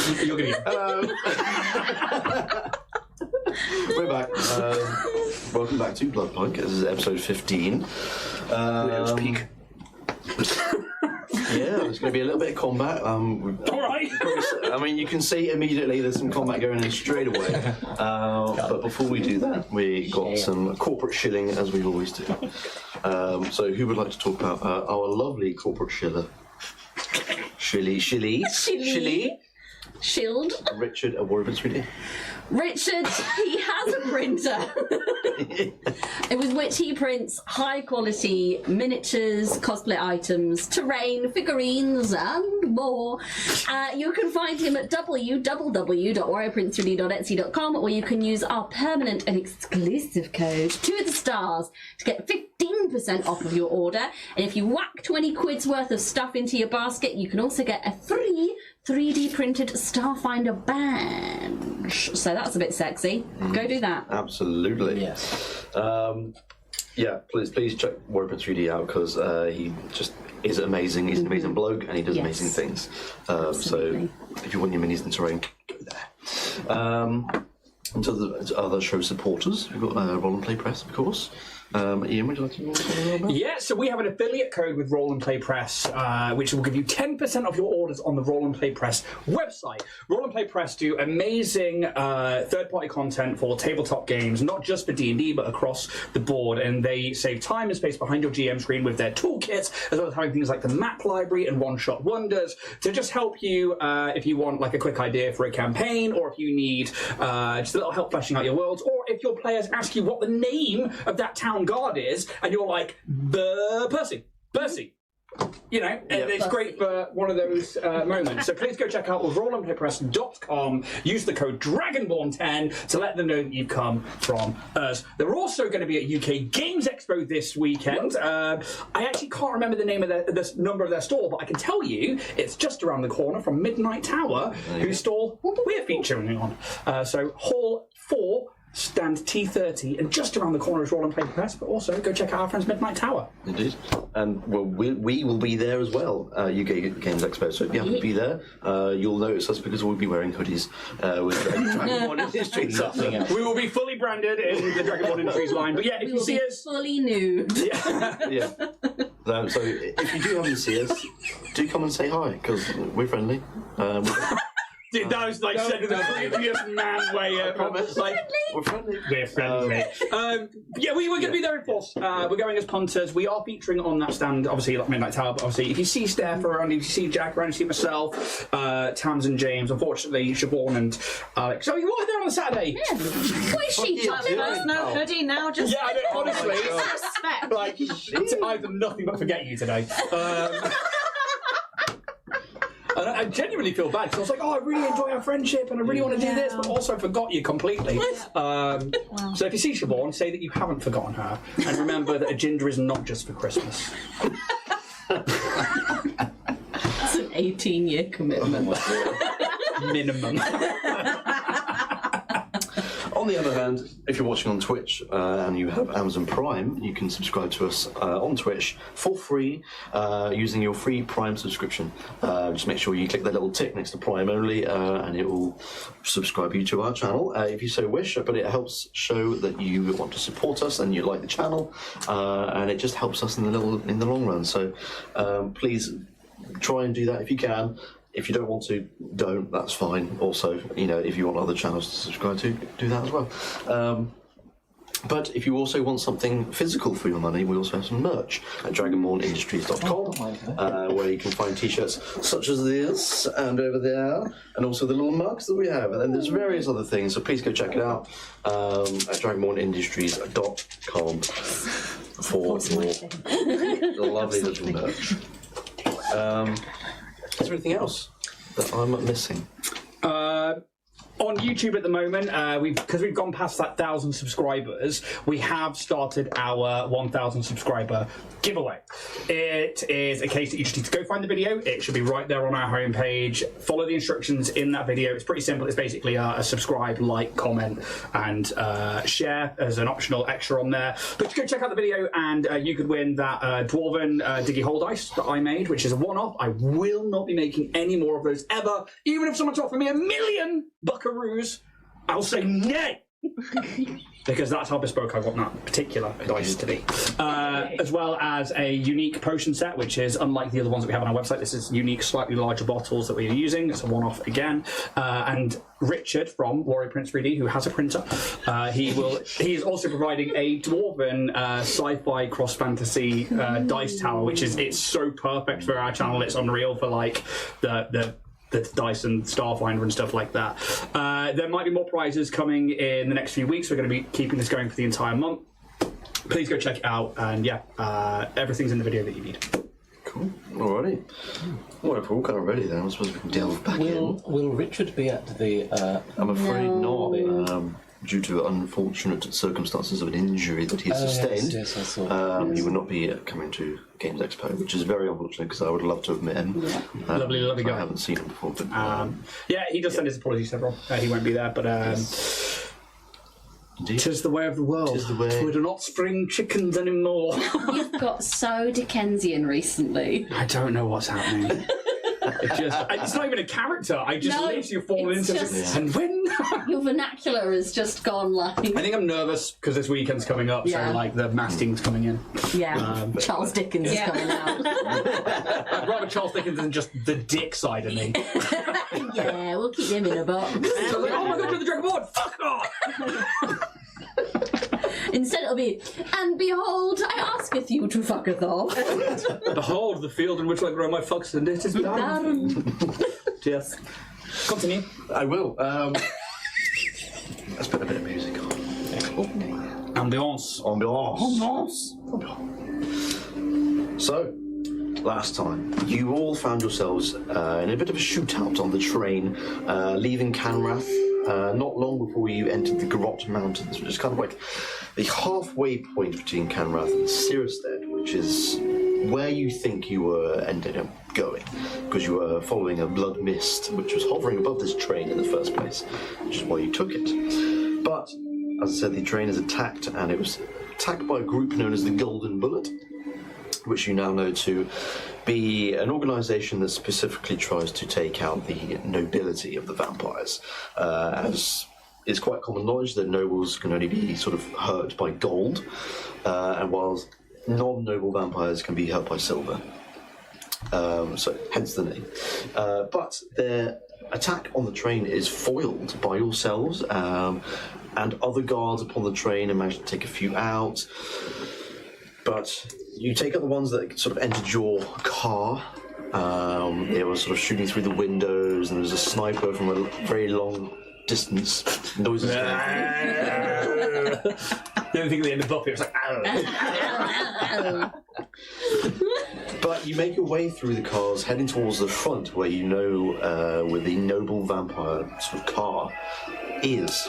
You're going to We're back. Welcome back to Bloodpunk. This is episode 15. peak. Yeah, there's going to be a little bit of combat. Alright. I mean, you can see immediately there's some combat going in straight away. But before we do that, we got some corporate shilling, as we always do. So who would like to talk about our lovely corporate shiller? Shilly. Shield. Richard at Warriors 3D. Richard, he has a printer with which he prints high quality miniatures, cosplay items, terrain, figurines and more. You can find him at www.warriorprince3d.etsy.com, or you can use our permanent and exclusive code to the stars to get 15% off of your order. And if you whack 20 quid's worth of stuff into your basket, you can also get a free 3D printed Starfinder badge. So that's a bit sexy. Go do that. Absolutely. Yes. Yeah, please check Warrior 3D out, because he just is amazing. He's an amazing bloke, and he does amazing things. So if you want your minis and terrain, go there. And to the other show supporters, we've got Roll and Play Press, of course. Ian, would you like to talk about? Yeah, so we have an affiliate code with Roll and Play Press, which will give you 10% of your orders on the Roll and Play Press website. Roll and Play Press do amazing third-party content for tabletop games, not just for D&D, but across the board. And they save time and space behind your GM screen with their toolkits, as well as having things like the map library and one-shot wonders to just help you if you want like a quick idea for a campaign, or if you need just a little help fleshing out your worlds, or if your players ask you what the name of that town guard is, and you're like, Percy. You know, it's great for one of those moments. So please go check out rollandplaypress.com. Use the code DRAGONBORN10 to let them know that you've come from us. They're also going to be at UK Games Expo this weekend. I actually can't remember the name of the number of their store, but I can tell you it's just around the corner from Midnight Tower, whose stall we're featuring on. So Hall 4. Stand T30, and just around the corner is Roll and Play Press, but also go check out our friends Midnight Tower. Indeed. And well, we will be there as well, UK Games Expo, so if you happen to be there, you'll notice us because we'll be wearing hoodies with DRAGONBORN Industries. We will be fully branded in the DRAGONBORN Industries line, but yeah, if you see us... fully nude. Yeah. So if you do happen to see us, do come and say hi, because we're friendly. Dude, that was like said in the previous man way. Like, we're friendly. We're friendly. Yeah, we're going to be there in force. We're going as punters. We are featuring on that stand, obviously, like Midnight Tower. But obviously, if you see Steph around, if you see Jack around, you see myself, Tams and James. Unfortunately, Siobhan and Alex. So you were there on Saturday. Yeah. What is she? No hoodie now. Just yeah, I mean, honestly, respect. like I've done nothing but forget you today. And I genuinely feel bad because I was like, oh, I really enjoy our friendship and I really want to do this, but also I forgot you completely. So if you see Siobhan, say that you haven't forgotten her, and remember that a ginger is not just for Christmas. That's an 18-year commitment. Minimum. On the other hand, if you're watching on Twitch and you have Amazon Prime, you can subscribe to us on Twitch for free using your free Prime subscription. Just make sure you click that little tick next to Prime only and it will subscribe you to our channel if you so wish, but it helps show that you want to support us and you like the channel, and it just helps us in the long run. So please try and do that if you can. If you don't want to, don't. That's fine. Also, you know, if you want other channels to subscribe to, do that as well. But if you also want something physical for your money, we also have some merch at DRAGONBORNIndustries.com, where you can find t-shirts such as this and over there, and also the little mugs that we have. And then there's various other things, so please go check it out at DRAGONBORNIndustries.com for your lovely little merch. Is there anything else that I'm missing? On YouTube at the moment, because we've gone past that 1,000 subscribers, we have started our 1,000 subscriber giveaway. It is a case that you just need to go find the video. It should be right there on our homepage. Follow the instructions in that video. It's pretty simple. It's basically a subscribe, like, comment, and share as an optional extra on there. But go check out the video, and you could win that Dwarven Diggy Hole dice that I made, which is a one-off. I will not be making any more of those ever. Even if someone's offering me $1 million buckaroos, I'll say nay. Because that's how bespoke I want that particular dice to be. As well as a unique potion set, which is unlike the other ones that we have on our website. This is unique, slightly larger bottles that we are using. It's a one-off again. And Richard from Warrior Prince 3D, who has a printer, he is also providing a Dwarven sci-fi cross-fantasy dice tower, which it's so perfect for our channel. It's unreal for like the dice and Starfinder and stuff like that. There might be more prizes coming in the next few weeks. We're going to be keeping this going for the entire month. Please go check it out, and yeah, everything's in the video that you need. Cool. Alrighty. Well, if we're all kind of ready then, I suppose we can delve back in. Will Richard be at the... I'm afraid not. Due to unfortunate circumstances of an injury that he sustained, yes, I saw. he will not be coming to Games Expo, which is very unfortunate because I would love to have met him. Yeah. Lovely guy. I haven't seen him before. But, yeah, he does send his apologies, several. He won't be there, but indeed. 'tis the way of the world. 'Tis the way. We do not spring chickens anymore. You've got so Dickensian recently. I don't know what's happening. It's not even a character. I just literally fall it's into just- it. And when? Your vernacular has just gone like... I think I'm nervous because this weekend's coming up, Yeah. so like the masting's coming in. Yeah, Charles Dickens is coming out. I'd rather Charles Dickens than just the dick side of me. Yeah, we'll keep him in a box. So I was like, oh my god, you're the DRAGONBORN! Fuck off! Instead it'll be, and behold, I asketh you to fucketh off. Behold the field in which I grow my fucks, and it is barren. Yes. Continue. I will. Let's put a bit of music on. Ambiance. Ambiance. So, last time, you all found yourselves in a bit of a shootout on the train, leaving Kanrath not long before you entered the Grot Mountains, which is kind of like the halfway point between Kanrath and Cyherested, which is where you think you were ended up going, because you were following a blood mist which was hovering above this train in the first place, which is why you took it. But, as I said, the train is attacked, and it was attacked by a group known as the Golden Bullet, which you now know to be an organisation that specifically tries to take out the nobility of the vampires, as it's quite common knowledge that nobles can only be sort of hurt by gold, and whilst non-noble vampires can be hurt by silver. So, hence the name. But their attack on the train is foiled by yourselves and other guards upon the train, and manage to take a few out. But you take out the ones that sort of entered your car. They were sort of shooting through the windows, and there was a sniper from a very long distance. Noises coming through. The only thing at the end of Buffy, it was like, But you make your way through the cars, heading towards the front, where you know where the noble vampire sort of car is.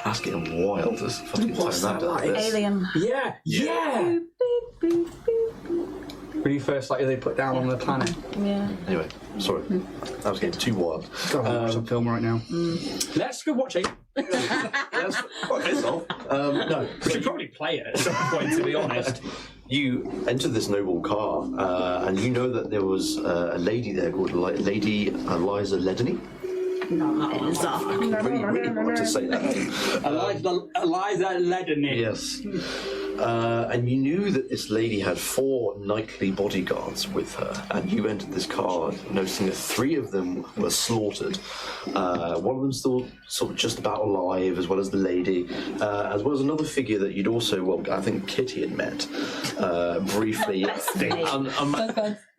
That's getting wild. As fucking What's time that like? Alien. yeah. When you first they put down on the planet. Yeah. Anyway, sorry. That was getting too wild. God, I'm watching film right now. Let's go watch it. Let's fuck this off. No. We should probably play it at some point, to be honest. You entered this noble car, and you know that there was a lady there called Lady Eliza Ledeny. Nice. I really wanted to say that name. Eliza Ledeny. Yes. And you knew that this lady had 4 knightly bodyguards with her, and you entered this car noticing that 3 of them were slaughtered. One of them still sort of just about alive, as well as the lady, as well as another figure that you'd also, I think Kitty had met briefly.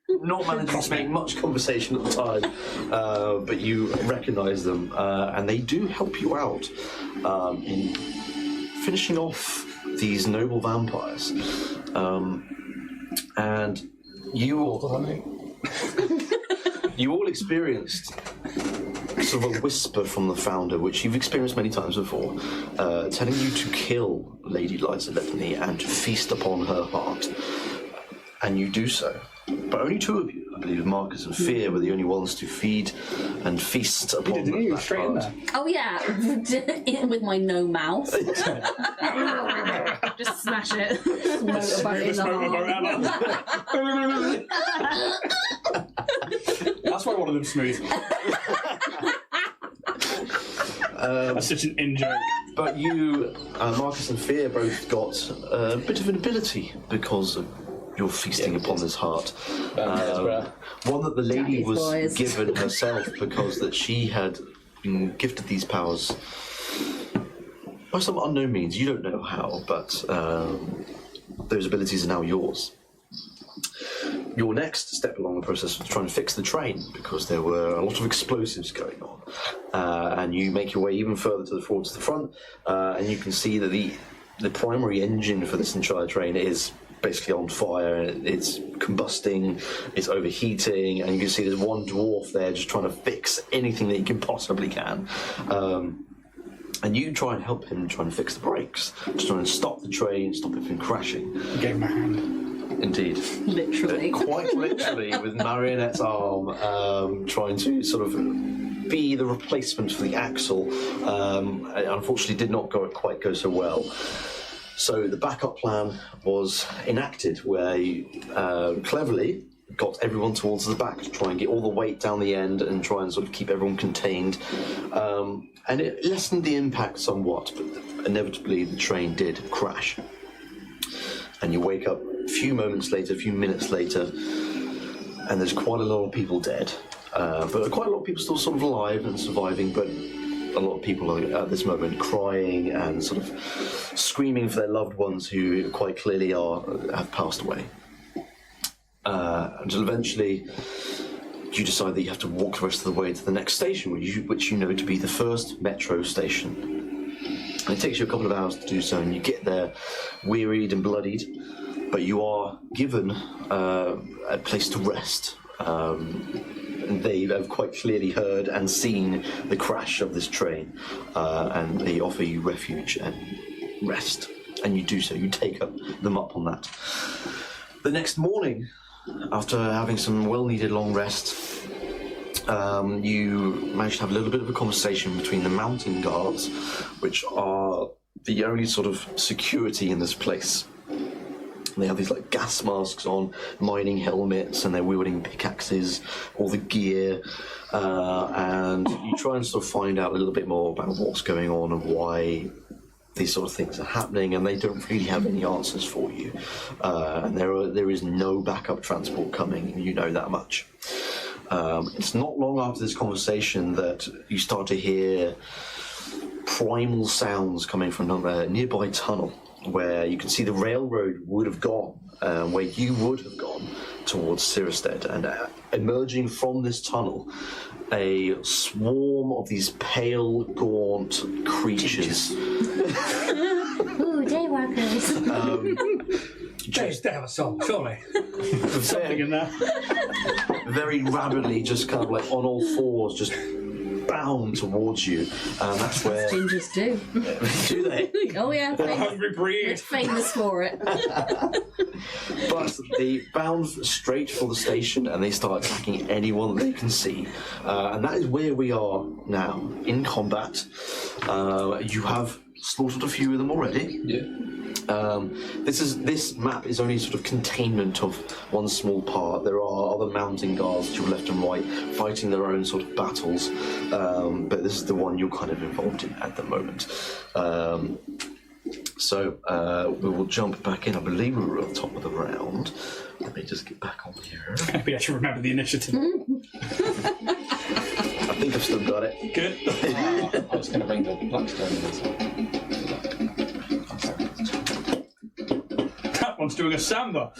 Not managing to make much conversation at the time, but you recognise them, and they do help you out in finishing off these noble vampires. And you all experienced sort of a whisper from the founder, which you've experienced many times before, telling you to kill Lady Liza Lepony and to feast upon her heart. And you do so. But only two of you, I believe Marcus and Fear, were the only ones to feed and feast upon Didn't you? that Straight in heart. there. Oh yeah, with my no mouth. Just smash it. Motorboat in the heart. That's why one of them smooth. That's such an in-joke. But you, Marcus and Fear, both got a bit of an ability because of your feasting upon this heart. One that the lady Daddy's was boys. given herself because that she had been gifted these powers by some unknown means. You don't know how, but those abilities are now yours. Your next step along the process was trying to fix the train because there were a lot of explosives going on. And you make your way even further towards the front, and you can see that the primary engine for this entire train is basically on fire. It's combusting, it's overheating, and you can see there's one dwarf there just trying to fix anything that he can possibly can. And you try and help him try and fix the brakes, just trying to stop the train, stop it from crashing. Gave him a hand. Indeed. Literally. Quite literally, with Marionette's arm trying to sort of be the replacement for the axle. It unfortunately did not quite go so well. So the backup plan was enacted, where you cleverly got everyone towards the back to try and get all the weight down the end and try and sort of keep everyone contained. And it lessened the impact somewhat, but inevitably the train did crash. And you wake up a few moments later, a few minutes later, and there's quite a lot of people dead. But quite a lot of people still sort of alive and surviving, but a lot of people are at this moment crying and sort of screaming for their loved ones who quite clearly have passed away. Until eventually you decide that you have to walk the rest of the way to the next station, which you know to be the first metro station. And it takes you a couple of hours to do so, and you get there wearied and bloodied, but you are given a place to rest. And they have quite clearly heard and seen the crash of this train, and they offer you refuge and rest. And you do so, you take them up on that. The next morning, after having some well-needed long rest, you manage to have a little bit of a conversation between the mountain guards, which are the only sort of security in this place. They have these like gas masks on, mining helmets, and they're wielding pickaxes, all the gear, and you try and sort of find out a little bit more about what's going on and why these sort of things are happening, and they don't really have any answers for you. And there is no backup transport coming, and you know that much. It's not long after this conversation that you start to hear primal sounds coming from a nearby tunnel, where you can see the railroad would have gone, where you would have gone towards Cyherested, and emerging from this tunnel, a swarm of these pale, gaunt creatures. Ooh, daywalkers. They have a soul, surely. Something in there. Very rapidly, just kind of like on all fours, just bound towards you, and that's where Gingers do. do they? Oh yeah, Hungry breed. it's famous for it. But they bound straight for the station, and they start attacking anyone that they can see, and that is where we are now in combat. You have slaughtered a few of them already. Yeah. This map is only sort of containment of one small part. There are other mountain guards to your left and right fighting their own sort of battles, but this is the one you're kind of involved in at the moment. So we will jump back in. I believe we were at the top of the round. Let me just get back on here. Maybe I should remember the initiative. I think I've still got it. Good. I was going to bring the Blackstone in as well. That one's doing a samba.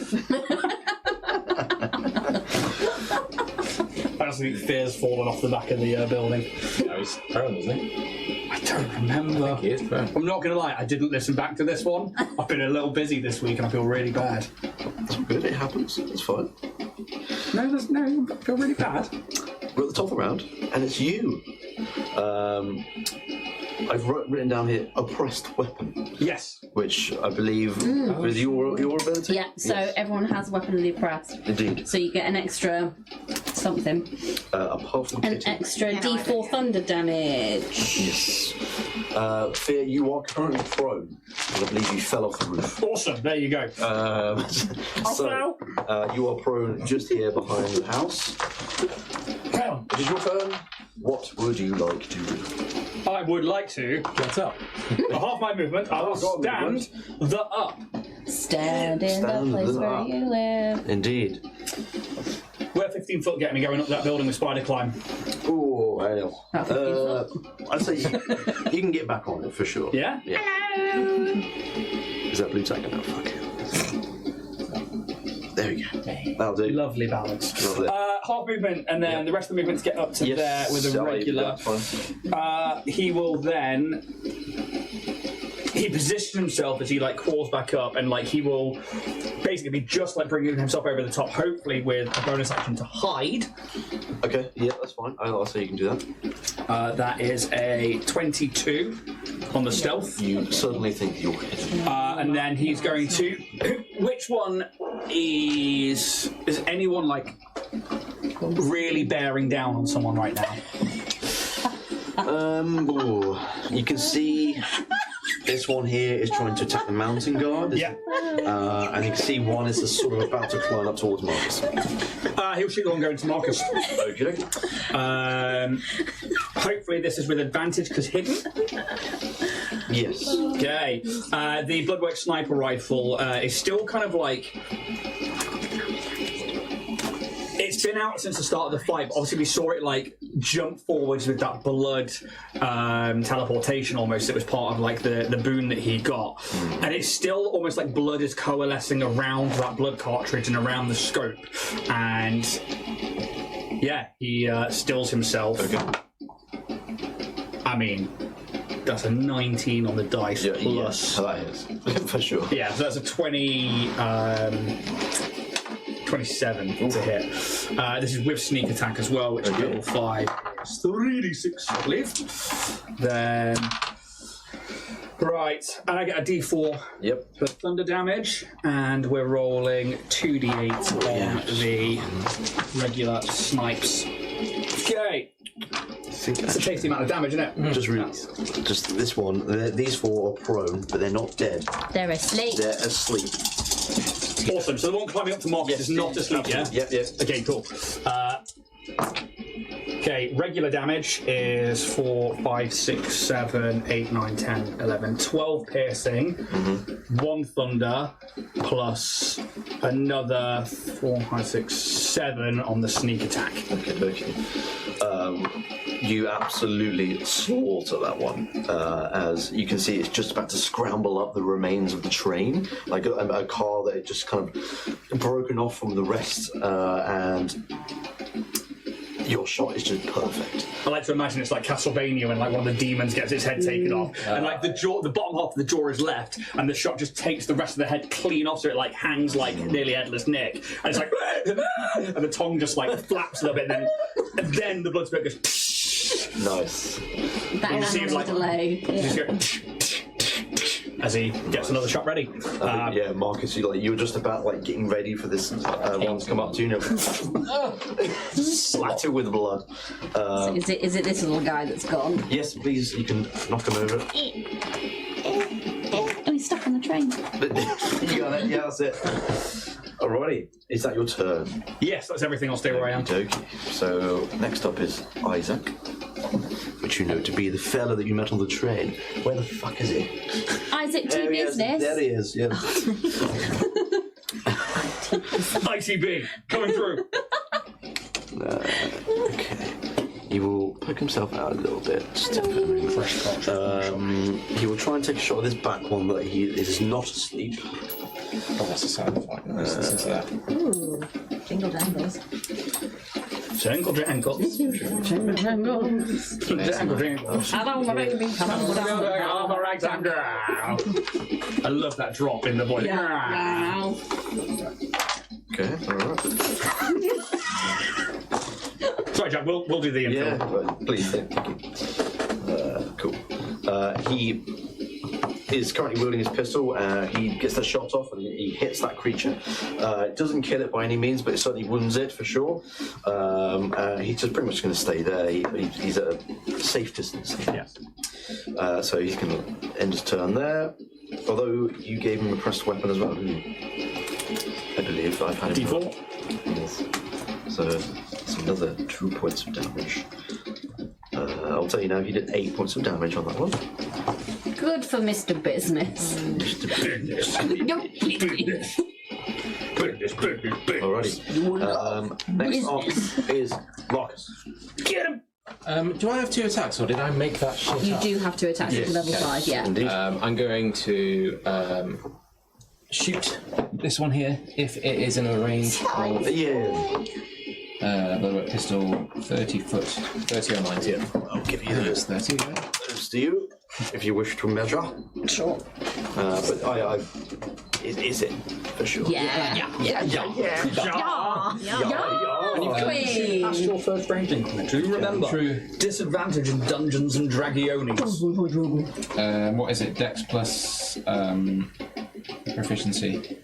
I just think Fear's fallen off the back of the building. No, he's prone, isn't he? I don't remember. He is prone. I'm not going to lie, I didn't listen back to this one. I've been a little busy this week and I feel really bad. That's good. It happens. It's fine. No, I feel really bad. We're at the top of the round, and it's you, I've written down here oppressed weapon, Yes. which I believe is your ability. Yeah, so everyone has Weapon of the Oppressed. Indeed. So you get an extra something. Apart from An hitting. extra D4 thunder damage. Yes. Fear, you are currently prone, because I believe you fell off the roof. Awesome. There you go. So, you are prone just here behind the house. It is your turn. What would you like to do? I would like to. Get up. For half my movement, I will stand the up. Stand in Stand the place the where up. you live. Indeed. Where 15 foot get me going up that building with spider climb? Oh, hell. About 15 I'd say you can get back on it for sure. Yeah? Yeah. Is that blue tagging? Oh, fuck. There we go. That'll do. Lovely balance. Lovely. Half movement, and then the rest of the movements get up to there with a I'll leave regular. that fine. He will then. He positions himself as he like crawls back up, and like he will basically be just like bringing himself over the top, hopefully with a bonus action to hide. Okay, yeah, that's fine. I'll say you can do that. That is a 22 on the stealth. You suddenly think you're hidden. And then he's going to. Which one is anyone like really bearing down on someone right now? You can see this one here is trying to attack the mountain guard. Yeah. And you can see one is just sort of about to climb up towards Marcus. He'll shoot the one going to Marcus. Okay. Hopefully this is with advantage because hidden. Yes. Okay. The Bloodwork sniper rifle is still kind of like. It's been out since the start of the fight, but obviously we saw it like jump forwards with that blood teleportation almost. It was part of like the boon that he got. And it's still almost like blood is coalescing around that blood cartridge and around the scope. And yeah, he stills himself. Okay. I mean, that's a 19 on the dice plus. Yeah, that is. For sure. Yeah, so that's a 27 to hit. This is with sneak attack as well, which is level 5. It's 3d6, I believe. Then. Right, and I get a d4 for thunder damage, and we're rolling 2d8 on the regular snipes. Okay. That's a tasty amount of damage, isn't it? Just this one. These four are prone, but they're not dead. They're asleep. They're asleep. Awesome. So the one climbing up to Marcus is not asleep, yeah? Yep. Okay, cool. Okay, regular damage is 4, 5, 6, 7, 8, 9, 10, 11, 12 piercing, 1 thunder, plus another 4, 5, 6, 7 on the sneak attack. Okay. You absolutely slaughter that one. As you can see, it's just about to scramble up the remains of the train, like a car that had just kind of broken off from the rest, and your shot is just perfect. I like to imagine it's like Castlevania when like one of the demons gets its head taken off, and like the bottom half of the jaw is left, and the shot just takes the rest of the head clean off, so it like hangs like nearly headless Nick, and it's like, and the tongue just like flaps a little bit, and then the blood spurt goes. Nice. That seems like delay. Just go, as he gets another shot ready. Yeah, Marcus, you were just about like getting ready for this one to come up to you. Splatter with blood. Is it this little guy that's gone? Yes, please. You can knock him over. Oh, he's stuck on the train. You got it. Yeah, that's it. Alrighty, is that your turn? Yes, that's everything. I'll stay where I am. Okay. So next up is Isaac, which you know to be the fella that you met on the train. Where the fuck is he? Isaac, There to he is. business. There he is. Yeah. ITB coming through. Okay. He will poke himself out a little bit. He will try and take a shot at this back one, but he is not asleep. Oh, that's a sound effect. Let's listen to that. Ooh, jingle jangles. Jangle jangles. Jingle jangles. Jangle jangles. Hello, my baby. Come on, I love that drop in the voice. Yeah. Okay. Alright. So Sorry, Jack. We'll do the info. Yeah, but please, thank you. Cool. He is currently wielding his pistol. He gets the shot off and he hits that creature. It doesn't kill it by any means, but it certainly wounds it for sure. He's just pretty much going to stay there. He's at a safe distance. Yeah. So he's going to end his turn there. Although you gave him a pressed weapon as well, didn't you? I believe I've had him. D4. Yes. So it's another 2 points of damage. I'll tell you now, he did 8 points of damage on that one. Good for Mr. Business. Alrighty. Next up is Marcus. Get him! Do I have 2 attacks, or did I make that shit You up? do have to attack at level 5, yeah. Indeed. I'm going to shoot this one here if it is in a range of Yeah. Bloodwork pistol 30 foot, 30 or 90. I'll give you It's those 30. Yeah. to you, if you wish to measure. Sure. But is it for sure? Yeah. Queen. That's your first range increment. Do you remember? True. Disadvantage in Dungeons and Dragonies. What is it? Dex plus proficiency.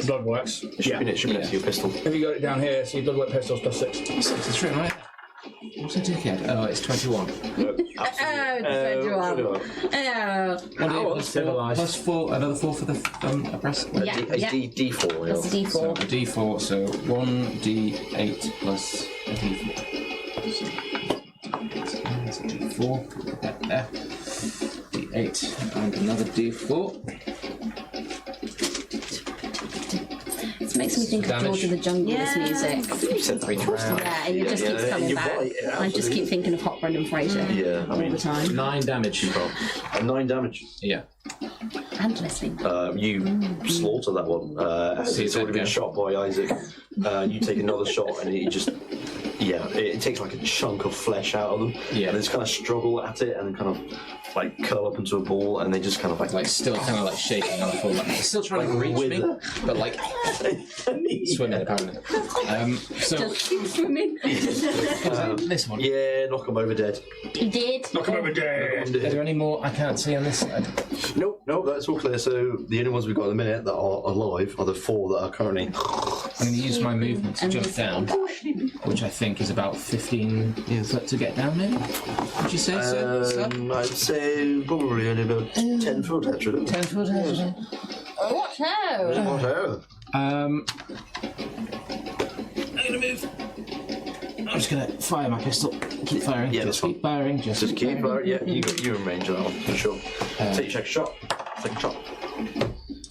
Bloodworks. It should be next to your pistol. Have you got it down here? See, Bloodwork pistols plus 6. It's true, right? What's a dickhead? Oh, it's 21. Plus 4, another 4 for the oppressor. Yeah. D4. That's a So D4. a D4, so 1d8 plus a D4. That's a D4. Put that there. D8 and another D4. This makes me think of Damage. George of the Jungle, this music. You said 3 rounds. Yeah, and it just keeps coming you're back. right, yeah, I just keep thinking of Hot Brendan Fraser Yeah, I all mean, the time. 9 damage you roll. 9 damage. Yeah. And listening. You slaughter that one. As it's already been shot by Isaac. You take another shot and it just... Yeah, it takes like a chunk of flesh out of them. Yeah. And they just kind of struggle at it and kind of like curl up into a ball and they just kind of Like still kind of like shaking on the floor. Like, still trying to reach me, but like swimming apparently. So Just keep swimming. this one. Yeah, knock them over dead. He did. Knock him over dead. Are there any more I can't see on this side? Nope, that's all clear. So the only ones we've got at the minute that are alive are the 4 that are currently... I'm going to use my movement to jump down, which I think is about 15 foot to get down, maybe? Would you say so? sir? I'd say probably only about 10 foot actually. 10 foot, actually. What ho? What I'm going to move. I'm just going to fire my pistol. Keep firing. Yeah, just that's keep firing. Just keep firing. Yeah, you're in range of that one for sure. Take your shot. Second shot.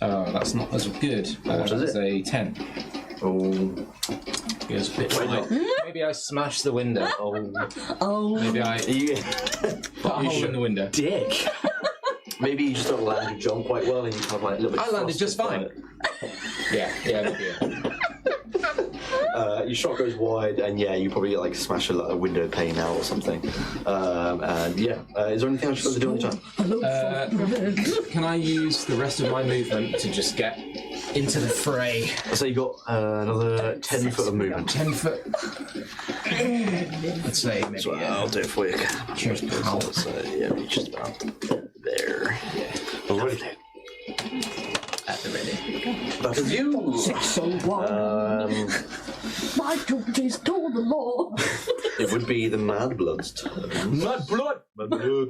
Oh, that's not as good. What is it's it? a 10. Oh. Goes a bit wide. Maybe I smash the window. Oh. Maybe I Yeah. put a hole in the window. Dick. Maybe you just don't land your jump quite well and you have like a little bit I landed just fine. Yeah, maybe. Your shot goes wide and you probably like smash a window pane out or something. And is there anything else you've got to do on the time? Can I use the rest of my movement to just get into the fray? So you got another 10 foot of movement. 10 foot. Let's say maybe. So I'll do it for you. Cheers, pal. So we just about there. Alright. At the ready. That is you. My duties to the law. It would be the Madbloods' turn. Madblood. My blood.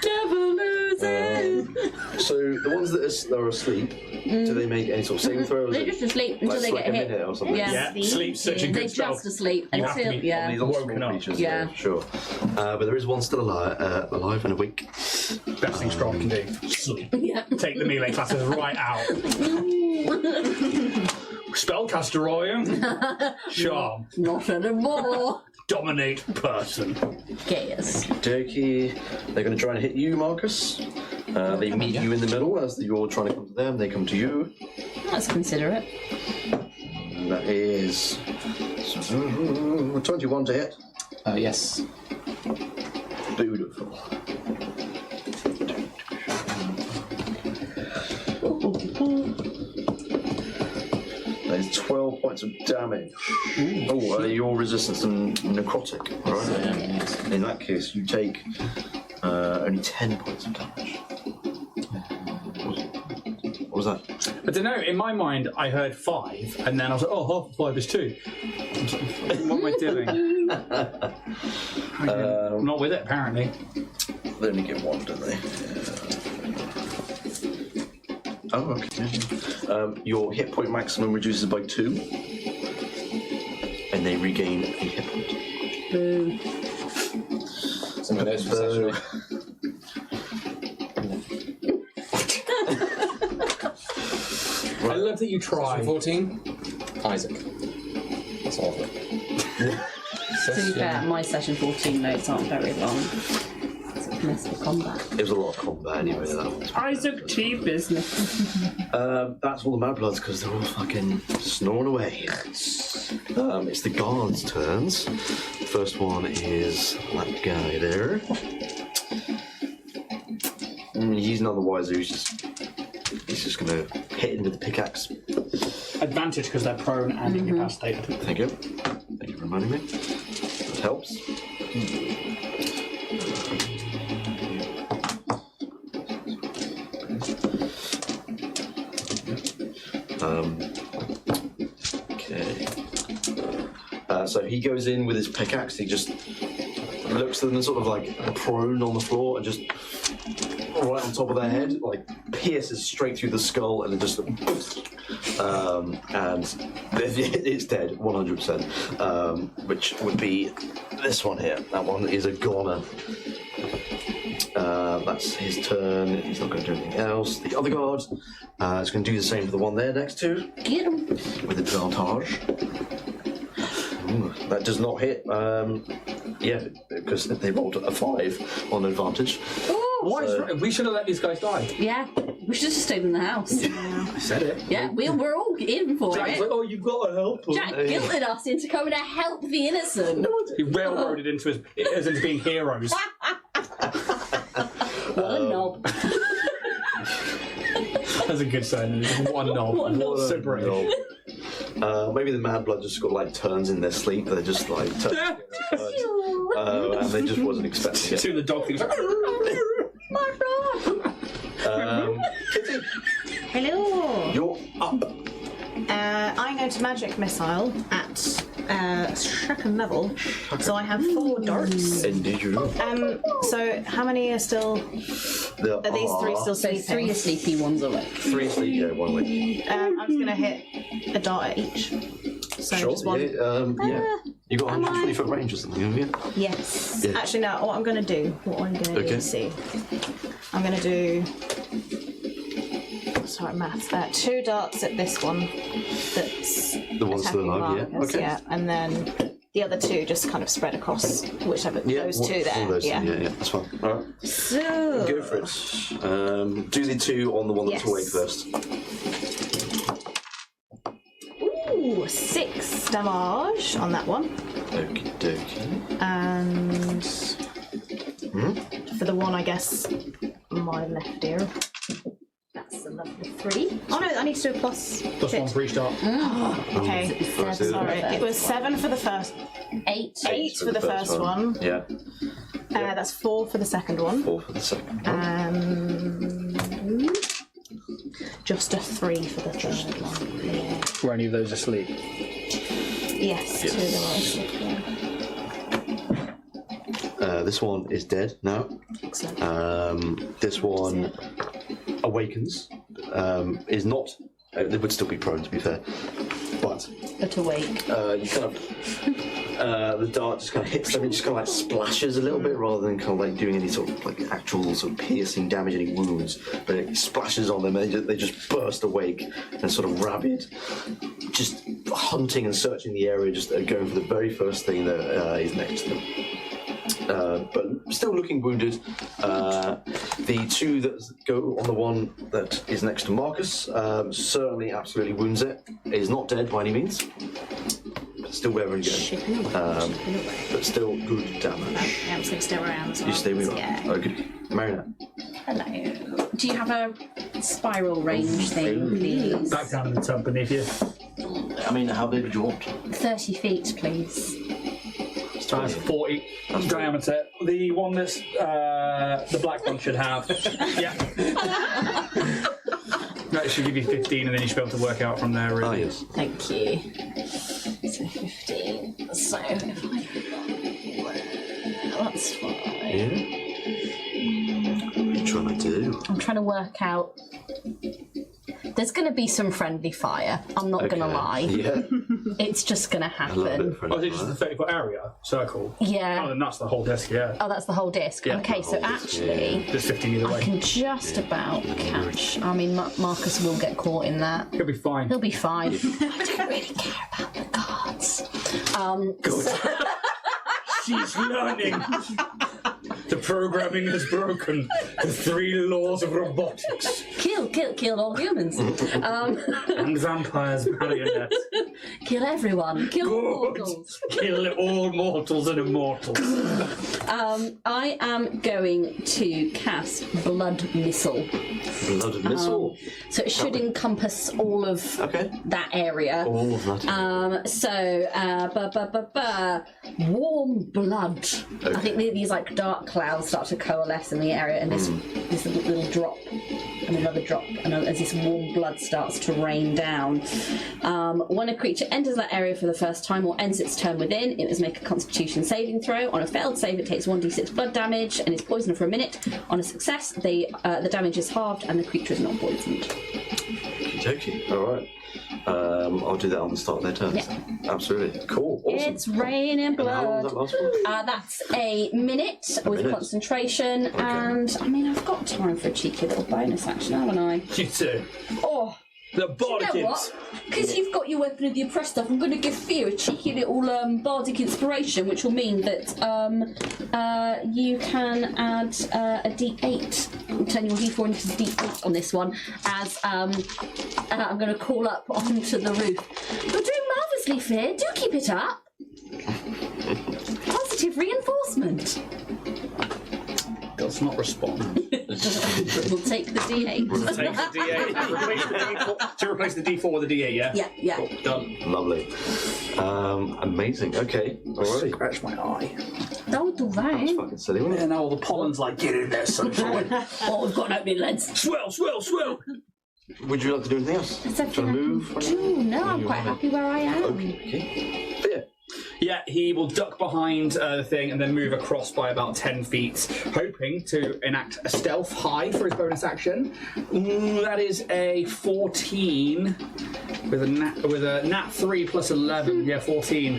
Devil loses. So the ones that are asleep, do they make any sort of saving throws? They're just asleep until Like they like get a hit. minute or something? Yeah. Yeah, sleep's such a They're good spell. just asleep You have to until be yeah. These are Woken small up. creatures, Yeah. sure. But there is one still alive and awake. Best thing Strong can do. Sleep. Yeah. Take the melee classes right out. Spellcaster, are you? Charm. Not anymore. Dominate person. Chaos. Dirky, they're going to try and hit you, Marcus. They meet you in the middle as you're trying to come to them. They come to you. Let's consider it. And that is 21 to hit. Yes. Beautiful. That is 12 points points of damage. Oh, you're resistant to necrotic. All right. In that case, you take only 10 points of damage. What was that? I don't know. In my mind, I heard 5, and then I was like, "Oh, half of 5 is 2." What am I doing? I'm not with it, apparently. They only get 1, don't they? Oh, okay. Your hit point maximum reduces by 2, and they regain a hit point. Boo. Someone else was actually. I love that you try. 14. Isaac. That's all of it. To be fair, my session 14 notes aren't very long. So it's messed with combat. It was a lot of combat anyway. That one. Isaac, cheap business. That's all the Madbloods because they're all fucking snoring away. It's the guards' turns. The first one is that guy there. He's none the wiser. He's just gonna hit him with the pickaxe. Advantage because they're prone and incapacitated. Thank you. Thank you for reminding me. That helps. Okay. So he goes in with his pickaxe. He just looks at them sort of like prone on the floor and just right on top of their head, like pierces straight through the skull and it just and it's dead 100%. Which would be this one here. That one is a goner. That's his turn. He's not going to do anything else. The other guard is going to do the same for the one there next to. Get him. With advantage. Ooh, that does not hit. Yeah, because they rolled a 5 on advantage. Why is we should have let these guys die. Yeah, we should have just stayed in the house. I said it. Yeah, we're all in for Jack's it. like, "Oh, you've got to help us." Jack guilted us into coming to help the innocent. He railroaded into into being heroes. What a knob. That's a good saying. One knob. What a knob. So British. Maybe the Madblood just got like turns in their sleep. They just like turn and they just wasn't expecting it. To the dog things. My God. Hello. You're up. I'm going to magic missile at second level, so I have 4 darts. Indeed, you do. So how many are still? Are these 3 still So sleeping? 3 sleepy ones awake. 3 sleep, yeah, 1 awake. I'm just going to hit a dart at each. So just one. Yeah. You got 120 foot range or something, haven't you? Yes. Yeah. Actually, no. What I'm going to do. See. I'm going to do. Sorry, maths. 2 darts at this one. That's The one's still alive, yeah. Marcus, Okay. yeah, and then the other 2 just kind of spread across whichever those 2 there. All those, yeah. yeah, that's fine. All right. So Go for it. Do the 2 on the one that's Yes. awake first. Ooh, 6 damage on that one, Okie dokie. and for the one, I guess, my left ear. That's a lovely 3. Oh no, I need to do a plus. Plus 1 for each dart. Okay, sorry. It was 7 for the first. 8. 8 for the first one. Yeah. That's 4 for the second one. 4 for the second one. Just a 3 for the third one. Yeah. Were any of those asleep? Yes, 2 of them are asleep, yeah. This one is dead now. Excellent. This one awakens. Is not. They would still be prone, to be fair. But awake. you kind of. The dart just kind of hits them and just kind of like splashes a little bit rather than kind of like doing any sort of like actual sort of piercing damage, any wounds. But it splashes on them and they just burst awake and sort of rabid, just hunting and searching the area, just going for the very first thing that is next to them. But still looking wounded. The 2 that go on the one that is next to Marcus certainly absolutely wounds it. It is not dead by any means. Still wearing again. But still good damage. Yeah, I'm just going to stay around as well. You stay with me. Yeah. Okay. Marina. Hello. Do you have a spiral range thing, please? Back down in the tub beneath you. I mean, how big would you want? 30 feet, please. That's 40 diameter. The one that's the black one should have. Yeah. That should give you 15, and then you should be able to work out from there. Really. Oh, yes. Thank you. So 15. So if that's fine. Yeah. What are you trying to do? I'm trying to work out. There's going to be some friendly fire. I'm not going to lie. Yeah. It's just going to A little bit happen. friendly. Oh, is it just the 30-foot area circle? Yeah. Oh, then that's the whole disc. Yeah. Oh, that's the whole disc. Yeah, okay, the so whole disc, actually, There's 15 either I way. can just about catch. I mean, Marcus will get caught in that. He'll be fine. He'll be fine. I don't really care about the guards. She's learning. The programming has broken. The 3 laws of robotics. Kill all humans. And vampires, marionettes. Kill everyone. Kill all Good. mortals. Kill all mortals and immortals. I am going to cast Blood Missile. Blood missile. So it should encompass all of that area. All of that. Warm blood. I think these like dark clouds start to coalesce in the area, and this little drop, and another drop, and as this warm blood starts to rain down. When a creature enters that area for the first time or ends its turn within, it must make a Constitution saving throw. On a failed save, it takes 1d6 blood damage and is poisoned for a minute. On a success, the damage is halved and the creature is not poisoned. Okie dokie. All right. I'll do that on the start of their turns. Yeah. Absolutely. Cool. Awesome. It's raining And how long blood. does that last for? That's a minute with minute. concentration, and I mean, I've got time for a cheeky little bonus action, haven't I? You too. Oh, The you know Bardic. what? Because you've got your Weapon of the Oppressed stuff, I'm going to give Fear a cheeky little bardic inspiration, which will mean that you can add a d8, turn your d4 into d8 on this one, as I'm going to call up onto the roof. You're doing marvellously, Fear. Do keep it up. Positive reinforcement. Does not respond. We'll take the d8. Take the D8. Replace the D4. To replace the D4 with the D8, yeah? Yeah. Cool. Done. Lovely. Amazing. Okay. Alrighty. Scratch my eye. Don't do that. Fucking silly, wasn't it? And now all the pollen's like, get in there, sunshine. Oh, we've got an opening lens. Swell. Would you like to do anything else? Is Do you want to move? No, I'm quite happy where I am. Okay. Fear. Yeah, he will duck behind the thing and then move across by about 10 feet, hoping to enact a stealth high for his bonus action. That is a 14 with a nat 3 plus 11. Yeah, 14.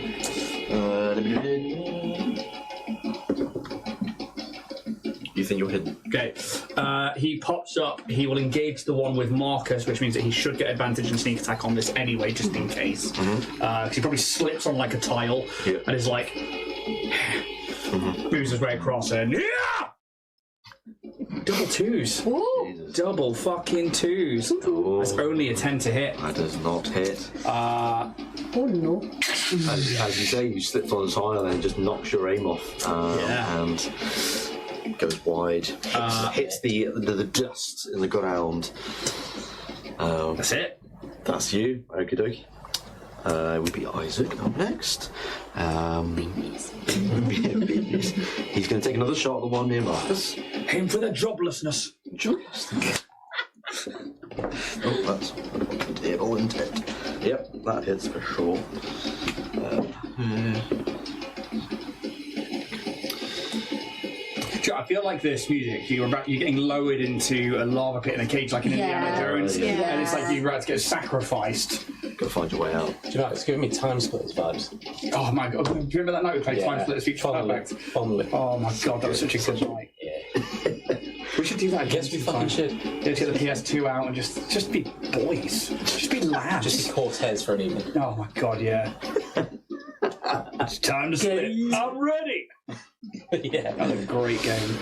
You think you're hidden? Okay. He pops up. He will engage the one with Marcus, which means that he should get advantage and sneak attack on this anyway, just in case. Because he probably slips on like a tile and is like moves his way across and double twos. Jesus. Double fucking twos. Oh, That's only a 10 to hit. that does not hit. Oh no. As you say, you slipped on the tile and it just knocks your aim off. And goes wide. Hits the dust in the ground. That's it. That's you. Okie dokie. It would be Isaac up next. He's going to take another shot at the one near Marcus. Aim for the joblessness. Oh, that's evil intent. Yep, that hits for sure. I feel like this music, you're getting lowered into a lava pit in a cage like in Indiana Jones, and it's like you're about to get sacrificed. Gotta find your way out. Do you know, it's giving me Time Splitters vibes. Oh my god, do you remember that night we played Time Splitters feature perfect? Fondly. Oh my god, that was such a good night. Yeah. We should do that again. Guess we fucking should. Yeah, get the PS2 out and just be boys. Just be lads. Just be Cortez for an evening. Oh my god, yeah. It's time to split. I'm ready. Yeah. That was a great game.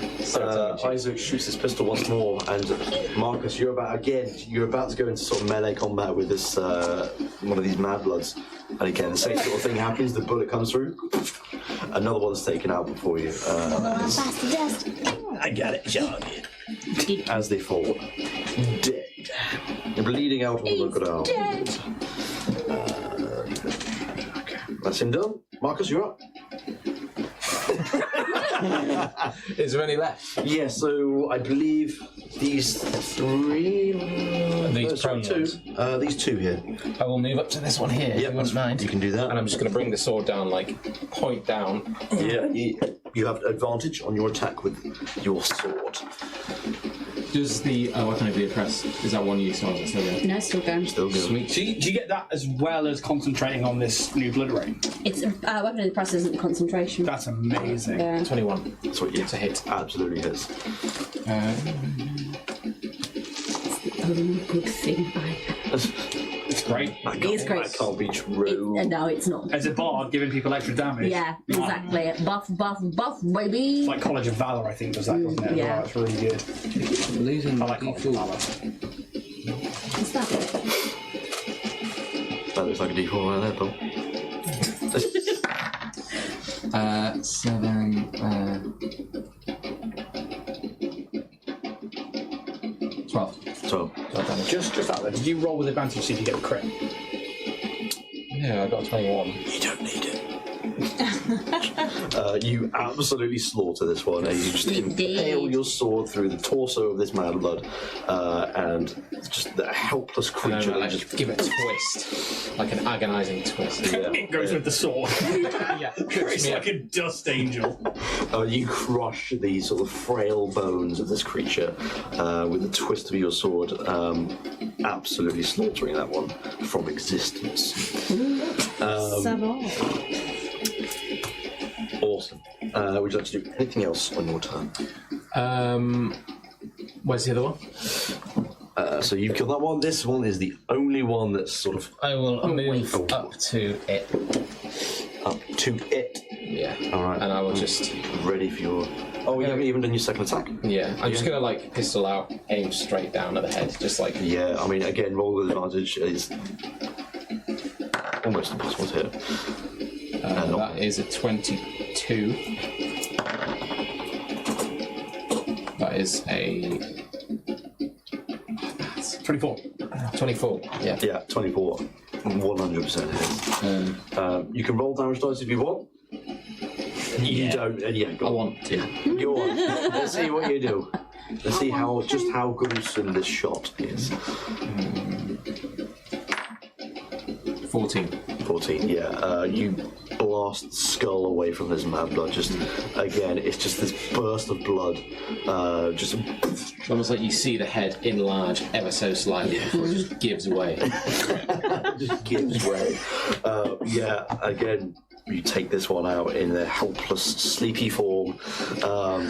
Isaac shoots his pistol once more, and Marcus, you're about to go into sort of melee combat with this one of these Madbloods, and again the same sort of thing happens. The bullet comes through, another one's taken out before you. I got it, John. As they fall, dead, bleeding out on the ground. That's him done. Marcus, you're up. Is there any left? Yeah, so I believe these three... These prone two. ones? These two here. I will move up to this one here, if you wouldn't mind. You can do that. And I'm just going to bring the sword down, like, point down. Yeah, you have advantage on your attack with your sword. Does the weapon of the oppressed, is that one use or is it still there? No, still going. Still good. Sweet. Do you get that as well as concentrating on this new blood rain? It's weapon of the press isn't concentration. That's amazing. Yeah. 21. That's what you It's a hit. absolutely hits. Only good thing I have. It's great. It is great. That can't be true. No, it's not. As a bard, giving people extra damage. Yeah, exactly. Buff, buff, buff, baby. It's like College of Valor, I think, does that, doesn't it? yeah. Wow, it's really good. Losing I like College of Valor. What's that? That looks like a D4 right there, Bill. 7, 12. So, Just that then. Did you roll with advantage to see if you get the crit? Yeah, I got 21. you don't need it. You absolutely slaughter this one, and you just impale your sword through the torso of this Madblood, and just the helpless And creature. then I just give it a twist, like an agonising twist. It goes with the sword. Yeah, It's like a dust angel. You crush the sort of frail bones of this creature with the twist of your sword, absolutely slaughtering that one from existence. Awesome. Would you like to do anything else on your turn? Where's the other one? So you killed that one. This one is the only one that's sort of I will move up to it. up to it. Yeah. All right. And I will just... Ready for your... Oh, you haven't even done your second attack? Yeah. I'm just going to, like, pistol out, aim straight down at the head. Just like... Yeah, I mean, again, roll with advantage is almost impossible to hit. That is a 22. That is a 24. 24. Yeah. Yeah, 24. 100% hit. You can roll damage dice if you want. You don't. Yeah, go I on. want to. Go on. Let's see what you do. Let's see how gruesome this shot is. 14. 14. Yeah. You blast the skull away from this Madblood. Just again, it's just this burst of blood. Just It's almost like you see the head enlarge ever so slightly before it just gives away. just gives way. Yeah. Again, you take this one out in their helpless, sleepy form. Oh,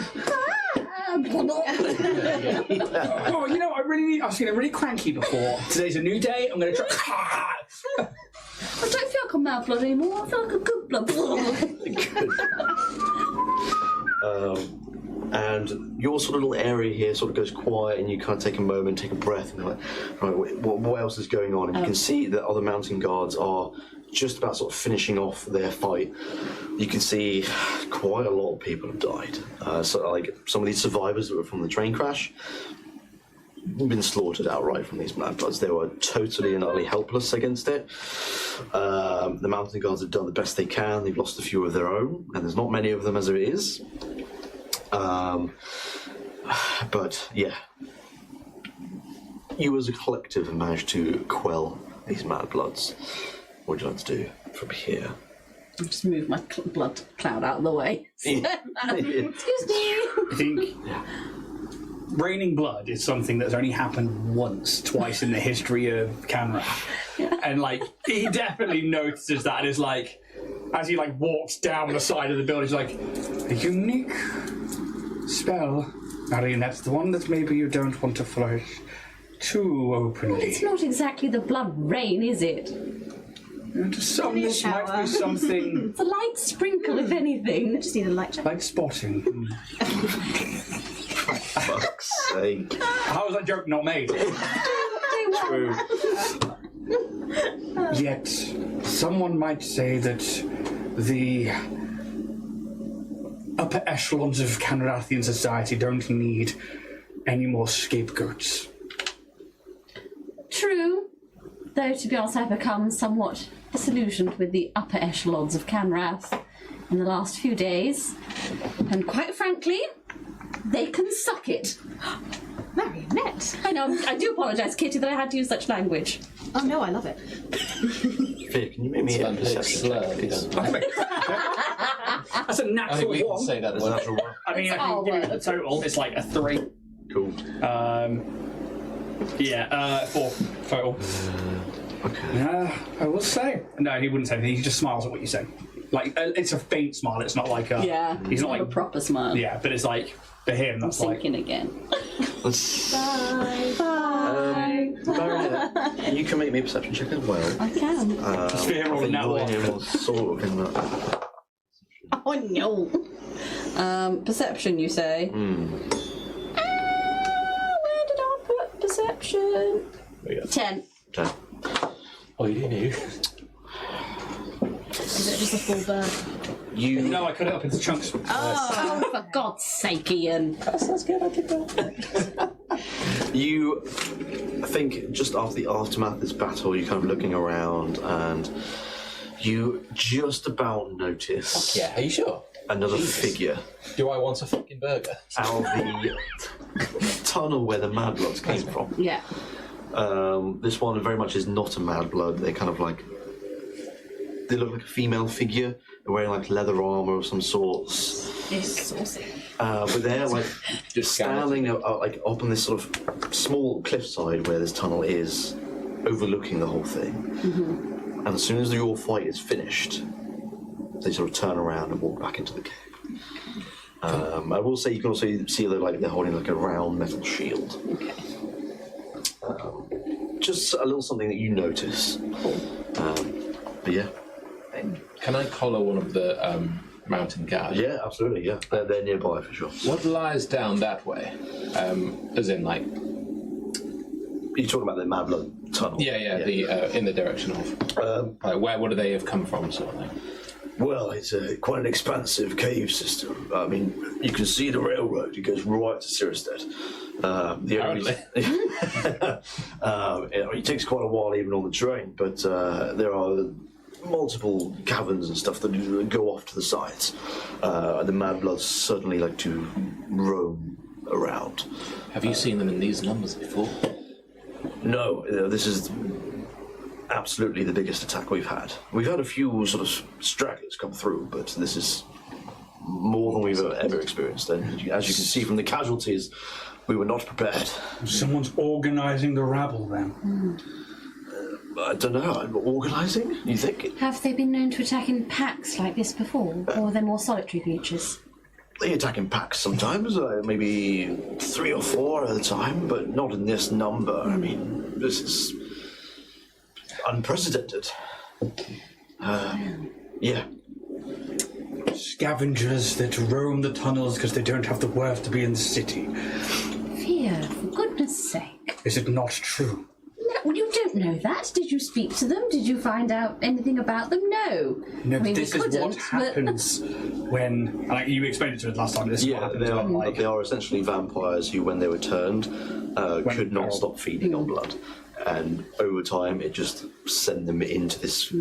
you know, I've seen a really cranky before. Today's a new day. I'm going to try. I don't feel like a mad blood anymore. I feel like a good blood. And your sort of little area here sort of goes quiet, and you kind of take a moment, take a breath, and you're like, right, what else is going on? And you can see that other mountain guards are just about sort of finishing off their fight. You can see quite a lot of people have died. So, like, some of these survivors that were from the train crash have been slaughtered outright from these Madbloods. They were totally and utterly helpless against it. The mountain guards have done the best they can. They've lost a few of their own, and there's not many of them as there is. But yeah, you as a collective have managed to quell these Madbloods. What would you like to do from here? I'll just move my blood cloud out of the way. Excuse me. I think raining blood is something that's only happened twice in the history of Kanrath. And, like, he definitely notices that and is like, as he, like, walks down the side of the building, he's like, a unique spell. Marion, that's the one that maybe you don't want to flourish too openly. It's not exactly the blood rain, is it? And to some, this might be something It's a light sprinkle, if anything. Just need a light check. like spotting. Fuck's sake. How was that joke not made? True. Yet, someone might say that the upper echelons of Kanrathian society don't need any more scapegoats. True. Though, to be honest, I've become somewhat disillusioned with the upper echelons of Kanrath in the last few days, and quite frankly, they can suck it. Marionette. I know, I do apologise, Kitty, that I had to use such language. Oh no, I love it. Vic, can you make me a perception check, please? That's a I think natural we can one. say that That's word. a natural one. I mean, I can give you the total. It's like a 3. Cool. 4 total. Okay. I will say. No, he wouldn't say anything. He just smiles at what you say. Like, it's a faint smile. It's not like a... He's not a like... proper smile. Yeah, but it's like, for him, that's like... Sinking again. Bye. Bye. Baronette, you can make me a perception check as well. I can. Fear I or think now you're what? here sort of in that. Oh no. Perception, you say? Where did I put perception? 10. Okay. Oh, you knew. Is it just a full bird? No, I cut it up into chunks. Oh, for God's sake, Ian. That's good, I did that. You think just after the aftermath of this battle, you're kind of looking around and you just about notice Yeah, are you sure? another Jesus. figure Do I want a fucking burger? out of the tunnel where the Madbloods came from. Yeah. This one very much is not a Madblood. They're kind of like, they look like a female figure. They're wearing like leather armor of some sorts. It's saucy. But they're like Just standing like up on this sort of small cliffside where this tunnel is, overlooking the whole thing. And as soon as your fight is finished, they sort of turn around and walk back into the cave. I will say you can also see they're holding like a round metal shield. Okay. Just a little something that you notice. But yeah. Can I collar one of the mountain guards? Yeah, absolutely, yeah. They're nearby for sure. What lies down that way? As in, like... You're talking about the Madblood tunnel? Yeah, the in the direction of... like, where would they have come from, sort of thing? Well, it's quite an expansive cave system. I mean, you can see the railroad. It goes right to Cyherested. It takes quite a while even on the train, but there are multiple caverns and stuff that go off to the sides. The Madbloods certainly like to roam around. Have you seen them in these numbers before? No, this is absolutely the biggest attack we've had. We've had a few sort of stragglers come through, but this is more than we've ever experienced. And as you can see from the casualties, we were not prepared. Someone's organising the rabble then. I don't know, organising, you think? Have they been known to attack in packs like this before, or are they more solitary creatures? They attack in packs sometimes, maybe 3 or 4 at a time, but not in this number. I mean, this is unprecedented. Yeah. Scavengers that roam the tunnels because they don't have the worth to be in the city. Fear, for goodness sake. Is it not true? No, you don't know that. Did you speak to them? Did you find out anything about them? No. No, I mean, this we is what couldn't, but- happens when... Like, you explained it to us last time. This is what Yeah, happens when, like... they are essentially vampires who, when they were turned, could not stop feeding on blood. And over time, it just sent them into this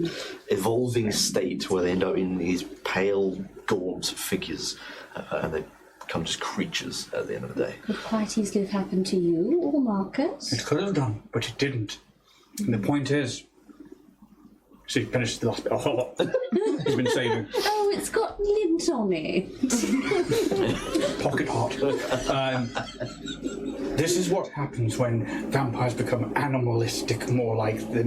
evolving state where they end up in these pale, gaunt figures, and they become just creatures at the end of the day. Could quite easily have happened to you or Marcus. It could have done, but it didn't. And the point is... So he finished the last bit. Oh, he's been saving. Oh, it's got lint on it. Pocket hot. This is what happens when vampires become animalistic, more like the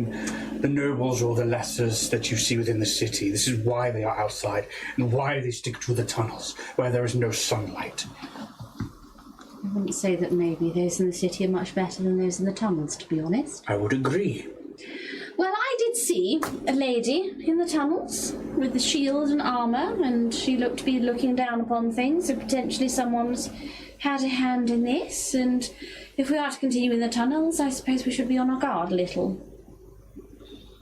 nobles or the lessers that you see within the city. This is why they are outside and why they stick to the tunnels where there is no sunlight. I wouldn't say that maybe those in the city are much better than those in the tunnels, to be honest. I would agree. Well, I did see a lady in the tunnels with the shield and armour, and she looked to be looking down upon things, so potentially someone's had a hand in this, and if we are to continue in the tunnels, I suppose we should be on our guard a little.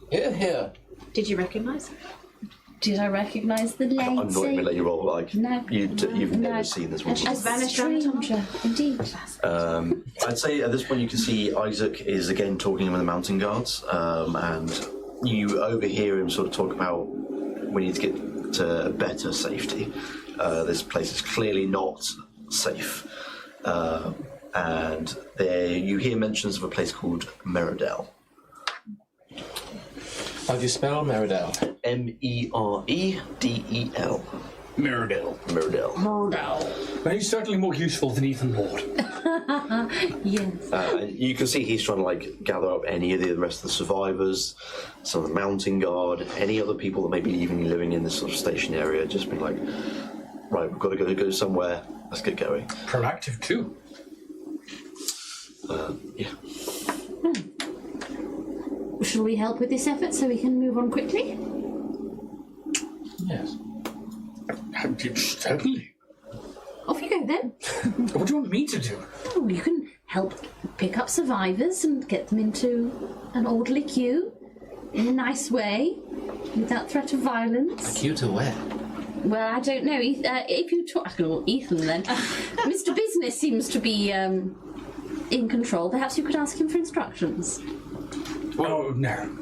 Here. Did you recognise her? Did I recognise the lady? I'm not going to let you roll, like, No. you've No. never seen this one. A vanished around the tunnel? stranger, indeed. I'd say at this point you can see Isaac is again talking with the mountain guards, and you overhear him sort of talk about we need to get to better safety. This place is clearly not safe. And you hear mentions of a place called Meredel. How do you spell Meredel? Meredel. Meredel. But he's certainly more useful than Ethan Lord. Yes. You can see he's trying to gather up any of the rest of the survivors, some of the mountain guard, any other people that may be even living in this sort of station area. Just being like, right, we've got to go somewhere. Let's get going. Proactive too. Yeah. Shall we help with this effort so we can move on quickly? Yes. Certainly. Off you go then. What do you want me to do? Oh, you can help pick up survivors and get them into an orderly queue in a nice way, without threat of violence. Queue to where? Well, I don't know. If you talk, Ethan, then Mr. Business seems to be in control. Perhaps you could ask him for instructions. Oh no.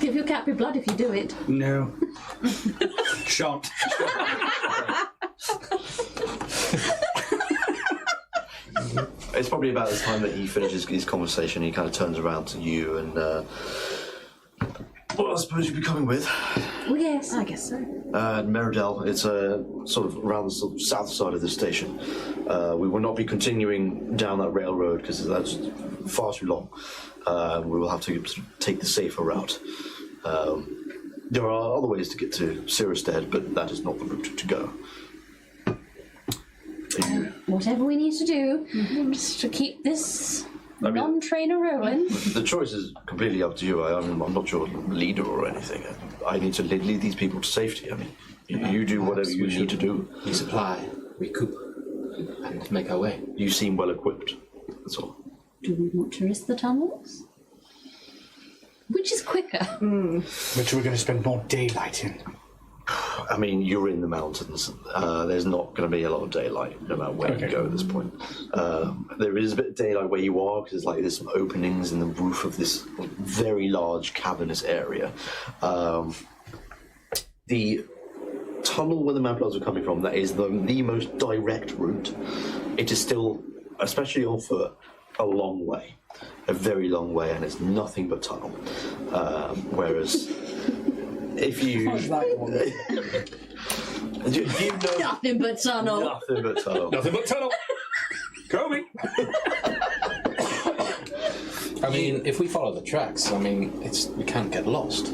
Give your cat your blood if you do it. No. Shan't. It's probably about the time that he finishes his conversation. He kind of turns around to you and, well, I suppose you'll be coming with. Oh, yes. I guess so. Meredel, it's sort of around the sort of south side of the station. We will not be continuing down that railroad because that's far too long. We will have to take the safer route. There are other ways to get to Cyherested, but that is not the route to go. Whatever we need to do, just to keep this non-trainer rolling. The choice is completely up to you. I'm not your leader or anything. I need to lead these people to safety. I mean, you do whatever you need to do. We supply, we coop, and make our way. You seem well equipped. That's all. Do we want to risk the tunnels? Which is quicker? Which we're going to spend more daylight in. I mean, you're in the mountains. There's not going to be a lot of daylight, no matter where you go at this point. There is a bit of daylight where you are, because there's some openings in the roof of this very large cavernous area. The tunnel where the Madbloods are coming from, that is the most direct route. It is still, especially on foot, a long way. A very long way, and it's nothing but tunnel. Whereas... If you, you know, Nothing but tunnel. Nothing but tunnel. Nothing but tunnel. Kobe. I mean, if we follow the tracks, I mean, we can't get lost.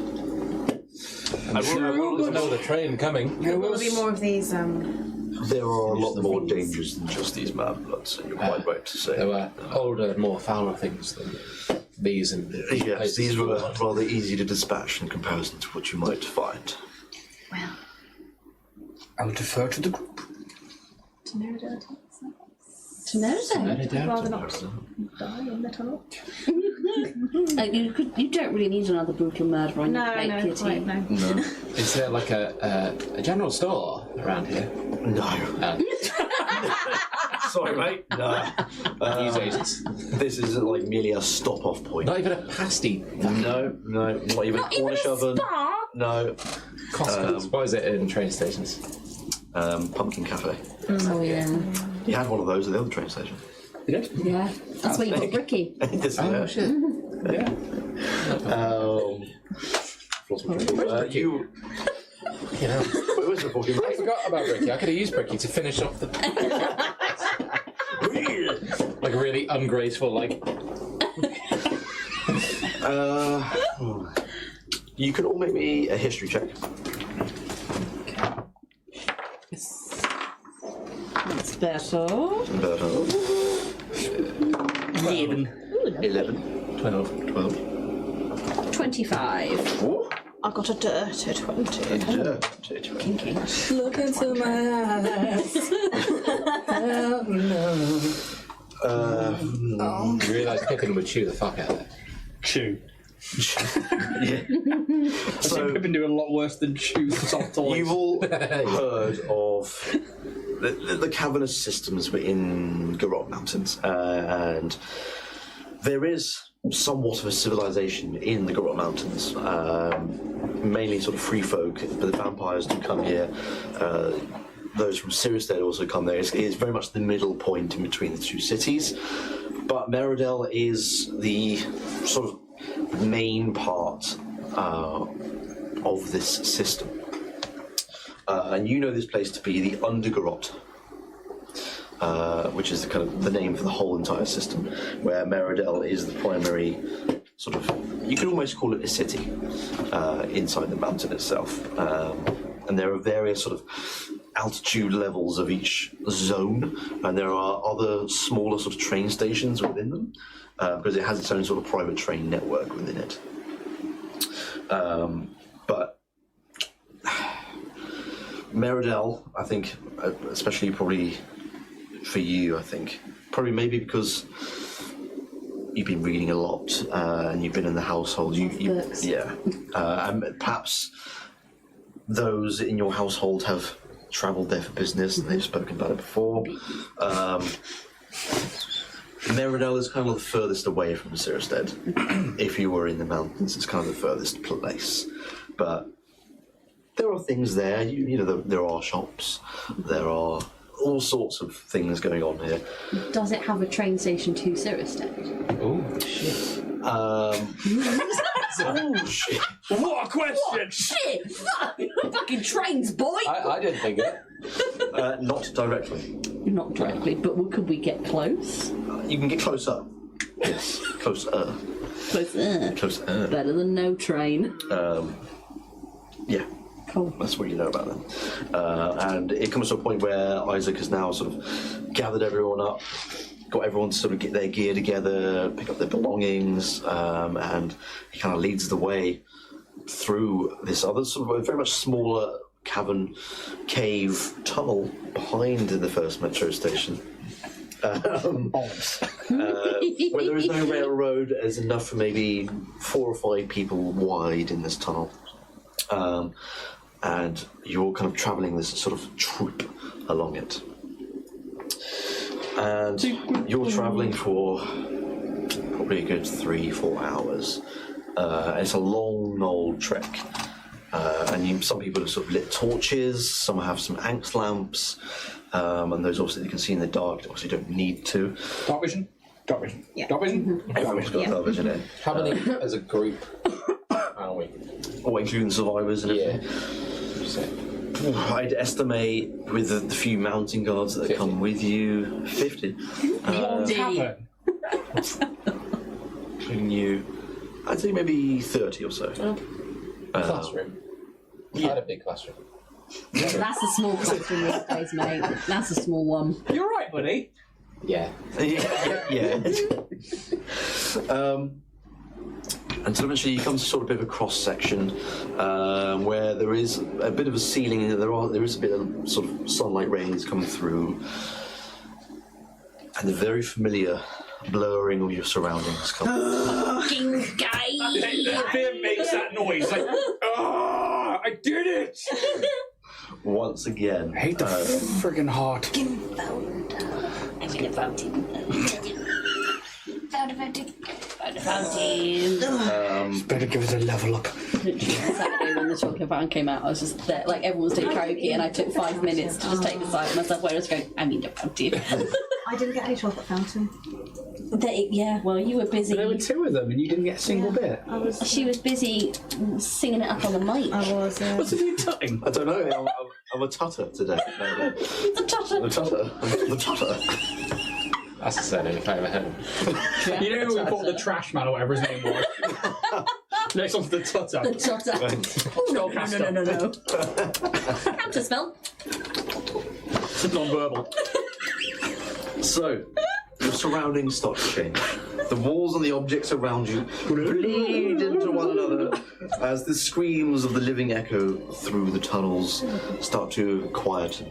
I will know the train coming. There will be more of these. There are a lot more dangers than just these Madbloods, and you're quite right to say. There were older, more fouler things than these. And yes, these were rather easy to dispatch in comparison to what you might find. Well, I'll defer to the group. To Meredith. to Meredith. I'd rather not die in the tunnel. You don't really need another brutal murder on your plate, Kitty. Quite, no. Is there like a general store around here? No. Sorry, mate. No. Newsagents. This isn't like merely a stop-off point. Not even a pasty. No, not even a Cornish oven. No. Costco's. What is it in train stations? Pumpkin Cafe. Oh, yeah. You had one of those at the other train station. You did? Yeah. That's where you got Ricky. Oh, shit. Yeah. You... Where's the fucking I forgot about Ricky. I could have used Ricky to finish off the... like really ungraceful, like... You can all make me a history check. That's better. 11. 11. 12. 25. I got a dirty 20. Kinky. Look into my eyes. You realise Pippin would chew the fuck out of it. Chew. Yeah. So I've been doing a lot worse than chew soft toys. You've all heard of the cavernous systems within Garrote Mountains, and there is somewhat of a civilization in the Garot Mountains. Mainly sort of free folk, but the vampires do come here. Those from Cyherested also come there. It's very much the middle point in between the two cities. But Meridel is the sort of main part of this system. And you know this place to be the Undergarot, which is the name for the whole entire system, where Meridel is the primary sort of, you could almost call it a city inside the mountain itself. And there are various sort of altitude levels of each zone, and there are other smaller sort of train stations within them, because it has its own sort of private train network within it. But Meridel, I think, especially probably for you, I think, probably maybe because you've been reading a lot and you've been in the household, and perhaps those in your household have travelled there for business and they've spoken about it before. Meridel is kind of the furthest away from Cyherested. If you were in the mountains, it's kind of the furthest place. But there are things there. You know, there are shops. There are all sorts of things going on here. Does it have a train station to Cyherested? Oh shit! Oh shit! What a question! Shit! Fuck! Fucking trains, boy! I didn't think it. Not directly. Not directly, but could we get close? You can get closer. Yes, closer. Closer. Closer. Better than no train. Yeah. Cool. That's what you know about them. And it comes to a point where Isaac has now sort of gathered everyone up, got everyone to sort of get their gear together, pick up their belongings, and he kind of leads the way through this other sort of very much smaller cavern, cave, tunnel behind the first metro station. Where there is no railroad, there's enough for maybe 4 or 5 people wide in this tunnel. And you're kind of travelling this sort of troop along it. And you're travelling for probably a good 3-4 hours. It's a long, old trek. And some people have sort of lit torches, some have some angst lamps, and those obviously you can see in the dark, obviously you don't need to. Dark vision? Dark vision. Yeah. Dark vision? Everyone's got dark vision in. How many as a group are we? Oh, including the survivors and everything. What'd you say? I'd estimate with the few mounting guards that 50. come with you, 50. Tavern. Including you, I'd say maybe 30 or so. Classroom. Quite a big classroom. That's a small classroom these days, mate. That's a small one. You're right, buddy. Yeah. Yeah. And so eventually you come to sort of a bit of a cross section where there is a bit of a ceiling, and there is a bit of sort of sunlight rays coming through, and the very familiar blurring of your surroundings comes. Fucking guy! The beer makes that noise. Like, I did it! Once again. I hate the friggin' heart. I'm gonna vote him. Found a fountain. Better give us a level up. Literally, on Saturday when the chocolate fountain came out, I was just there, like everyone was doing karaoke, and I took 5 minutes to just take the side of myself where I was going, I need a fountain. I didn't get any chocolate fountain. Well, you were busy. There were 2 of them and you didn't get a single bit. She was busy singing it up on the mic. I was. What's the new tutting? I don't know, I'm a tutter today. The tutter. The tutter. That's the surname if I ever heard him. You know who we bought the trash man or whatever his name was? Next one's the tutter. The tutter. Spellcaster. No. Counter spell. Non-verbal. So, your surroundings start to change. The walls and the objects around you bleed into one another as the screams of the living echo through the tunnels start to quieten.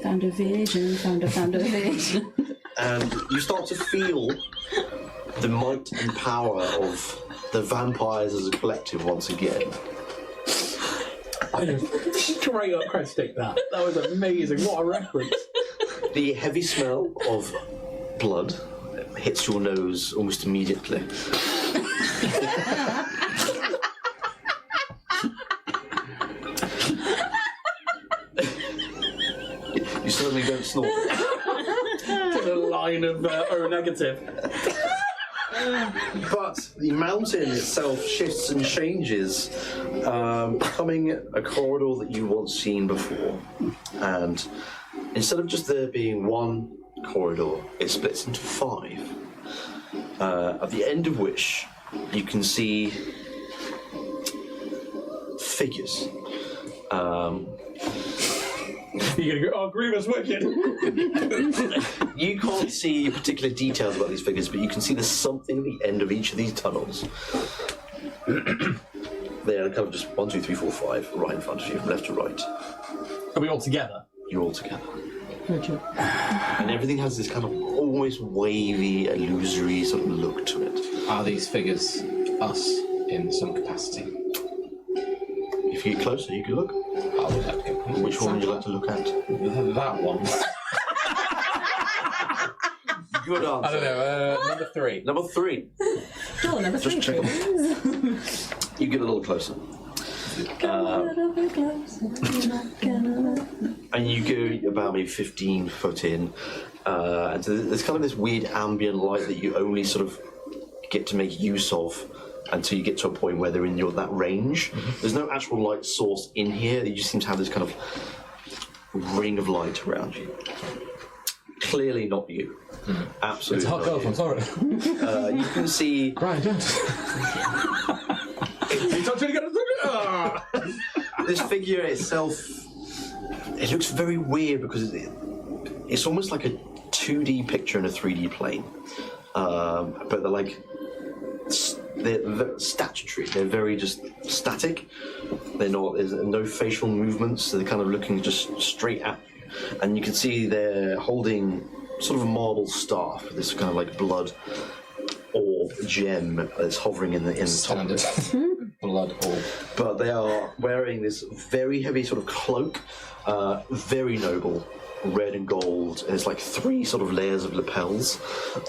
Found a vision. Found a vision. And you start to feel the might and power of the vampires as a collective once again. I just straight up cresting that. That was amazing. What a reference. The heavy smell of blood hits your nose almost immediately. You certainly don't snort. Get a line of O negative. But the mountain itself shifts and changes, becoming a corridor that you've once seen before. And instead of just there being one corridor, it splits into 5. At the end of which you can see figures. You're gonna go, oh, Grievous Wicked! You can't see particular details about these figures, but you can see there's something at the end of each of these tunnels. They're kind of just 1, 2, 3, 4, 5, right in front of you, from left to right. Are we all together? You're all together. And everything has this kind of almost wavy, illusory sort of look to it. Are these figures us in some capacity? If you get closer, you can look. I would like to get closer. Which one would you like to look at? That one. Good answer. I don't know, number 3. Number 3. Door number 3. Just check them. You get a little closer. And you go about maybe 15 foot in, and so there's kind of this weird ambient light that you only sort of get to make use of until you get to a point where they're in that range. There's no actual light source in here. You just seem to have this kind of ring of light around you. Clearly not you. Absolutely. It's hot not golf, you. I'm sorry. You can see. Right, don't. This figure itself, it looks very weird because it's almost like a 2D picture in a 3D plane. But they're like, they're statutory. They're very just static. There's no facial movements. So they're kind of looking just straight at you. And you can see they're holding sort of a marble staff, this kind of like blood orb gem that's hovering in the top of it. Blood orb. But they are wearing this very heavy sort of cloak, very noble, red and gold. And it's like 3 sort of layers of lapels,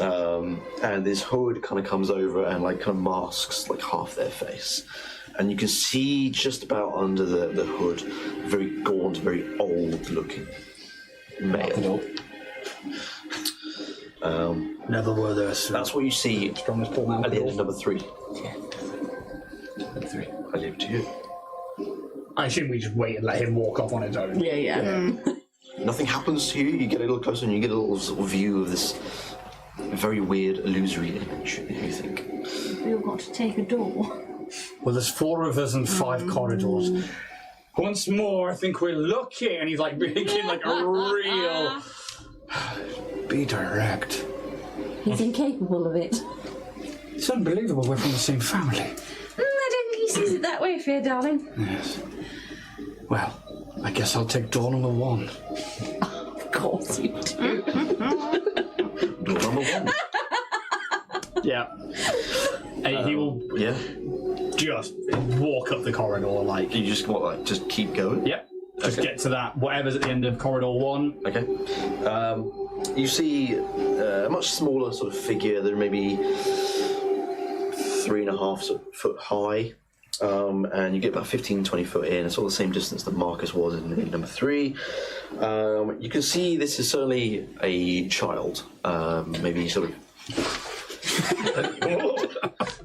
and this hood kind of comes over and like kind of masks like half their face. And you can see just about under the hood, very gaunt, very old looking male. Never were there. That's what you see Strongest pull now. at the end of number 3. Number 3. I leave it to you. I assume we just wait and let him walk off on his own. Yeah. Nothing happens to you. You get a little closer and you get a little sort of view of this very weird, illusory image. You think? We've got to take a door. Well, there's 4 of us and 5 corridors. Once more, I think we're lucky. And he's like making like a real. Be direct. He's incapable of it. It's unbelievable we're from the same family. I don't think he sees it that way, fair darling. Yes. Well, I guess I'll take door number 1. Of course you do. Door number 1. Yeah. He will just walk up the corridor like. You just just keep going. Yep. Just Okay. get to that. Whatever's at the end of corridor 1. Okay. You see a much smaller sort of figure. They're maybe 3.5 foot high, and you get about 15, 20 foot in. It's all the same distance that Marcus was in number 3. You can see this is certainly a child, maybe sort of.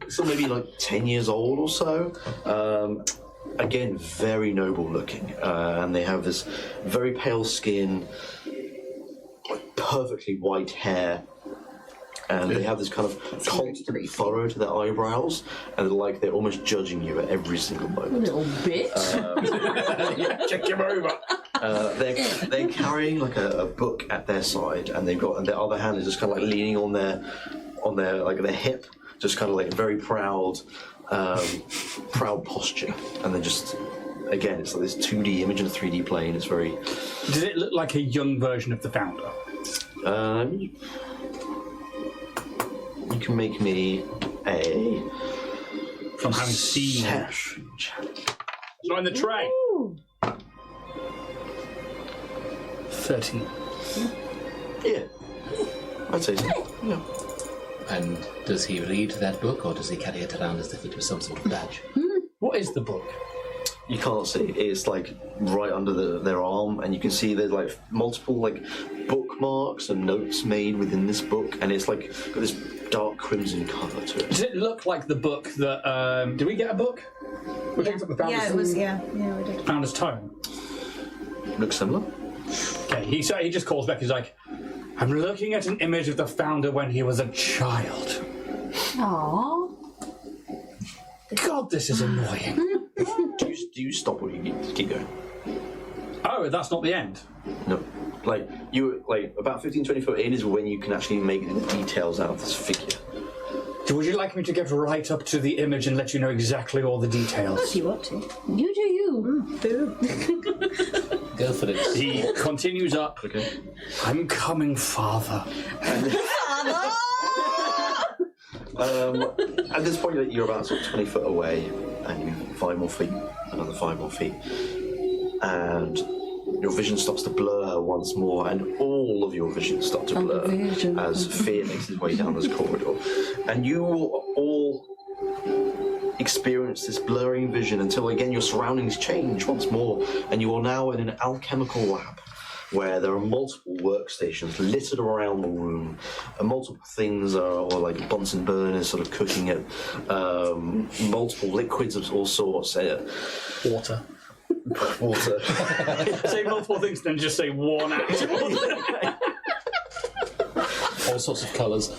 So maybe like 10 years old or so. Again, very noble looking, and they have this very pale skin, like perfectly white hair, and they have this kind of constant furrow to their eyebrows, and they're almost judging you at every single moment. Little bitch. Check him over. They're carrying like a book at their side, and and their other hand is just kind of like leaning on their their hip, just kind of like very proud posture. And then just again, it's like this 2D image in a 3D plane. It's very. Does it look like a young version of the founder? You can make me a. From having seen it. perception check. It's not in the tray. 13. Yeah, I'd say so. Yeah. And does he read that book, or does he carry it around as if it was some sort of badge? What is the book? You can't see. It's like right under their arm, and you can see there's like multiple like bookmarks and notes made within this book, and it's like got this dark crimson cover to it. Does it look like the book that? Did we get a book? We picked up the Founder's, Yeah, it was. Yeah, we did. Founder's Tome. Looks similar. Okay, he just calls back. He's like, "I'm looking at an image of the Founder when he was a child." Aww. God, this is annoying. Do you stop or do you keep going? Oh, that's not the end. No. Like about 15-20 foot in is when you can actually make the details out of this figure. Would you like me to get right up to the image and let you know exactly all the details? If you want to. You do you. Go for it. He continues up. Okay. I'm coming, Father. At this point, you're about sort of 20 foot away, and you 5 more feet, another 5 more feet, and your vision starts to blur once more, and all of your vision starts to blur as fear makes its way down this corridor, and you will all experience this blurring vision until again your surroundings change once more, and you are now in an alchemical lab where there are multiple workstations littered around the room, and multiple things are like Bunsen burners sort of cooking it, multiple liquids of all sorts. Water. Water. Say multiple things, then just say one actual. All sorts of colours.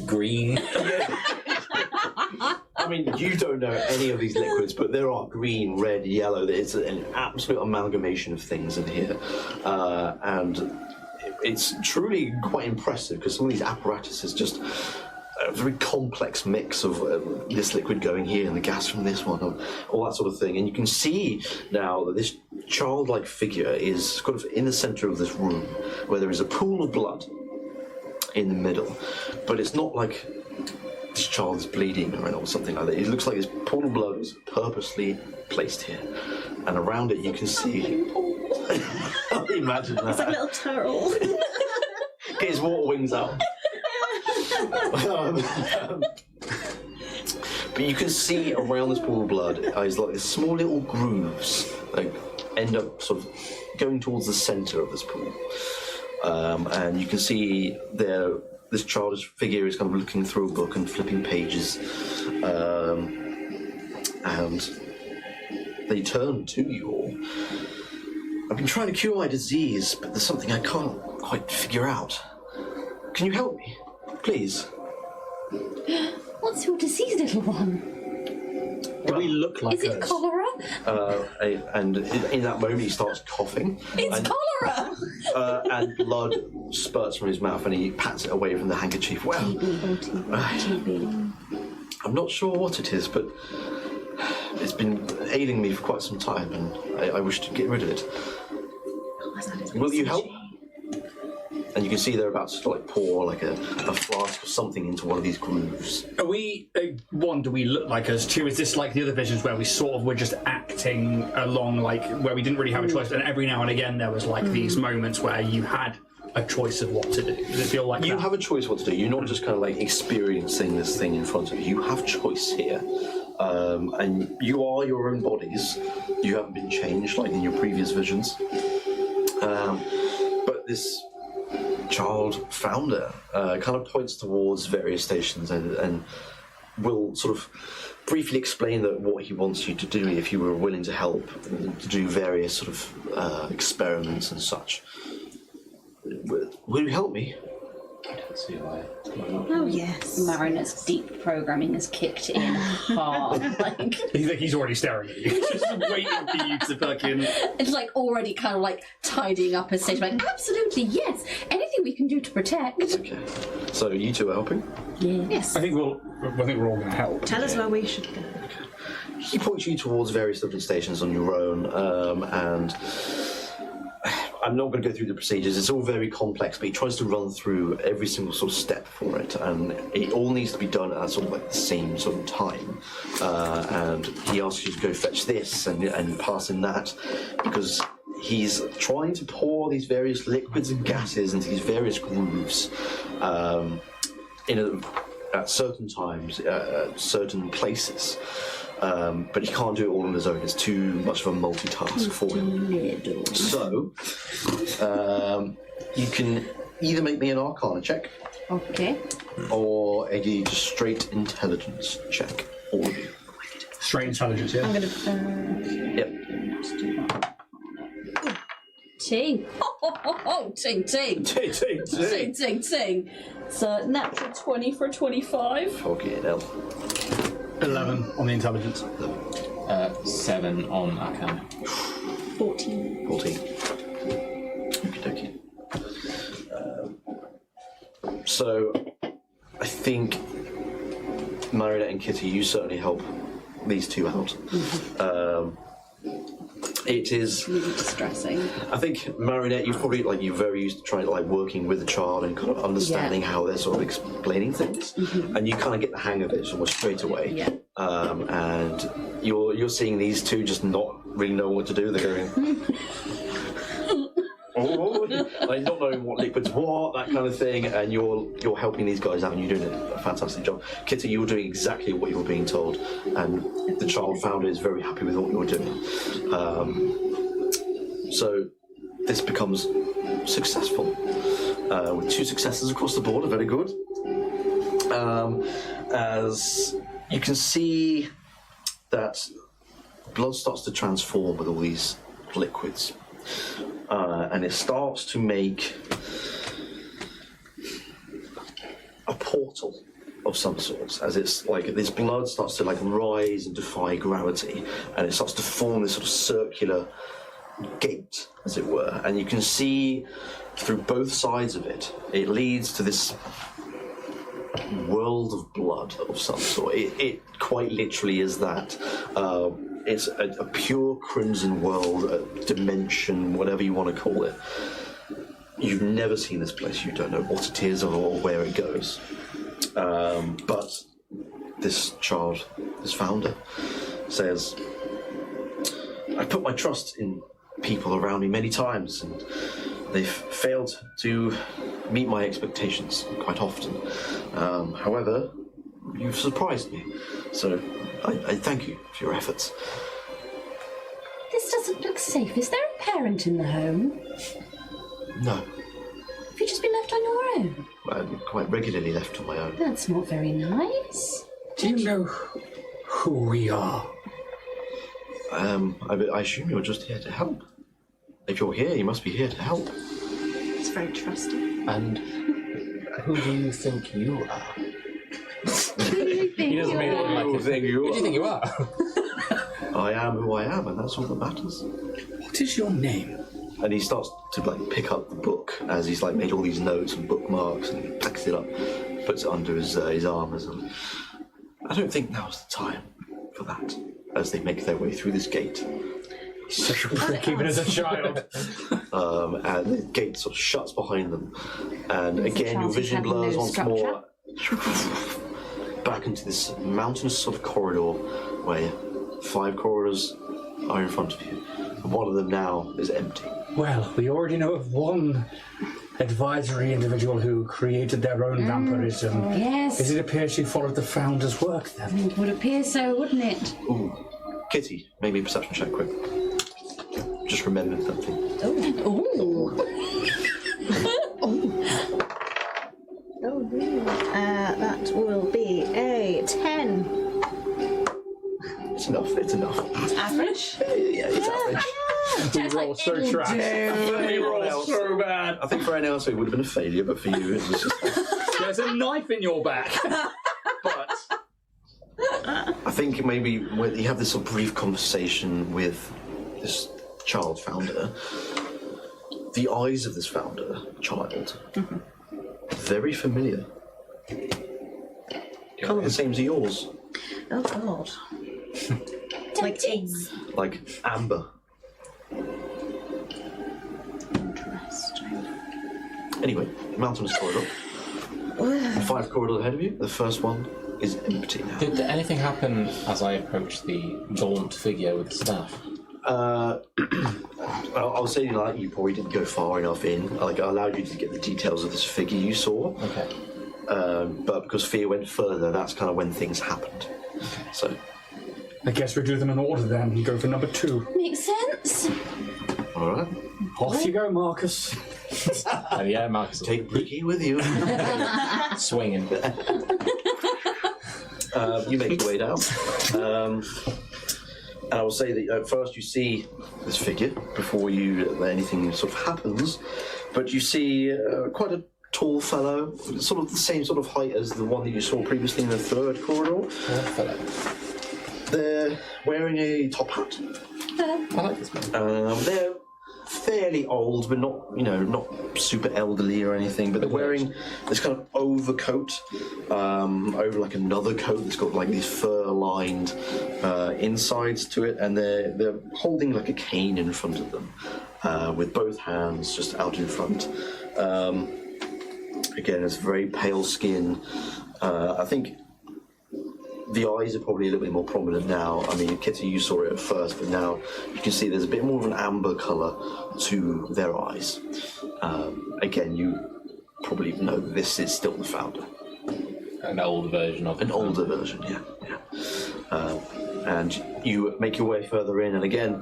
Green. I mean, you don't know any of these liquids, but there are green, red, yellow. It's an absolute amalgamation of things in here. And it's truly quite impressive because some of these apparatus is just a very complex mix of this liquid going here and the gas from this one, and all that sort of thing. And you can see now that this childlike figure is kind of in the center of this room where there is a pool of blood in the middle, but it's not like this child is bleeding or something like that. It looks like this pool of blood was purposely placed here, and around it you can see. Imagine that. It's like a little turtle. Get his water wings out. But you can see around this pool of blood is like these small little grooves that end up sort of going towards the centre of this pool, and you can see there. This childish figure is kind of looking through a book and flipping pages, and they turn to you all. I've been trying to cure my disease, but there's something I can't quite figure out. Can you help me, please? What's your disease, little one? Do we look like Is it us? cholera? And in that moment he starts coughing. It's cholera! And blood spurts from his mouth and he pats it away from the handkerchief. Well, TB. I'm not sure what it is, but it's been ailing me for quite some time and I wish to get rid of it. Will you help? And you can see they're about to like pour like a flask of something into one of these grooves. Are we, one, do we look like us? Two, is this like the other visions where we sort of were just acting along, like, where we didn't really have a choice, and every now and again there was like these moments where you had a choice of what to do? Does it feel like you that? have a choice what to do? You're not just kind of like experiencing this thing in front of you. You have choice here. And you are your own bodies. You haven't been changed like in your previous visions. But this child founder kind of points towards various stations and will sort of briefly explain that what he wants you to do if you were willing to help, to do various sort of experiments and such. Will you help me? I don't see why. Oh, yes. Marinette's deep programming has kicked in hard. Like, He's already staring at you, just waiting for you to fucking... it's like already kind of like tidying up a stage. Like, absolutely, yes. Anything we can do to protect. Okay. So you two are helping? Yes. I think we're all going to help. Tell us where we should go. He points you towards various different stations on your own, and I'm not going to go through the procedures. It's all very complex, but he tries to run through every single sort of step for it, and it all needs to be done at sort of like the same sort of time. And he asks you to go fetch this and pass in that, because he's trying to pour these various liquids and gases into these various grooves in a at certain times, at certain places. But he can't do it all on his own. It's too much of a multitask for him. So, you can either make me an Arcana check, Okay. or a just straight intelligence check. All of you. Straight intelligence, yeah. I'm gonna. Yep. Let's do that. Ting. Ting, ting. Ting, ting, ting. So, natural 20 for 25. Fucking hell. 11 on the intelligence. 7 on Arcana. 14. 14. Okie dokie. So, I think Marinette and Kitty, you certainly help these two out. It is Really distressing. I think Marinette, you're very used to trying to working with the child and kind of understanding how they're sort of explaining things, and you kind of get the hang of it almost straight away. Yeah. And you're seeing these two just not really know what to do. They're going, like not knowing what liquid's what, that kind of thing, and you're helping these guys out, and you're doing a fantastic job. Kitty, you were doing exactly what you were being told, and the child founder is very happy with what you're doing. So this becomes successful with 2 successes across the board. Are very good. As you can see that blood starts to transform with all these liquids. And it starts to make a portal of some sort, as it's this blood starts to rise and defy gravity, and it starts to form this sort of circular gate, as it were. And you can see through both sides of it, it leads to this world of blood of some sort. It quite literally is that. It's a pure crimson world, a dimension, whatever you want to call it. You've never seen this place. You don't know what it is or where it goes. But this child, this founder, says, I've put my trust in people around me many times, and they've failed to meet my expectations quite often. However, you've surprised me, so I thank you for your efforts. This doesn't look safe. Is there a parent in the home? No, Have you just been left on your own? I'm quite regularly left on my own. That's not very nice. Do you know who we are? I assume you're just here to help. If you're here, you must be here to help. It's very trusting. And who do you think you are? He doesn't mean it like Who a do you think you are? I am who I am, and that's all that matters. What is your name? And he starts to pick up the book as he's made all these notes and bookmarks, and he packs it up, puts it under his arm. I don't think now's the time for that. As they make their way through this gate, Such a prick, even as a child. and the gate sort of shuts behind them, and again your vision blurs once more back into this mountainous sort of corridor where 5 corridors are in front of you, and one of them now is empty. Well, we already know of one advisory individual who created their own vampirism. Yes. Does it appear she followed the founder's work then? It would appear so, wouldn't it? Ooh, Kitty, maybe a perception check quick. Just remembered something. Ooh. That will be a 10. It's enough. It's enough. Average. Yeah, it's average. We roll so trash. We roll so bad. I think for anyone else it would have been a failure, but for you it was just. There's a knife in your back. But I think maybe when you have this sort of brief conversation with this child founder, the eyes of this founder child, very familiar. Kind of the same as yours, Oh god. Like eggs. like amber. Interesting. Anyway, mountainous corridor. 5 corridors ahead of you. The first one is empty now. Did anything happen as I approached the gaunt figure with the staff? I'll say you probably didn't go far enough in. I allowed you to get the details of this figure you saw. Okay. but because fear went further, that's kind of when things happened. So, I guess we do them in order then. You go for number 2. Makes sense. all right, Off you go, Marcus. Yeah, Marcus. take Bricky with you. Swinging. You make your way down. And I will say that at first you see this figure before anything sort of happens, but you see quite a tall fellow, sort of the same sort of height as the one that you saw previously in the third corridor. They're wearing a top hat. I like this one. They're fairly old, but not super elderly or anything. But they're wearing this kind of overcoat over like another coat that's got like these fur-lined insides to it, and they're holding like a cane in front of them with both hands just out in front. Again, it's very pale skin. I think the eyes are probably a little bit more prominent now. I mean, Kitty, you saw it at first, but now you can see there's a bit more of an amber colour to their eyes. Again, you probably know this is still the founder. An older version of it. An older version, yeah. And you make your way further in, and again,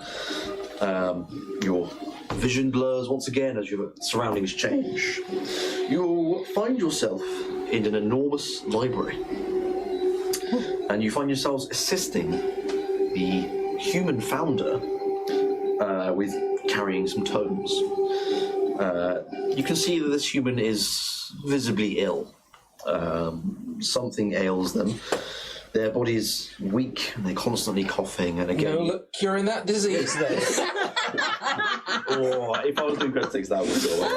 your vision blurs once again as your surroundings change. You'll find yourself in an enormous library. And you find yourselves assisting the human founder with carrying some tomes. You can see that this human is visibly ill. Something ails them. Their body's weak and they're constantly coughing, and again... No, look, curing that disease then. Oh, if I was doing critics, that would go.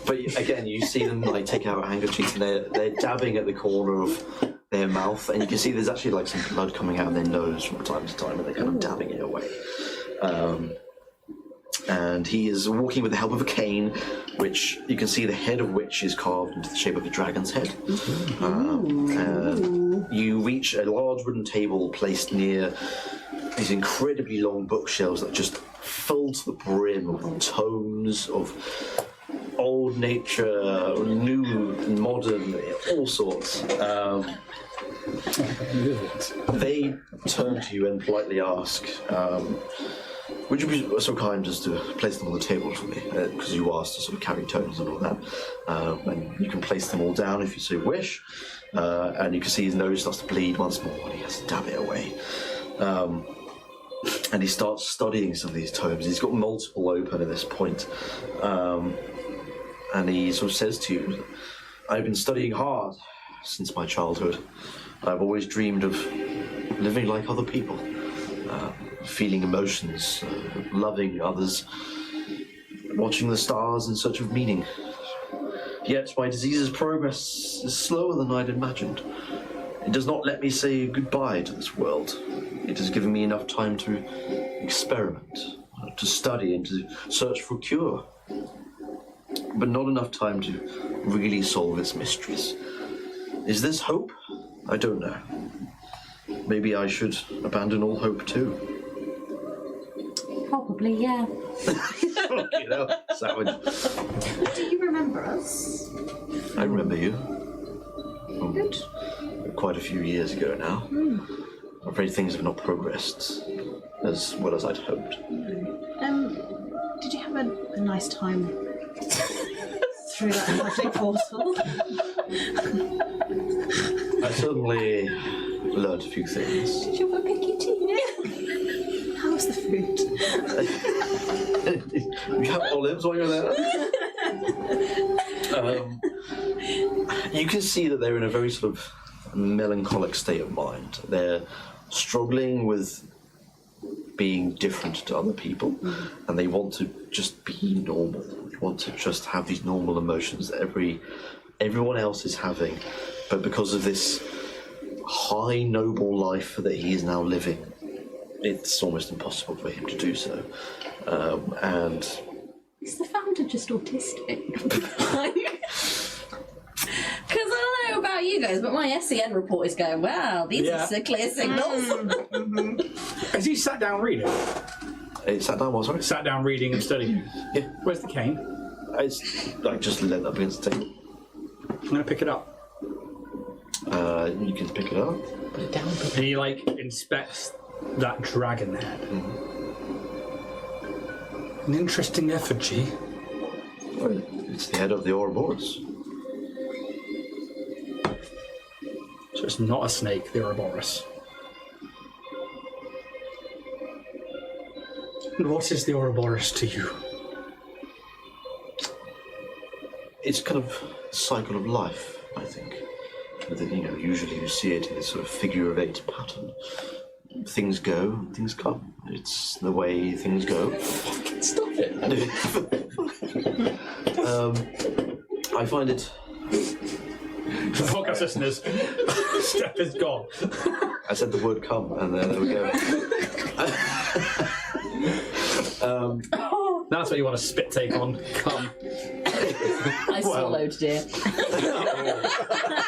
But again, you see them like take out handkerchiefs and they're dabbing at the corner of their mouth, and you can see there's actually like some blood coming out of their nose from time to time, and they're kind of dabbing it away. And he is walking with the help of a cane, which you can see the head of which is carved into the shape of a dragon's head. And you reach a large wooden table placed near these incredibly long bookshelves that just fill to the brim of tomes of old nature, new, modern, all sorts. They turn to you and politely ask, would you be so kind as to place them on the table for me? Because you asked to sort of carry tomes and all that. And you can place them all down if you so wish. And you can see his nose starts to bleed once more, and he has to dab it away. And he starts studying some of these tomes. He's got multiple open at this point. And he sort of says to you, I've been studying hard since my childhood. I've always dreamed of living like other people. Feeling emotions, loving others, watching the stars in search of meaning. Yet my disease's progress is slower than I'd imagined. It does not let me say goodbye to this world. It has given me enough time to experiment, to study and to search for a cure. But not enough time to really solve its mysteries. Is this hope? I don't know. Maybe I should abandon all hope too. Probably, yeah. You know, savage. Do you remember us? I remember you. Good. Quite a few years ago now. I'm afraid things have not progressed as well as I'd hoped. Did you have a nice time through that magic portal? I certainly learned a few things. Did you have a picky tea? How was the food? You have olives while you're there? You can see that they're in a very sort of melancholic state of mind. They're struggling with being different to other people, and they want to just be normal. They want to just have these normal emotions that everyone else is having, but because of this high noble life that he is now living, it's almost impossible for him to do so. And Is the founder just autistic? Because I don't know about you guys, but my SEN report is going, wow, these are clear signals. Has he sat down reading? it sat down, was it? Sat down reading and studying. Yeah. Where's the cane? I just let it up against the table. I'm going to pick it up. You can pick it up. Put it down. And he, like, inspects that dragon head. An interesting effigy. Well, it's the head of the Ouroboros. So it's not a snake, the Ouroboros. And what is the Ouroboros to you? It's kind of a cycle of life, I think. Usually you see it in this sort of figure of 8 pattern. Things go, and things come. It's the way things go. Stop it. I find it. For podcast listeners, Steph is gone. I said the word "come," and there we go. That's what you want a spit take on. Come. I swallowed, dear.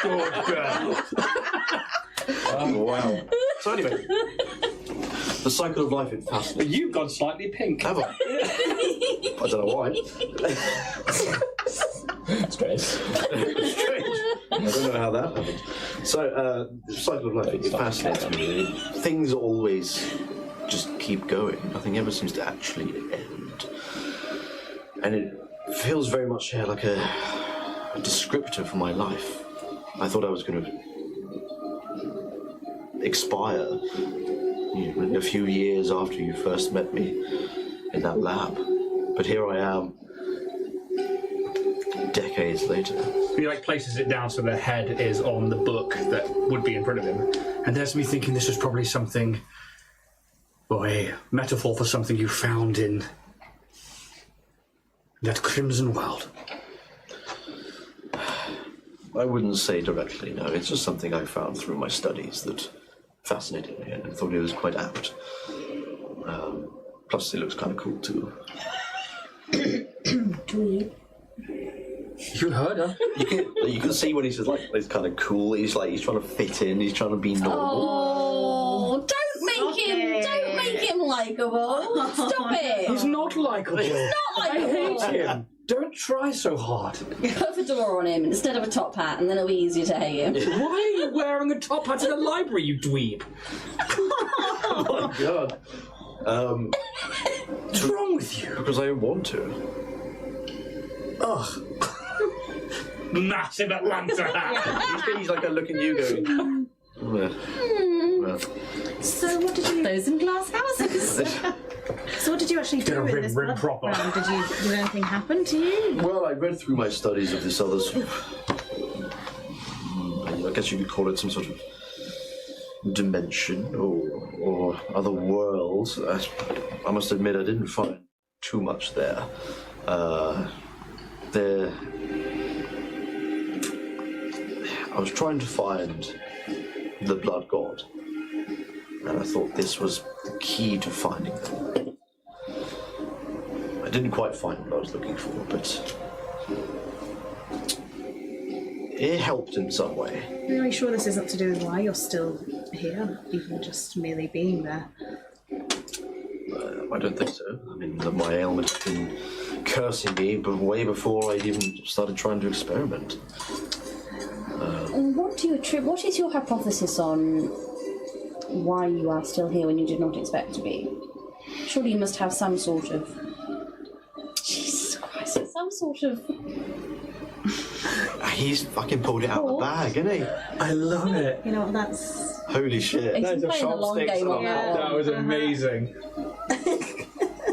Good girl. Wow. So anyway, the cycle of life is fascinating. You've gone slightly pink. Have I? I don't know why. Strange. Strange. I don't know how that happened. So, the cycle of life is fascinating me. Things always just keep going. Nothing ever seems to actually end. And it feels very much like a descriptor for my life. I thought I was going to expire a few years after you first met me in that lab. But here I am, decades later. He like places it down so the head is on the book that would be in front of him. And there's me thinking this was probably something, or a metaphor for something you found in that crimson world. I wouldn't say directly, no. It's just something I found through my studies that fascinated me and I thought it was quite apt. Plus, it looks kind of cool too. Dweeb. You heard her. You can see when he's just like, it's kind of cool. He's trying to fit in. He's trying to be normal. Oh, don't make him likeable. Stop it. He's not likeable. He's not I likeable. hate him. Don't try so hard. Put a fedora on him instead of a top hat, and then it'll be easier to hate him. Why are you wearing a top hat in a library, you dweeb? Oh my god. What's wrong with you? Because I want to. Ugh. Massive Atlanta hat. He's like looking at you going. Well. So what did you? Those in glass houses. So what did you actually do in this blood proper. round? Did anything happen to you? Well, I read through my studies of this other sort of. I guess you could call it some sort of dimension or other worlds. I must admit, I didn't find too much there. I was trying to find the blood god, and I thought this was the key to finding them. I didn't quite find what I was looking for, but it helped in some way. Are you sure this isn't to do with why you're still here, even just merely being there? I don't think so. I mean, my ailment has been cursing me, but way before I even started trying to experiment. What is your hypothesis on why you are still here when you did not expect to be? Surely you must have some sort of... Jesus Christ, some sort of... He's fucking pulled it out of the bag, isn't he? I love it. You know, that's... Holy shit. He's Those are playing the long chopsticks. game on that one. That was amazing.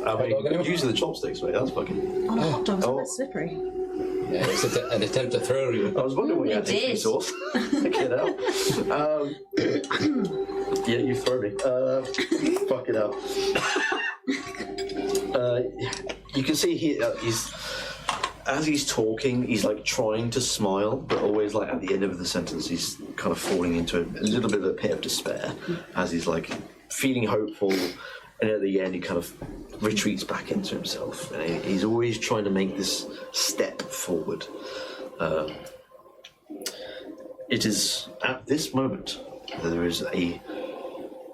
I mean, using the chopsticks, mate, that's fucking... Oh, hot dogs are a bit slippery. Yeah, it's an attempt to throw you. I was wondering what you had It HP did. sauce. Get out. Yeah, you throw me. Fuck it up. You can see he's as he's talking, he's like trying to smile, but always like at the end of the sentence, he's kind of falling into a little bit of a pit of despair as he's like feeling hopeful, and at the end he kind of retreats back into himself. And he's always trying to make this step forward. It is at this moment that there is a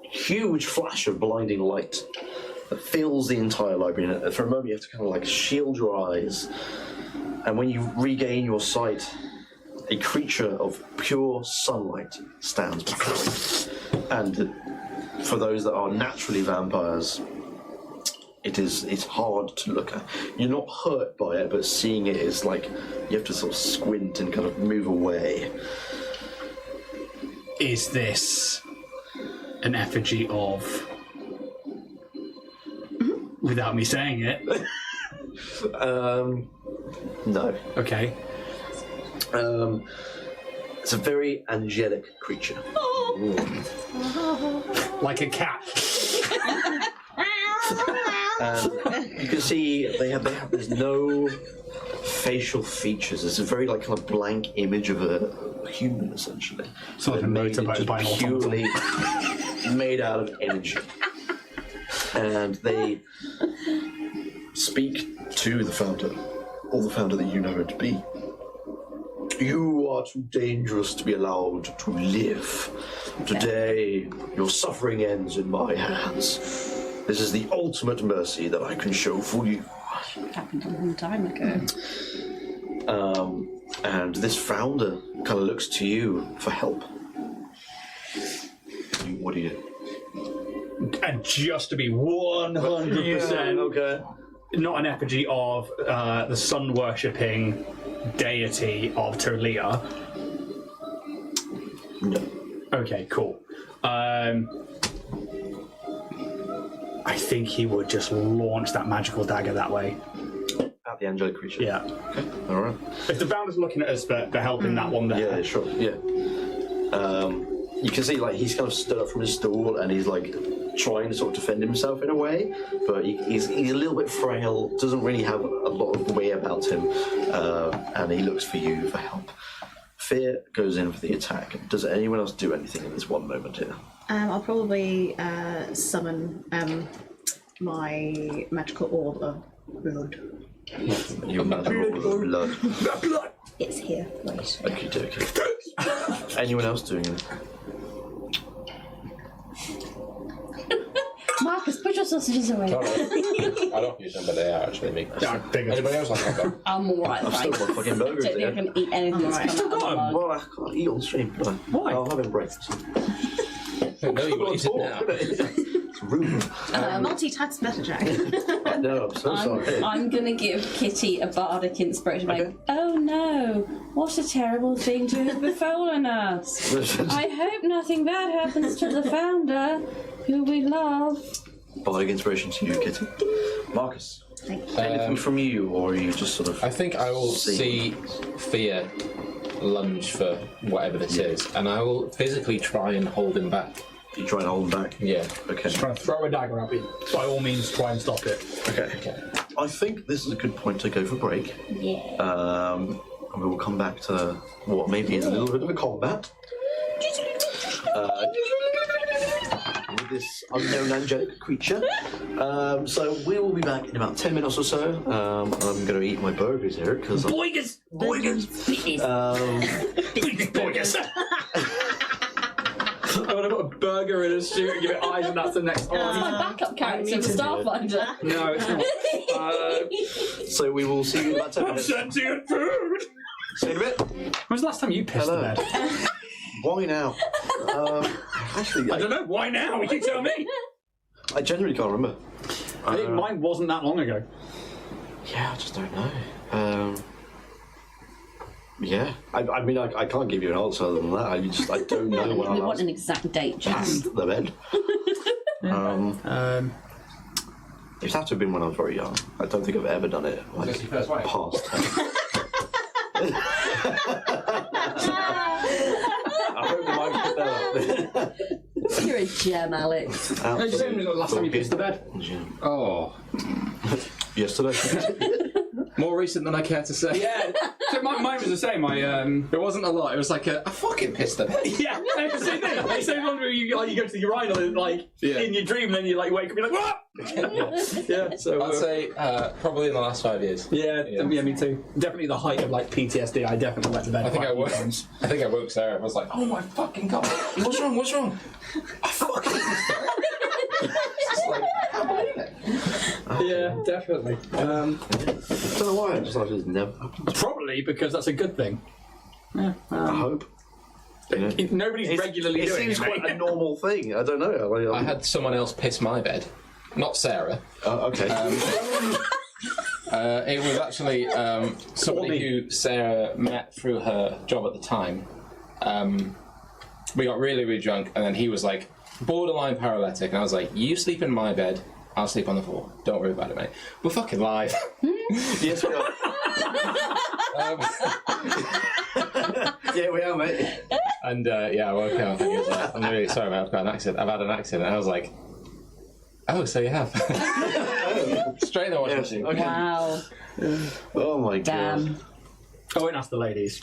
huge flash of blinding light that fills the entire library, and for a moment you have to kind of like shield your eyes And when you regain your sight, a creature of pure sunlight stands before you. And for those that are naturally vampires, it's hard to look at. You're not hurt by it, but seeing it is like you have to sort of squint and kind of move away. Is this an effigy of... Without me saying it? No. Okay. It's a very angelic creature. Like a cat. You can see there's no facial features. It's a very like kind of blank image of a human, essentially. So like a motorbike by an purely made out of energy. And they speak to the founder, or the founder that you know it to be. You are too dangerous to be allowed to live. Today, your suffering ends in my hands. This is the ultimate mercy that I can show for you. It happened a long time ago. And this founder kind of looks to you for help. What do you... And just to be 100% okay. not an effigy of the sun-worshipping deity of Terlia. No. Okay, cool. I think he would just launch that magical dagger that way. At the angelic creature? Yeah. Okay, alright. If the founder's looking at us for helping that one there. Yeah, sure, yeah. You can see, like, he's kind of stood up from his stool and he's, like, trying to sort of defend himself in a way, but he's a little bit frail, doesn't really have a lot of way about him, and he looks for you for help. Fear goes in for the attack. Does anyone else do anything in this one moment here? I'll probably summon my magical orb of blood. Your magical blood. Blood! It's here. Wait. Okay. Anyone else doing anything? Marcus, put your sausages away. I don't use them, but they are actually meat. Anybody else like that? I'm alright, I've still got fucking burgers I don't think I here. can eat anything that's Still come got out of 'em? the Well, I can't eat on stream, can I? Why? I'll have him breakfast. No, you will eat it now. It's rude. Multitask better, Jack. I know, I'm so sorry. I'm gonna give Kitty a bardic inspiration. Okay. Like, oh no, what a terrible thing to have befallen us. I hope nothing bad happens to the founder, who we love. Bardic inspiration to you, Kitty. Marcus, anything from you, or are you just sort of... I think I will see Fear lunge for whatever this is, and I will physically try and hold him back. You try and hold him back? Yeah. Okay. Trying to throw a dagger at me. By all means, try and stop it. Okay. I think this is a good point to go for break. Yeah. And we will come back to what maybe is a little bit of a combat. With this unknown angelic creature. So we will be back in about 10 minutes or so. I'm going to eat my burgers here because Boigas! Boigas! I'm going to put a burger in a suit and give it eyes, and that's the next one. That's my backup character, the Starfinder. No, it's not. So we will see you in about 10 minutes. Sentient food! See you in a bit. When's the last time you pissed the bed? Why now? Actually, I don't know. Why now? You tell me. I genuinely can't remember. I think mine wasn't that long ago. Yeah, I just don't know. Yeah, I mean, I can't give you an answer other than that. I don't know when I We want last an exact date, Jack. passed the bed. It would have to have been when I was very young. I don't think I've ever done it like past 10. I hope the mic put that up. You're a gem, Alex. No, just saying, the last time you pissed the bed. Oh, Yesterday. more recent than I care to say. Yeah. So mine was the same. It wasn't a lot. It was like I fucking pissed the bed. Yeah, it's the same thing. It's the same one where you go to the urinal and in your dream, and then you wake up and you're like, what? Yeah. So I'd say probably in the last 5 years. yeah, me too. Definitely the height of PTSD. I definitely went to bed. I think quite I a few woke. times. I think I woke Sarah. I was like, "Oh my fucking god! What's wrong? What's wrong?" I fucking pissed her. It's just like, I can't believe it. Yeah, definitely. I don't know why. I just like it never happened. Probably because that's a good thing. Yeah. I hope. You know? Nobody's regularly it doing seems it. quite a normal thing. I don't know. I had someone else piss my bed. Not Sarah. Okay. It was actually somebody who Sarah met through her job at the time. We got really, really drunk, and then he was like borderline paralytic, and I was like, "You sleep in my bed, I'll sleep on the floor. Don't worry about it, mate. We're fucking live." Yes, we are. Yeah, we are, mate. And yeah, I woke up and he was like, "I'm really sorry, mate. I've had an accident." And I was like, "Oh, so you have?" Straight in the washing machine. Okay. Wow. Oh my god. Damn. I won't ask the ladies.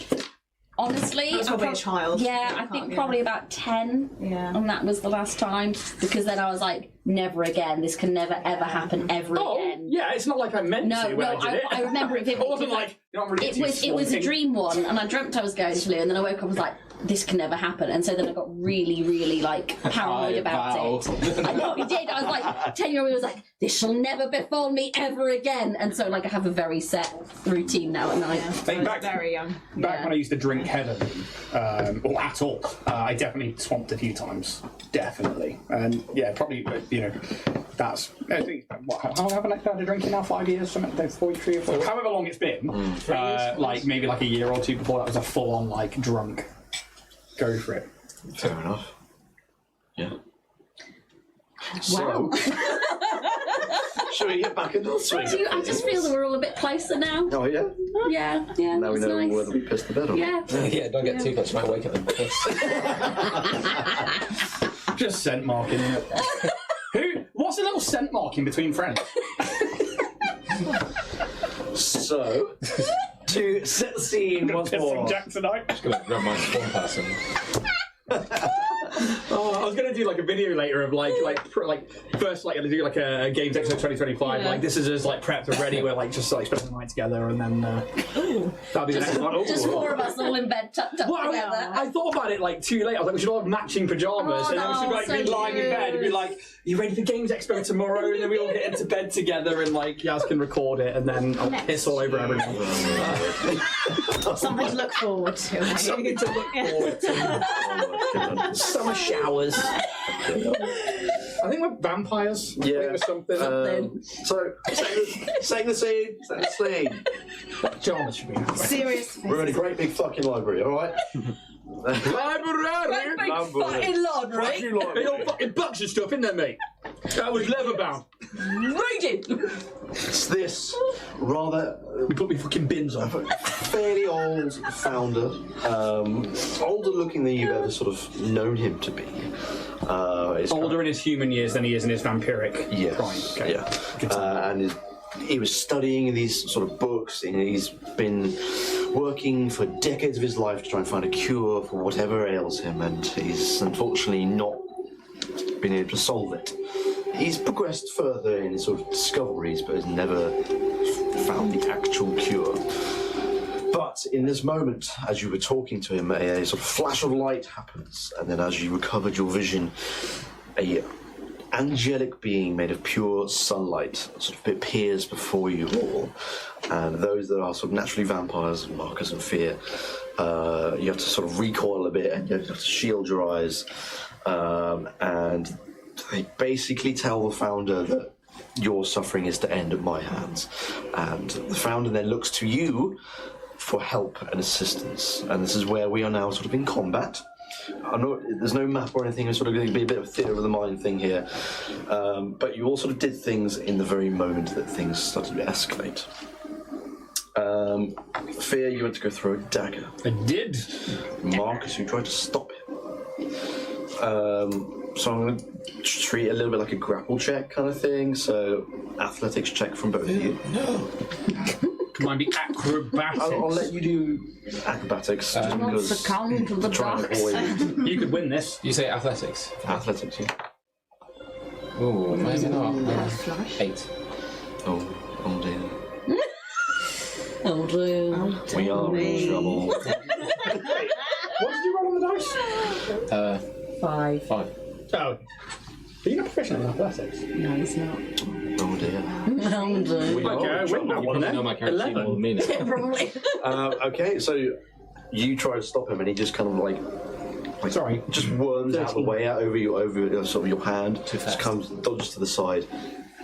Honestly, That's probably a child. Yeah, I think probably about 10. Yeah. And that was the last time. Because then I was like, never again. This can never, ever happen ever again. Yeah, it's not like I meant to when I did it. I remember it vividly. I wasn't like, you know, I'm really it was a dream one, and I dreamt I was going to Lou, and then I woke up and was like, this can never happen. And so then I got really, really like paranoid about it. I know I did. I was like, 10-year-old was like, this shall never befall me ever again. And so like I have a very set routine now at night. back Very young. when I used to drink heavily, or at all, I definitely swamped a few times. Definitely. And yeah, probably, you know, that's, I think, what, how long have I started drinking now? 5 years? Something, 43 or 4? However long it's been. Like maybe like a year or two before that was a full-on like drunk. Go for it. Fair enough. Yeah. Wow. Shall we get back into the swing? I just feel that we're all a bit closer now. Oh yeah. Yeah, Now we that's know nice. whether we pissed the bed or not. Yeah. Yeah, don't get too close. You might wake up and piss. Just scent marking it. What's a little scent marking between friends? So, to set the scene once Piss more. on Jack tonight. Just gonna grab my spawn person. Oh, I was gonna do like a video later of first like gonna do like a Games Expo 2025. Yeah. Like this is just like prepped and ready. We're like just like spending the night together, and then that'll be the next one. Just 4 of us all in bed tucked up Well, together. I thought about it like too late. I was like, we should all have matching pajamas, and then we should like so be lying in bed and be like, "You ready for Games Expo tomorrow?" And then we all get into bed together, and like Yaz can record it, and then I'll piss all over everyone. Something to look forward to. Something to look forward to. Summer showers. I think we're vampires. Yeah. I think we're something. So, setting the scene. Pajamas should be. Serious. We're in a great big fucking library, alright? Library! Fucking laundry. They all fucking books and stuff, isn't there, mate? That was leather bound. Reading. It's this rather We put me fucking bins on. fairly old founder, older looking than you've ever sort of known him to be. Older in his human years than he is in his vampiric prime. Okay. Yeah. Good to know. And he was studying these sort of books, and he's been working for decades of his life to try and find a cure for whatever ails him, and he's unfortunately not been able to solve it. He's progressed further in sort of discoveries, but has never found the actual cure. But in this moment, as you were talking to him, a sort of flash of light happens, and then as you recovered your vision, a angelic being made of pure sunlight sort of appears before you all. And those that are sort of naturally vampires, Marcus and Fear, you have to sort of recoil a bit, and you have to shield your eyes. And they basically tell the founder that your suffering is to end at my hands. And the founder then looks to you for help and assistance. And this is where we are now sort of in combat. There's no map or anything, it's sort of going to be a bit of a theatre of the mind thing here. But you all sort of did things in the very moment that things started to escalate. Fear, you went to go throw a dagger. I did. Marcus, you tried to stop him. So I'm going to treat it a little bit like a grapple check kind of thing. So athletics check from both of you. No. Might be acrobatics. I'll let you do acrobatics just because succumb to the trying to dark avoid You could win this. You say athletics? athletics. Yeah. Ooh, maybe not. 8. Oh dear. Oh, dear. We are in trouble. What did you roll on the dice? 5. 5. Oh. Are you not proficient in athletics? No, he's not. Oh dear. Okay, I win that You one probably then. know my character more than me now. Probably. Okay, so you try to stop him, and he just kind of like Sorry. just worms out of the way, out over sort of your hand. Just comes, dodges to the side.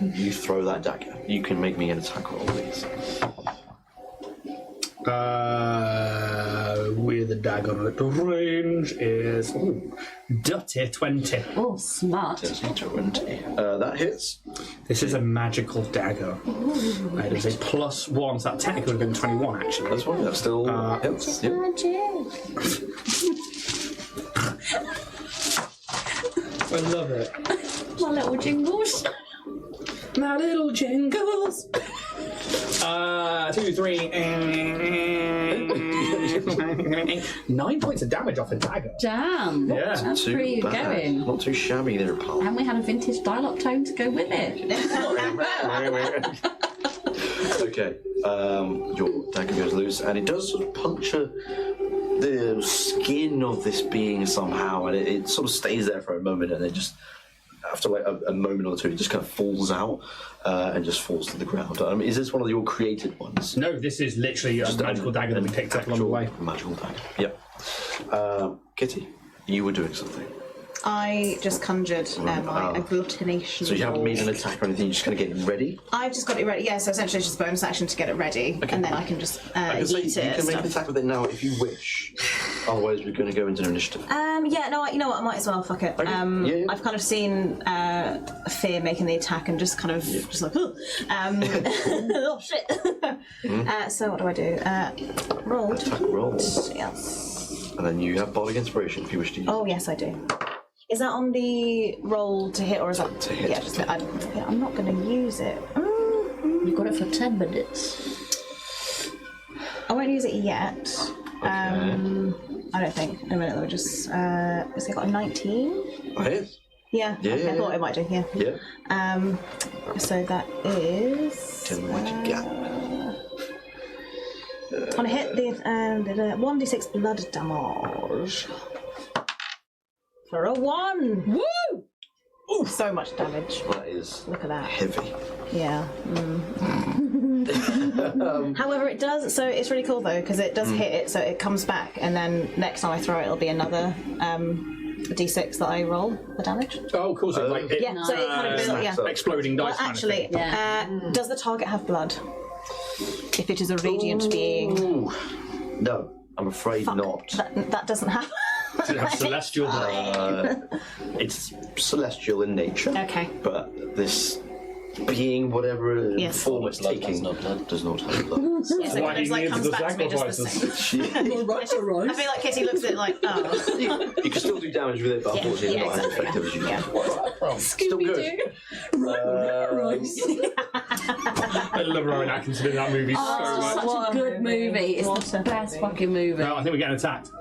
You throw that dagger. You can make me an attack roll, please. With a dagger at range is dirty 20. Oh, smart. 20. That hits. This is a magical dagger. It is a +1, so that technically would have been 21 actually. That's one. That still hits. Yep. I love it. My little jingles. My little jingles. 2, 3, 9 points of damage off a dagger. Damn. Yeah. That's Too pretty bad. going. Not too shabby there, pal. And we had a vintage dial-up tone to go with it. Okay, your dagger goes loose, and it does sort of puncture the skin of this being somehow, and it sort of stays there for a moment, and then just after like a moment or two, it just kind of falls out and just falls to the ground. Is this one of your created ones? No, this is literally a magical dagger that we picked up along the way. Magical dagger. Yep. Kitty, you were doing something. I just conjured my agglutination. So you haven't made an attack or anything, you're just kind of getting ready? I've just got it ready. Yeah, so essentially it's just a bonus action to get it ready, and then I can just eat it. You can make an attack with it now if you wish. Otherwise, we're going to go into initiative. Yeah, no, you know what? I might as well. Fuck it. Okay. Yeah. I've kind of seen Fear making the attack and just kind of just like, oh shit. So what do I do? Roll. Attack roll. Yes. And then you have Bardic Inspiration if you wish to use it. Oh yes, I do. Is that on the roll to hit, or is that To hit. Yeah, I'm not going to use it. You've got it for 10 minutes. I won't use it yet. Okay. I don't think. In a minute, let me just. Has it got a 19? Oh, hit? Yeah. Yeah, okay, yeah, I thought yeah. it might do. Yeah. Yeah. So that is. 10 minutes gap. On a hit, the 1d6 blood damage. For a 1! Woo! Ooh, so much damage. That is Look at that. heavy. Yeah. However, it does. So it's really cool though, because it does hit it, so it comes back, and then next time I throw it, it'll be another d6 that I roll for damage. Oh, cool. So like it, Yeah. So it kind of builds. Yeah. exploding dice. Well, actually, does the target have blood? If it is a radiant being. Ooh. No, I'm afraid not. That doesn't happen. Does it have celestial blood? It's celestial in nature. Okay. But this being, whatever Yes. form it's Blood taking, does not blood. does not have blood. Yeah, so it Why kind of he like needs comes the back to me just the sacrifices. same. I feel like Kitty looks at it like, oh. You can still do damage with it, but unfortunately yeah, not as exactly. effective as you Yeah. can. Still good. I love Rowan Atkinson in that movie so much. Such a good movie. It's What the a best movie. fucking movie. No, I think we're getting attacked.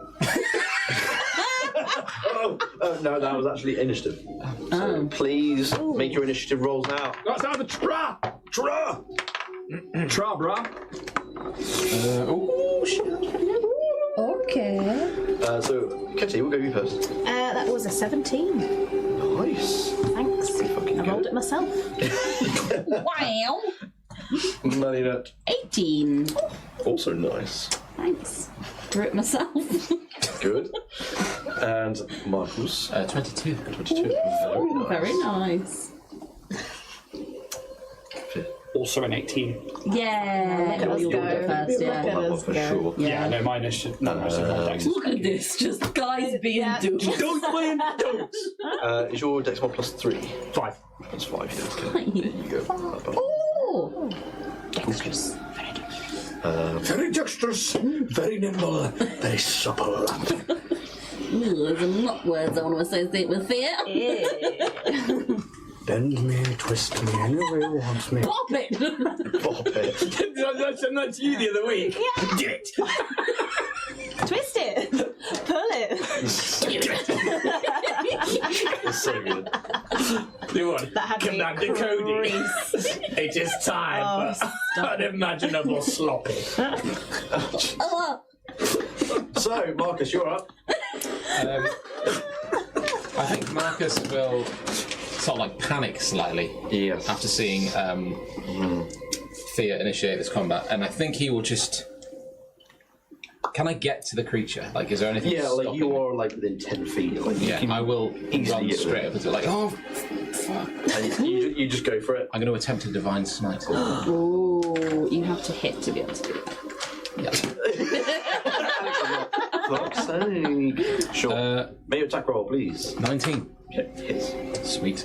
No, that was actually initiative. So please make your initiative rolls now. That's out of the tra! Tra! Tra, brah. Oh, shit. Okay. So, Kitty, we'll go you first. That was a 17. Nice. Thanks. Fucking I rolled good. it myself. Wow. Money nut. 18. Also nice. Thanks. Drew it myself. Good. And Marcus. 22. 22. Very nice. Also an 18. Yeah. Look at us You'll go. go first, yeah. Look at Well, us for go. sure. Yeah, no, mine is none of my dex. Look at this, just guys being duped. Don't play don't. Is your dex mod +3? 5. That's 5, yeah. Okay. There you go. Oh. Dexterous. Very dexterous, very nimble, very supple. Ooh, there's not words I want to associate with fear. Bend me, twist me, anywhere you want me. Pop it! Bop it. That's you the other week. Yeah. Did it. Twist it. Pull it. It's so good. You want? That had me Commander Cody. creased. It is time for unimaginable sloppy. So, Marcus, you're up. I think Marcus will sort of like panic slightly. Yes. After seeing Thea initiate this combat, and I think he will just. Can I get to the creature? Like, is there anything? Yeah, like stopping you me? are like within 10 feet. Like, Yeah, I will easily run get straight there. up into it, like, oh, fuck. And you just go for it. I'm going to attempt a divine smite. Ooh, you have to hit to be able to do that. Fuck's sake. Sure. Make your attack roll, please. 19. Hits. Sweet.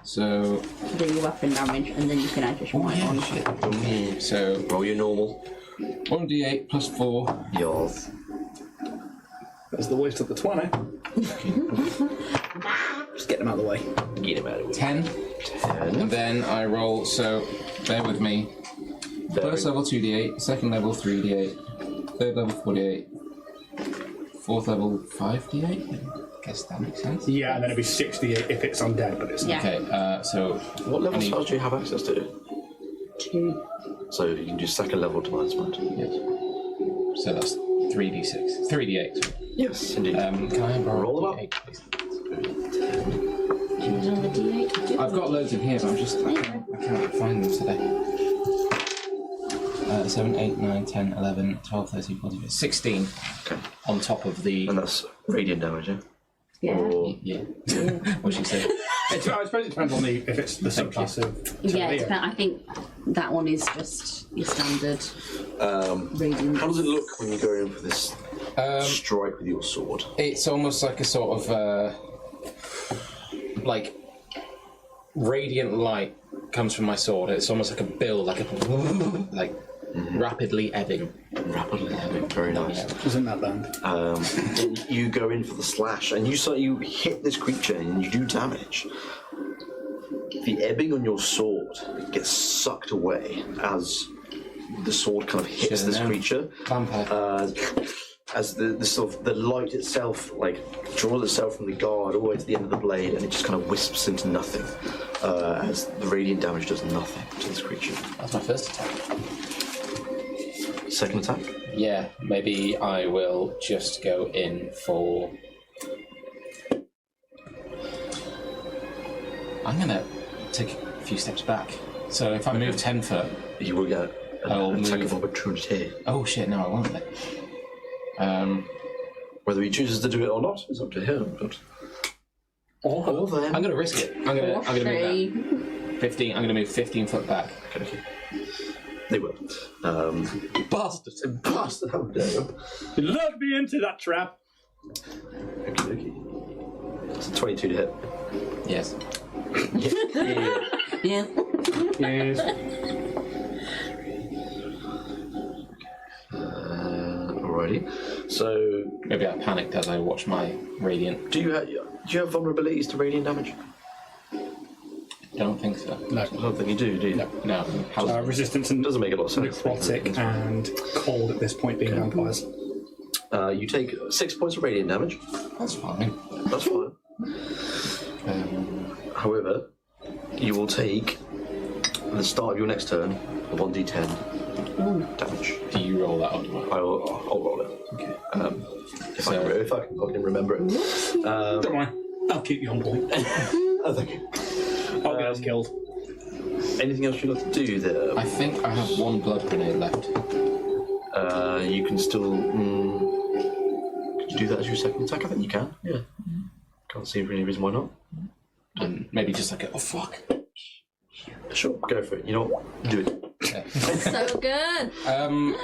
So. Do your weapon damage, and then you can add your smite on. Shit. So. Roll your normal. 1d8 plus 4. Yours. That's the waste of the 20. Just get them out of the way. Get him out of the way. 10. And then I roll, so bear with me. First level 2d8, second level 3d8, third level 4d8, fourth level 5d8? I guess that makes sense. Yeah, and then it'd be 68 if it's undead, but it's not. Yeah. Okay, so. What level I need- spells do you have access to? 2. So you can do second level divine smite. Yes. So that's 3d6. 3d8. Yes, indeed. Can I borrow Roll them up. d8, please? Another D8. I've got loads in here, but I can't find them today. 7, 8, 9, 10, 11, 12, 13, 14, 15, 16 on top of the. And that's radiant damage, yeah? Yeah. Or Yeah. What she said. I suppose it depends on if it's the subclass of. Yeah, Talia. I think that one is just your standard radiant. how does it look when you go in for this strike with your sword? It's almost like a sort of like radiant light comes from my sword. It's almost like a bill, like rapidly ebbing. Rapidly ebbing, very nice. Isn't that band? And you go in for the slash, and you hit this creature, and you do damage. The ebbing on your sword gets sucked away as the sword kind of hits Should've this known. creature. Vampire. As the sort of the light itself like draws itself from the guard all the way to the end of the blade, and it just kind of wisps into nothing. As the radiant damage does nothing to this creature. That's my first attack. Second attack. Yeah, maybe I will just go in for. I'm gonna take a few steps back. So if I move 10 foot. You will get I'll an attack move. of opportunity. Oh shit! No, I won't. Then. Whether he chooses to do it or not is up to him. But or them. I'm gonna risk it. I'm gonna move Three. that. 15. I'm gonna move 15 foot back. Okay. They will. Bastards! Bastard! How dare you? You lured me into that trap! Okay. It's a 22 to hit. Yes. Yeah. Yes. Alrighty. So, Maybe I panicked as I watched my radiant. do you have vulnerabilities to radiant damage? Don't think so. No. I don't think you do you? No. How, Resistance and Doesn't make a lot of sense. necrotic and cold at this point being vampires. You take 6 points of radiant damage. that's fine. That's fine. However, you will take at the start of your next turn a 1d10 damage. Do you roll that up? I'll roll it. Okay. If I can remember it. Don't worry, I'll keep you on point. Oh, thank you. I'll get us killed. Anything else you'd like to do there? I think I have one blood grenade left. You can still. Could you do that as your second attack? I think you can. Yeah. Can't see any reason why not. And maybe just like a, oh fuck. Sure, go for it. You know what? Do it. Yeah. So good.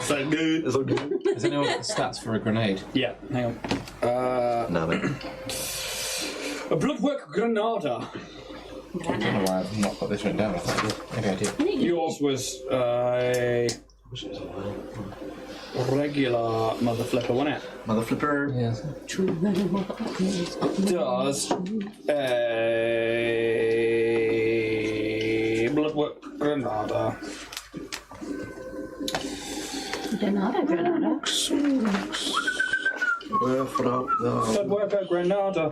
So good. It's all good. Has anyone got the stats for a grenade? Yeah, hang on. No, mate. A bloodwork granada. I don't know why I've not got this written down. I thought maybe I did. Yours was a regular mother flipper, wasn't it? Mother flipper. Yes. Does a bloodwork granada. Granada. Bloodwork granada.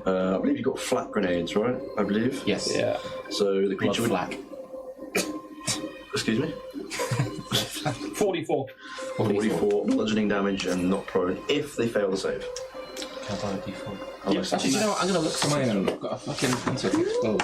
I believe you've got flak grenades, right? I believe. Yes. Yeah. So the Blood creature would. flak. Excuse me. 44. 44 bludgeoning damage and not prone if they fail the save. Can I borrow a D4? Yes. Actually, you know what? I'm gonna look for my own. I've got a fucking pencil to explode.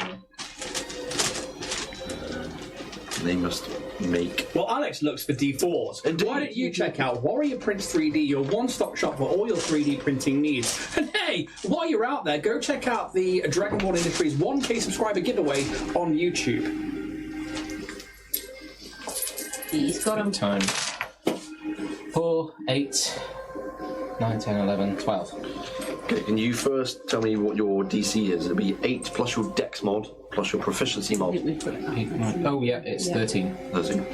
They must make. Well, Alex looks for D4s. Indeed. Why don't you check out Warrior Prints 3D, your one-stop shop for all your 3D printing needs? And hey, while you're out there, go check out the Dragonborn Industries 1K subscriber giveaway on YouTube. He's got him. Time. 4, 8, 9, 10, 11, 12. Okay, can you first tell me what your DC is? It'll be 8 plus your Dex mod plus your proficiency mod. Oh yeah, it's 13. 13.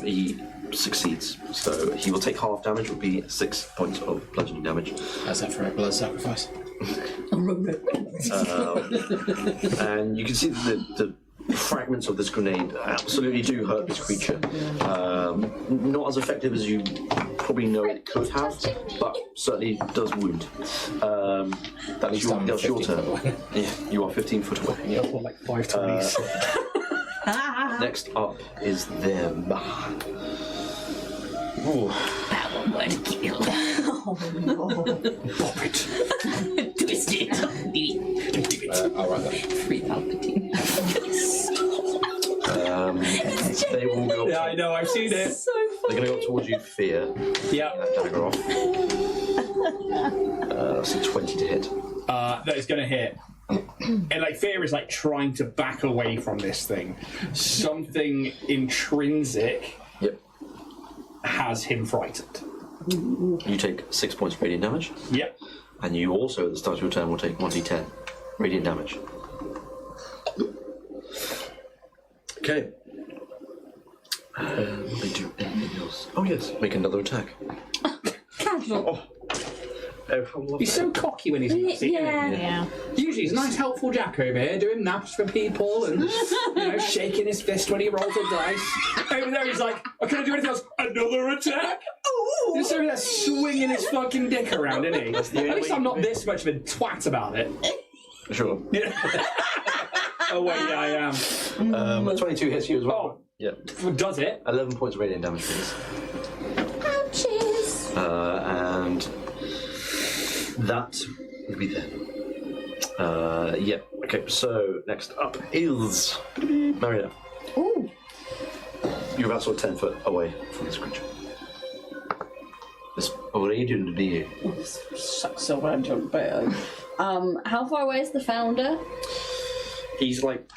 He succeeds, so he will take half damage. Would be 6 points of bludgeoning damage. How's that for a blood sacrifice? And you can see that the fragments of this grenade absolutely do hurt this creature. Not as effective as you probably know it could have, but certainly does wound. That's your turn. Yeah, you are 15 foot away. Yeah, like 5 20s. Next up is them. Ooh. That one won't kill. Oh no. Pop it. Twist it. I'll write that. Free Palpatine. They will go. Yeah, I know, I've seen it. So They're going to go towards you, Fear. Yeah. That dagger off. That's a 20 to hit. That is going to hit. And like Fear is like trying to back away from this thing. Something intrinsic has him frightened. You take 6 points of radiant damage. Yep. And you also, at the start of your turn, will take 1d10 radiant damage. Okay. Will they do anything else? Oh yes, make another attack. casual. How lovely. He's so cocky when he's nasty, isn't he? Yeah. Usually he's a nice helpful Jack over here doing naps for people and shaking his fist when he rolls a dice. Over there he's like, I can't do anything else. Another attack? Ooh. He's over there swinging his fucking dick around, isn't he? At least I'm not this much of a twat about it. Sure. Yeah. Oh wait, yeah, I am. 22 hits you as well. Oh. Yeah. Does it? 11 points of radiant damage, please. Ouchies. And that would be them. Yeah. Okay. So next up is Marina. Ooh. You're about sort of 10 foot away from this creature. What are you doing to you? So random, but how far away is the founder? He's like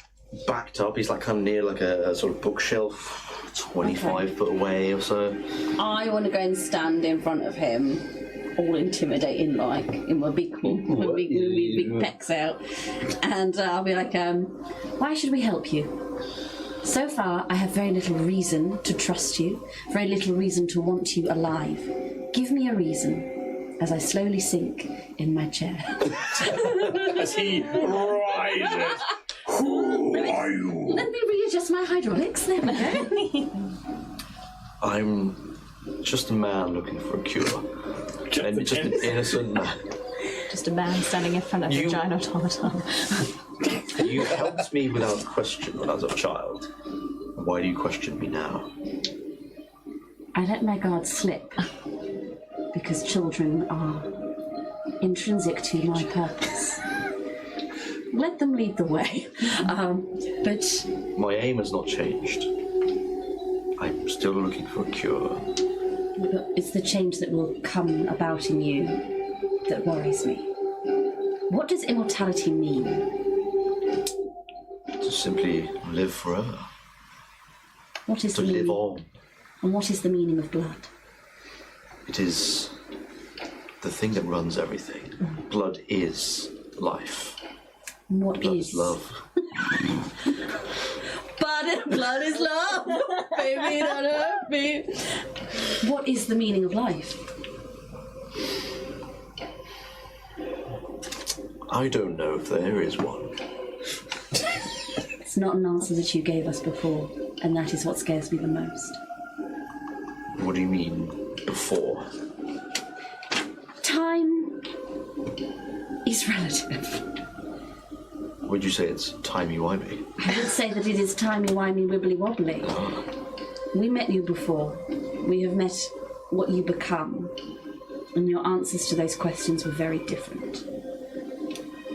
backed up. He's like kind of near like a sort of bookshelf, 25 foot away or so. I want to go and stand in front of him, all intimidating, like in my big pecs out, and I'll be like, "Why should we help you? So far, I have very little reason to trust you, very little reason to want you alive. Give me a reason." As I slowly sink in my chair. As he rises. Who are you? Let me readjust my hydraulics. There we go. I'm just a man looking for a cure. And just an innocent man. Just a man standing in front of a giant automaton. You helped me without question when I was a child. Why do you question me now? I let my guard slip because children are intrinsic to my purpose. Let them lead the way. But My aim has not changed. I'm still looking for a cure. it's the change that will come about in you that worries me. What does immortality mean? To simply live forever. What is To the live meaning? on. And what is the meaning of blood? It is the thing that runs everything. Blood is life. And what Blood is is love. Blood is love, baby, don't hurt me. What is the meaning of life? I don't know if there is one. It's not an answer that you gave us before, and that is what scares me the most. What do you mean, before? Time is relative. Would you say it's timey-wimey? I would say that it is timey-wimey, wibbly-wobbly. We met you before. We have met what you become. And your answers to those questions were very different.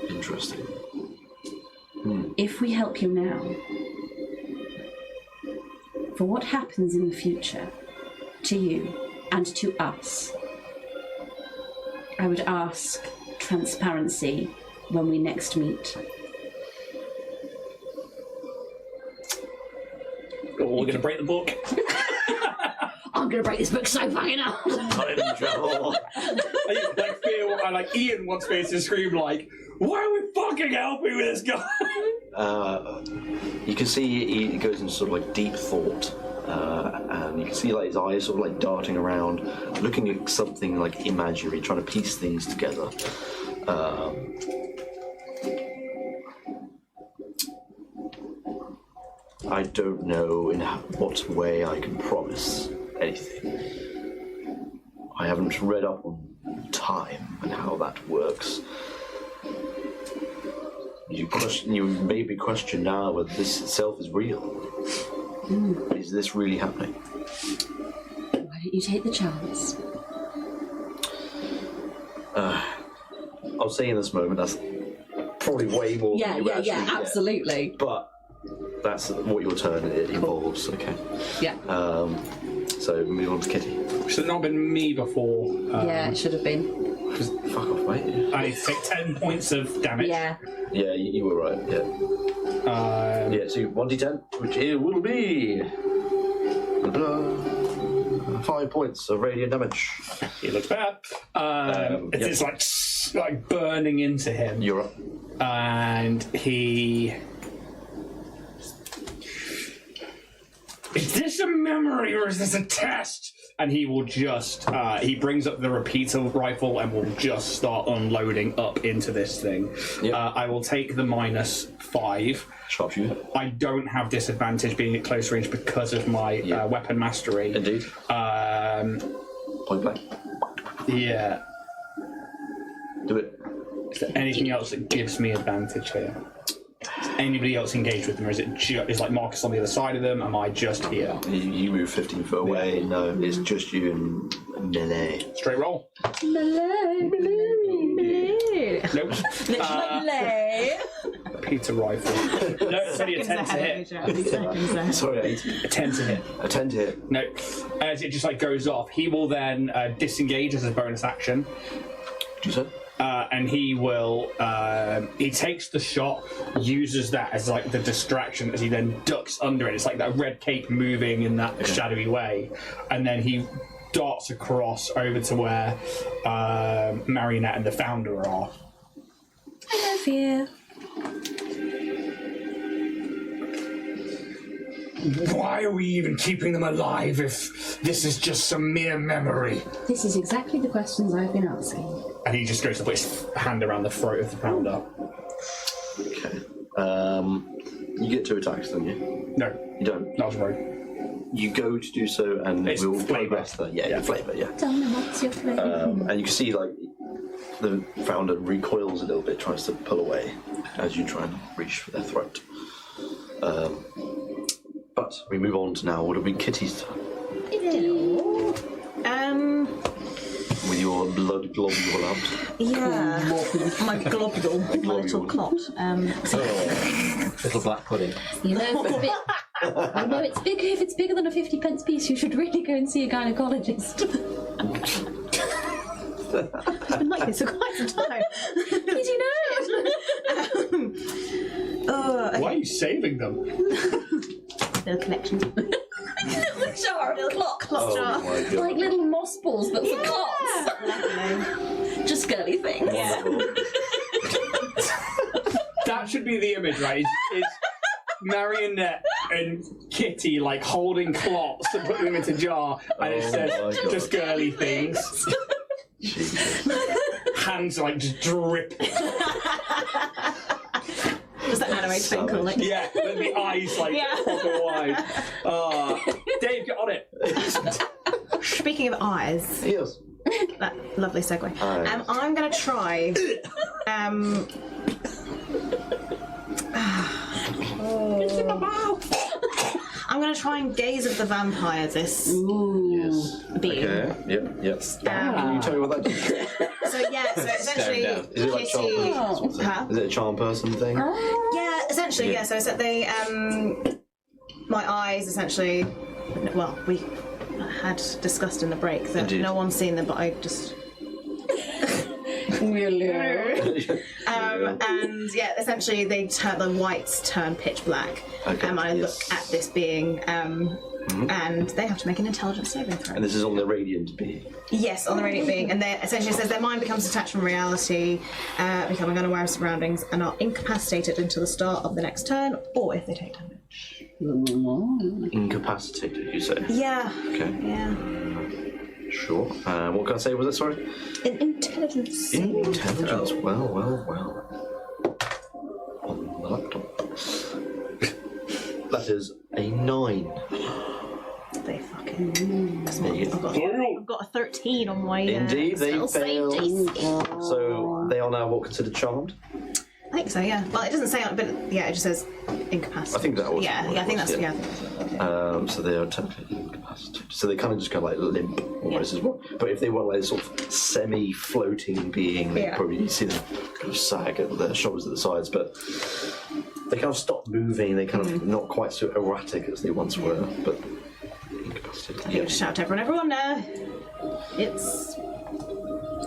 Interesting. If we help you now, for what happens in the future, to you and to us, I would ask transparency when we next meet. Oh, we're going to break the book. I'm going to break this book so fucking hard. I'm in trouble. Like Phil and like Ian wants me to scream like, why are we fucking helping with this guy? You can see he goes into sort of like deep thought, and you can see like his eyes sort of like darting around, looking at something like imaginary, trying to piece things together. I don't know in what way I can promise anything. I haven't read up on time and how that works. You maybe question now whether this itself is real. Is this really happening? Why don't you take the chance? I'll say in this moment that's probably way more than you actually get. Absolutely. But that's what your turn involves. Okay. Yeah. So move on to Kitty. Should have not been me before. Yeah, it should have been. Just fuck off, mate. I take 10 points of damage. Yeah. Yeah, you were right. Yeah. Yeah. So 1d10, which it will be 5 points of radiant damage. He looks bad. It's like burning into him. You're up. And he... Is this a memory or is this a test? And he will just, he brings up the repeater rifle and will just start unloading up into this thing. Yep. I will take the -5. Sharpshooter. I don't have disadvantage being at close range because of my weapon mastery. Indeed. Point blank. Yeah. Do it. Is there anything else that gives me advantage here? Is anybody else engaged with them, or is it is like Marcus on the other side of them? Am I just here? You move 15 foot away. No, it's just you and melee. Straight roll. Melee. Nope. Melee. Repeater rifle. No, it's only a 10 to hit. Sorry, 8. A 10 to hit. A 10 to hit. No. As it just like goes off, he will then disengage as a bonus action. Do you say? And he will, he takes the shot, uses that as like the distraction as he then ducks under it. It's like that red cape moving in that shadowy way. And then he darts across over to where Marionette and the Founder are. I love you. Why are we even keeping them alive if this is just some mere memory? This is exactly the questions I've been asking. And he just goes to put his hand around the throat of the Founder. Okay. You get 2 attacks, don't you? No. You don't? Not worried. You go to do so, and It's we'll flavour. progress there. Yeah, flavor, yeah. Tell me what's your flavour. And you can see, like, the Founder recoils a little bit, tries to pull away as you try and reach for their throat. But we move on to now what will be Kitty's turn. Hello. With your blood globule out. Yeah. My globule, my little clot. Little black pudding. You know, if it's big, you know it's big. If it's bigger than a 50p piece, you should really go and see a gynecologist. It's been like this for quite some time. Did you know? Why are you saving them? Little collection. Little jar, little clot. jar. my God. Like little moss balls, but for clots. Lovely. Just girly things. Wonderful. That should be the image, right? It's Marionette and Kitty like holding clots and putting them into a jar, and it Oh says my God. just girly things. Jesus. Hands like just drip. Just that anime twinkle. Like, Yeah, then the eyes like proper wide. Dave, get on it. speaking of eyes, Yes. that lovely segue. Eyes. I'm going to try. It's in my mouth. I'm going going to try and gaze at the vampire, this Yes. being. Okay. Yep. Can you tell me what that does? So essentially, down. Is it like charm person? Sort of thing? Huh? Is it a charm person thing? Yeah, essentially, yeah. So it's that they, my eyes essentially. Well, we had discussed in the break that Indeed. no one's seen them, but I just. Really? And yeah, essentially the whites turn pitch black. Okay, And I look yes. at this being, and they have to make an intelligence saving throw. And this is on the radiant being. Yes, on the radiant being, and they essentially says their mind becomes detached from reality, becoming unaware of surroundings, and are incapacitated until the start of the next turn, or if they take damage. Incapacitated, you say? Yeah. Okay. Yeah. Sure. What can I say? Was it? Sorry. An intelligence. saving Intelligence. throw. Well. On the laptop. That is a 9. They fucking. There you go. I've got a 13 on my. Indeed, they spell save failed. DC. So they are now what considered charmed. I think so. Yeah. Well, it doesn't say, but yeah, it just says incapacitated. I think that was. Yeah. what Yeah. it I think was, that's. yeah. Yeah. So they are technically incapacitated. So they kind of just go like limp almost as well. But if they were like sort of semi-floating being, they'd Yeah. probably see them kind of sag at their shoulders at the sides. But they kind of stop moving. They kind of not quite so erratic as they once were, but incapacitated. I think we just shout to everyone, it's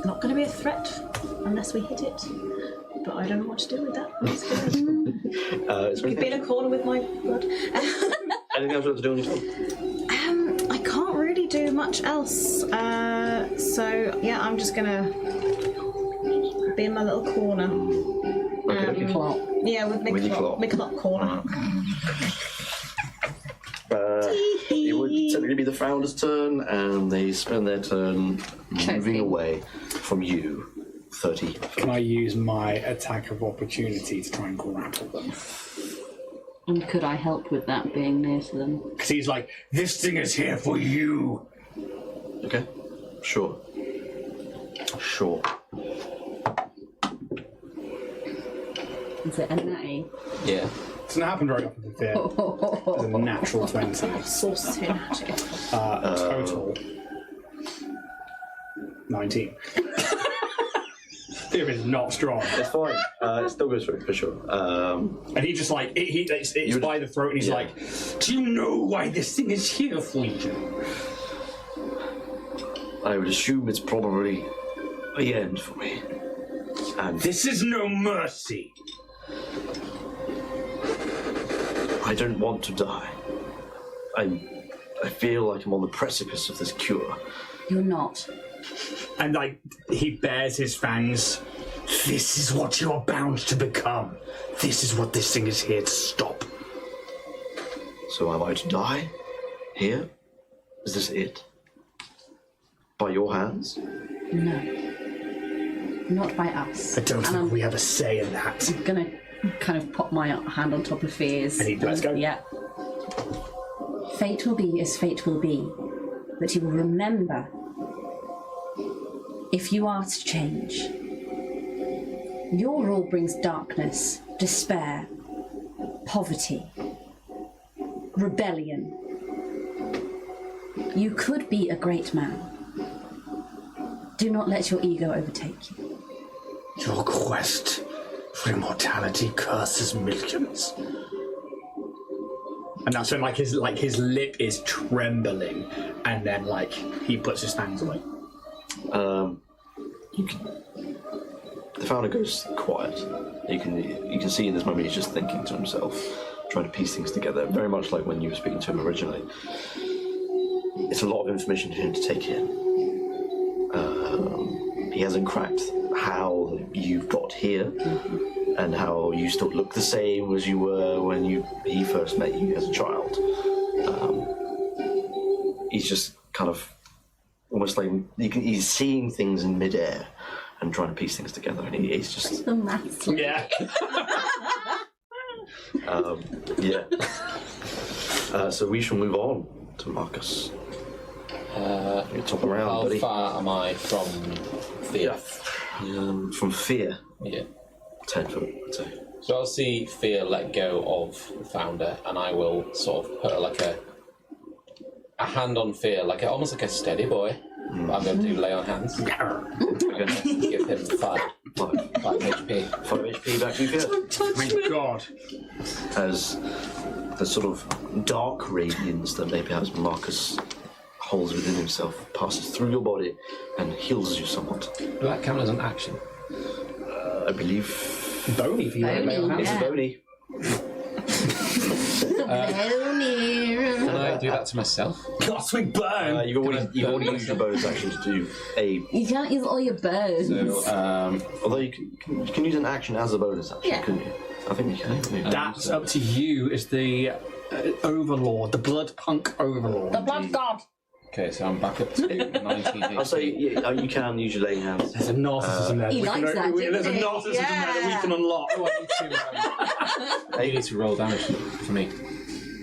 not going to be a threat unless we hit it. But I don't know what to do with that. Is there You've been in a corner with my blood. anything else you have to do on your turn? I can't really do much else. So yeah, I'm just gonna be in my little corner. Yeah, with With your clock. my clock corner. It would technically be the founder's turn, and they spend their turn moving away from you. 30. Can I use my attack of opportunity to try and grapple them? And could I help with that, being near to them? Because he's like, this thing is here for you. Okay. Sure. Is it a natty? Yeah. Doesn't happen very often to Fear. It's a natural 20. Sauce too. Total 19. Fear is not strong. It's fine. It still goes through, for sure. And he just like, it's by the throat, and he's Yeah. like, do you know why this thing is here for you? I would assume it's probably the end for me. And This is no mercy. I don't want to die. I feel like I'm on the precipice of this cure. You're not. And like, he bares his fangs. This is what you're bound to become. This is what this thing is here to stop. So am I to die? Here? Is this it? By your hands? No. Not by us. I don't And think I'm we have a say in that. gonna kind of pop my hand on top of Fear's. And he lets go. Yeah. Fate will be as fate will be, but you will remember, if you are to change, your rule brings darkness, despair, poverty, rebellion. You could be a great man. Do not let your ego overtake you. Your quest for immortality curses millions. And that's when his lip is trembling, and then like he puts his fangs away. The founder goes quiet. You can see in this moment he's just thinking to himself, trying to piece things together. Very much like when you were speaking to him originally. It's a lot of information for him to take in. He hasn't cracked how you got here, and how you still look the same as you were when he first met you as a child. He's just kind of almost like he's seeing things in midair and trying to piece things together, and he's just The maths. Yeah. So we shall move on to Marcus. You top around, How buddy. far am I from Fear? From fear, Yeah. 10 foot, I'd say. So I'll see Fear let go of the founder, and I will sort of put like a a hand on fear, almost like a steady boy. I'm going to do lay on hands. I'm going to give him 5 HP. 5 HP back to you, Fear. My God. As the sort of dark radiance that maybe perhaps Marcus holds within himself passes through your body and heals you somewhat. Will that count as an action? I believe Bony for you. Bony, it's yeah. Bony. Can I do that to myself? Cosmic burn. You've already used your bonus action to do a. You can't use all your bones. So, Although you can use an action as a bonus action, Yeah. couldn't you? I think you can. Yeah. That's up to you as the Overlord, the Bloodpunk Overlord. The blood god. okay, so I'm back up to 19 HP. I'll say you can use your laying hands. There's a narcissism there. He likes that, There's a doesn't he? narcissism there that we can unlock. Oh, you need to roll damage for me.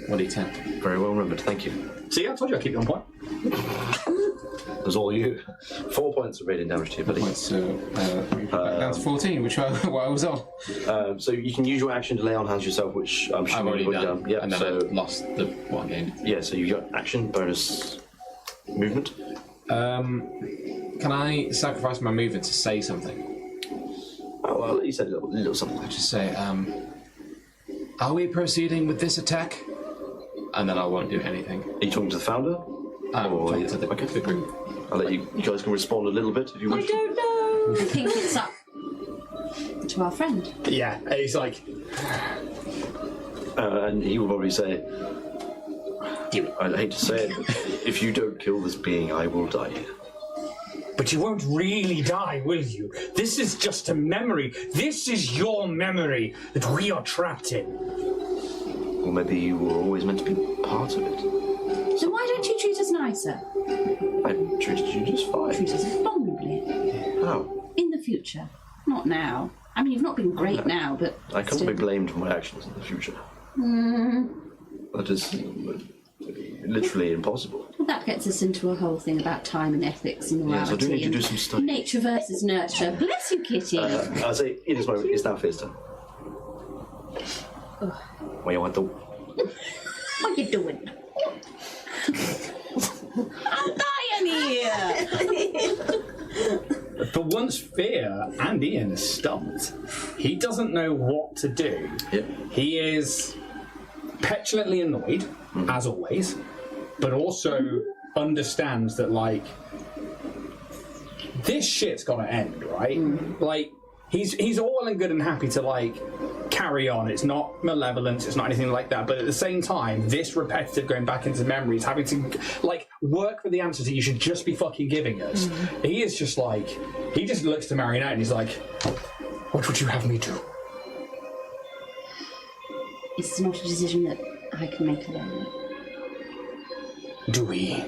1d10. Very well remembered. Thank you. See, I told you I'd keep you on point. It was all you. 4 points of radiant damage to you, buddy. So, back down to 14, which I was on. So you can use your action to lay on hands yourself, which I'm sure I've already you've done. Yeah. I never So lost the one game. yeah. So you got action bonus movement. Can I sacrifice my movement to say something? Oh, well, I'll let you say a little something. Just say, are we proceeding with this attack? And then I won't do anything. Are you talking to the founder? Or Talk to the group. I'll let you guys can respond a little bit if you I wish. don't know. I think it's up to our friend. Yeah, he's like, And he will probably say, I'd hate to say it, but if you don't kill this being, I will die here. but you won't really die, will you? This is just a memory. This is your memory that we are trapped in. Or maybe you were always meant to be part of it. So why don't you treat us nicer? I treated you just fine. Treat us abominably. How? In the future. Not now. I mean, you've not been great now, but I can't still. be blamed for my actions in the future. That is literally impossible. Well, that gets us into a whole thing about time and ethics and morality. Yes, I do need to and do some study. Nature versus nurture. Bless you, Kitty. I'll say, in this moment, it's now Fear's turn. What you want to? What you doing? I'm dying here. For once, Fear and Ian are stumped. He doesn't know what to do. Yep. He is petulantly annoyed, as always, but also understands that, like, this shit's gotta end, right? Like, he's all well and good and happy to, like, carry on. It's not malevolence, it's not anything like that, but at the same time, this repetitive going back into memories, having to, like, work for the answers that you should just be fucking giving us. He is just like, he just looks to Marionette and he's like, what would you have me do? It's not a decision that I can make alone. Do we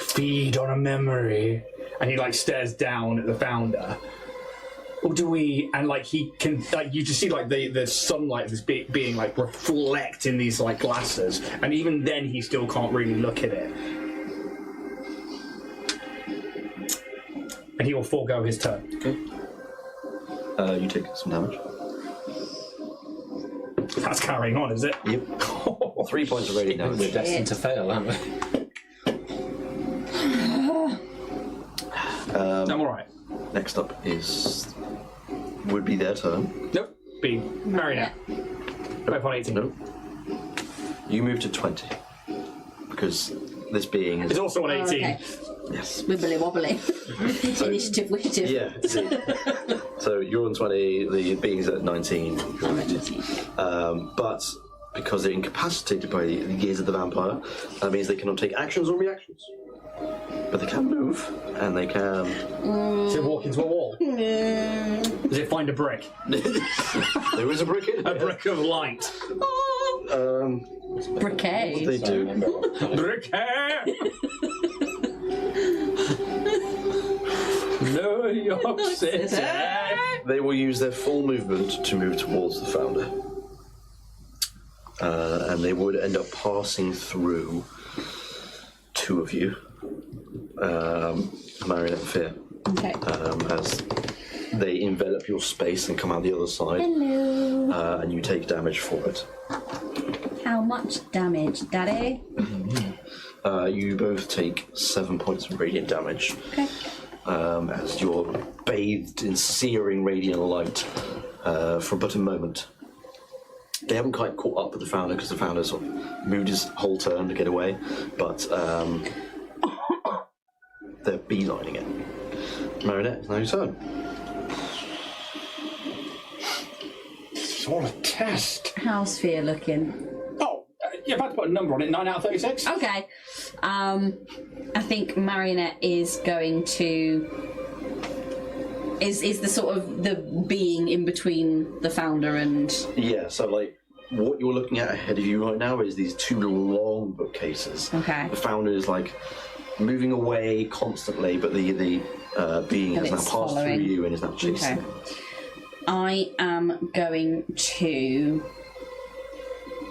feed on a memory? And he, like, stares down at the founder. Or do we, and, like, he can, like, you just see, like, the sunlight is being, like, reflect in these, like, glasses, and even then he still can't really look at it. And he will forego his turn. Okay. You take some damage. That's carrying on, is it? Yep. 3 points of radiant We're damage. destined to fail, aren't we? I'm alright. Next up would be their turn. Nope. Be Marionette. Both on 18. No. You move to 20 because this being is It's also on 18. Okay. yes. Wibbly wobbly. Initiative, wishitive. Yeah. See. So you're on 20. The being's at 19. You're at 18. But because they're incapacitated by the years of the vampire, that means they cannot take actions or reactions. But they can move, and they can. Does it walk into a wall? Does it find a brick? There is a brick in A there. brick of light. Briquet. They do. Brick hair! New York City! They will use their full movement to move towards the founder. And they would end up passing through two of you, Marionette and Fear, Okay. as they envelop your space and come out the other side. Hello. And you take damage for it. How much damage, Daddy? You both take 7 points of radiant damage. Okay. As you're bathed in searing radiant light for but a moment. They haven't quite caught up with the founder because the founder sort of moved his whole turn to get away, but they're beelining it. Marinette, it's now your turn. It's all a test. How's Fear looking? Oh, you're about to put a number on it. 9 out of 36. Okay. I think Marionette is going to... Is the sort of the being in between the founder and... Yeah, so like what you're looking at ahead of you right now is these two long bookcases. Okay. The founder is like moving away constantly, but the being has now it's passed following. through you and is now chasing. Okay. I am going to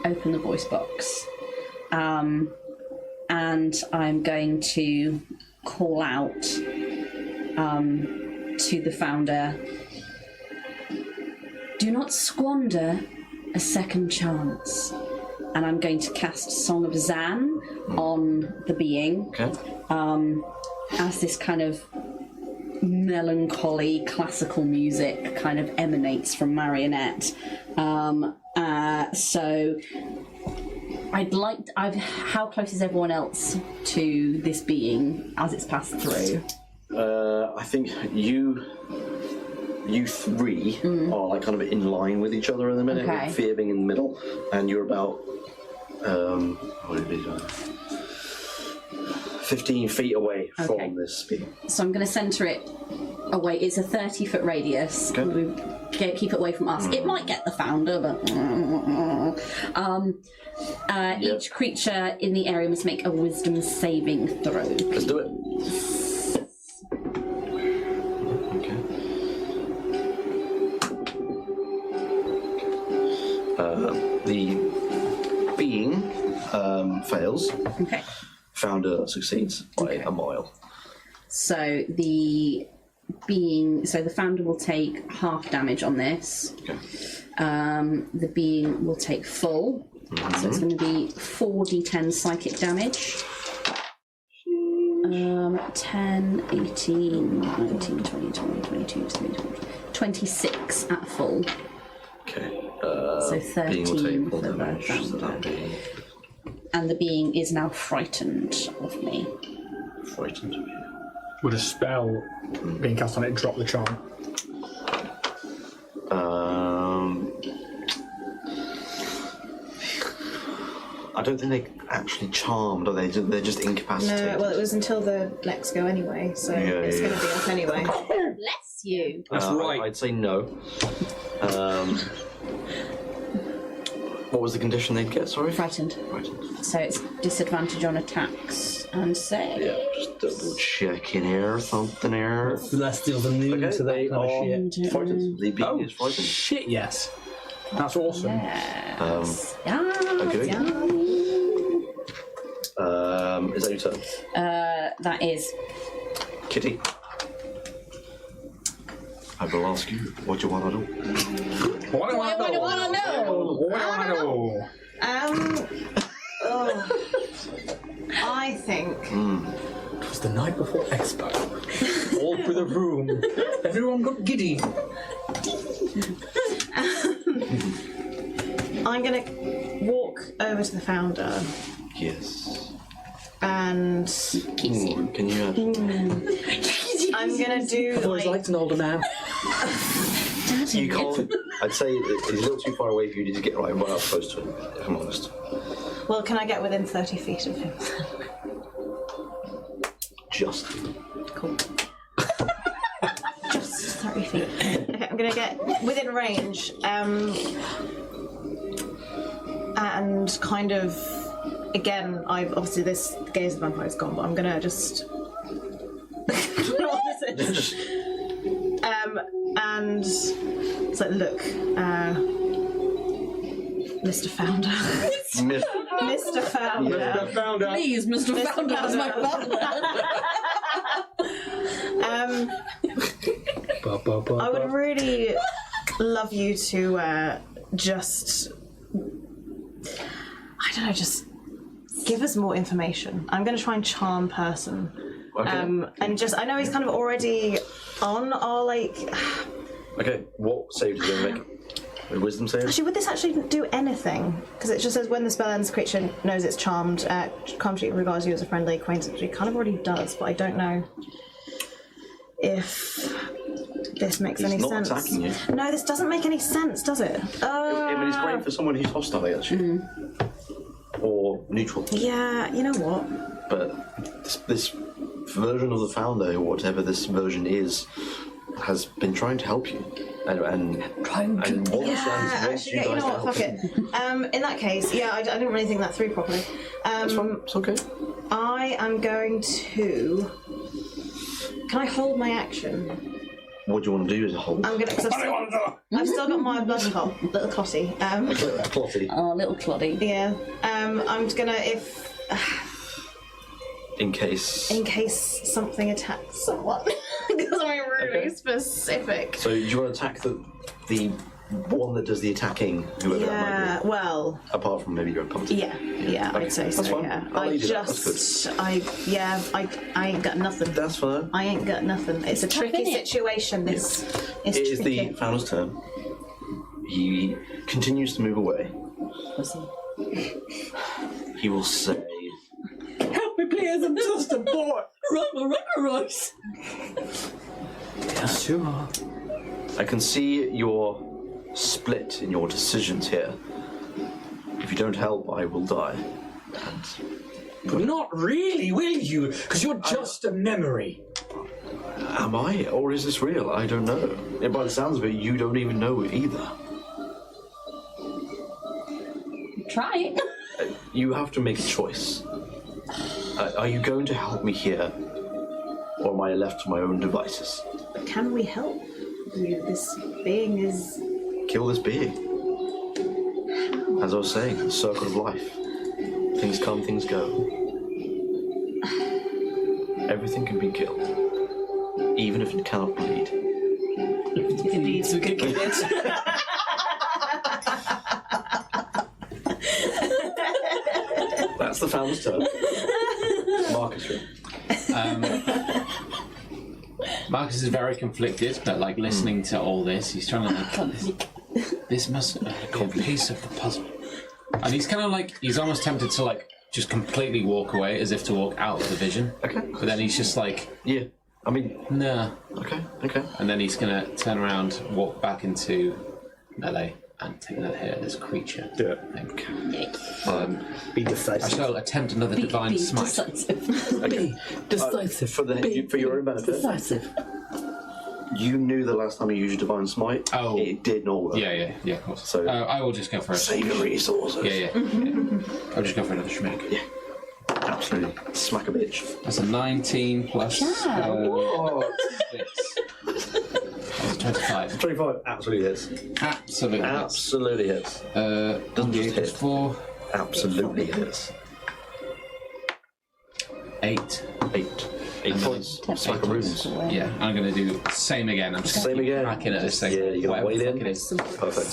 open the voice box, and I'm going to call out to the founder, do not squander a second chance. And I'm going to cast Song of Zan on the being, Okay. as this kind of melancholy classical music kind of emanates from Marionette. So how close is everyone else to this being as it's passed through? I think you three are like kind of in line with each other in the minute, Okay. with Fear being in the middle, and you're about 15 feet away Okay. from this being. So I'm going to centre it away. It's a 30-foot radius. Okay. We keep it away from us. It might get the founder, but... Each creature in the area must make a wisdom saving throw. Let's do it. Okay. The being fails. Okay. Founder succeeds by a mile. So the founder will take half damage on this. Okay. The being will take full. So it's going to be 4d10 psychic damage. 10, 18, 19, 20, 22, 26 at full. Okay. So Being will 13 take full for the damage. So founder. that'll be And the being is now frightened of me. frightened. Would a spell being cast on it drop the charm? I don't think they actually charmed, are they? They're just incapacitated. No, well, it was until the next go anyway, so Yeah, it's yeah. going to be up anyway. Bless you. That's right. I'd say no. What was the condition they'd get? Sorry. Frightened. Frightened. So it's disadvantage on attacks and save. Yeah, just double checking here, something here. Celestials are new Okay, to that they kind of are shit. frightened. The being Oh, is frightened. shit, yes. That's awesome. Yes. Okay. Yes. Is that your turn? That is. Kitty. I will ask you what you want to do. What do I What do you wanna know? What do I want to know? I think It was the night before Expo. All through the room. Everyone got giddy. I'm going to walk over to the founder Yes. and Can you? I'm going to do I've always liked an older man. You can't. I'd say he's a little too far away for you to get right up close to him. If I'm honest. Well, can I get within 30 feet of him? Just. Cool. Just 30 feet. Okay, I'm going to get within range and kind of, again, I've obviously this gaze of the vampire is gone, but I'm going to just... What is it? And it's like, look, Mr. Founder. Mr. Founder. Founder. Please, Mr. Founder, as my father. I would really love you to just, I don't know, just Give us more information. I'm going to try and charm person. Okay. And just, I know he's kind of already on our, like... Okay, what save do you make? A wisdom save? Actually, would this actually do anything? Because it just says when the spell ends, the creature knows it's charmed. Calm Street regards you as a friendly acquaintance, which it kind of already does, but I don't know if this makes any sense. He's not attacking you. No, this doesn't make any sense, does it? I mean, it's great for someone who's hostile, actually. Or neutral. Yeah, you know what? But this version of the Founder, or whatever this version is, has been trying to help you. And wants you You guys know to what? help Fuck him. it. In that case, yeah, I didn't really think that through properly. It's fine. It's okay. I am going to... Can I hold my action? What do you want to do is hold? I'm gonna. I've still got my blood clot, little clotty. Clotty. Oh, little cloddy. Yeah. I'm just gonna In case. in case something attacks someone because I'm really specific. So do you want to attack the one that does the attacking, whoever that might Yeah. Well. be? Apart from maybe your opponent. Yeah. Okay. I'd say so. That's fine. Yeah. I'll let you do that. That's I ain't got nothing. That's fine. I ain't got nothing. It's a tricky innit? situation. This It is the tricky. Founder's turn. He continues to move away. He will say, Help me, please, I'm just a boy. Royce. Yes, you are. I can see your split in your decisions here. If you don't help, I will die. But not really, will you? Because you're just a memory. Am I? Or is this real? I don't know. And by the sounds of it, you don't even know either. Try it. You have to make a choice. Are you going to help me here? Or am I left to my own devices? Can we help? This being is. Kill this being. As I was saying, the circle of life. Things come, things go. Everything can be killed. Even if it cannot bleed. It needs to get it. That's the Founder's turn. Marcus. Marcus is very conflicted, but like listening to all this, he's trying to like, this must be a piece of the puzzle. And he's kind of like, he's almost tempted to like just completely walk away, as if to walk out of the vision. Okay. But then he's just like, Yeah. I mean, nah. okay. And then he's gonna turn around, walk back into melee, and take that hit at this creature. Do it. I think. Be I decisive. shall attempt another divine Be smite. decisive. Be decisive. For your own benefit, Decisive. you knew the last time you used your divine smite, Oh. it did not work. Yeah, of course. So- I will just go for it. Save your resources. Yeah. I'll just go for another schmick. Yeah. Absolutely. Smack a bitch. That's a 19 plus Oh, 6. That's 25. 25 absolutely hits. Absolutely. Absolutely hits. Doesn't just hit. 4. Absolutely hits. 8. 8 points. Smack of runes. Yeah, I'm going to do same again. I'm just Same again. cracking at this thing. Yeah, you got Whatever weight the fuck in. it is. Perfect.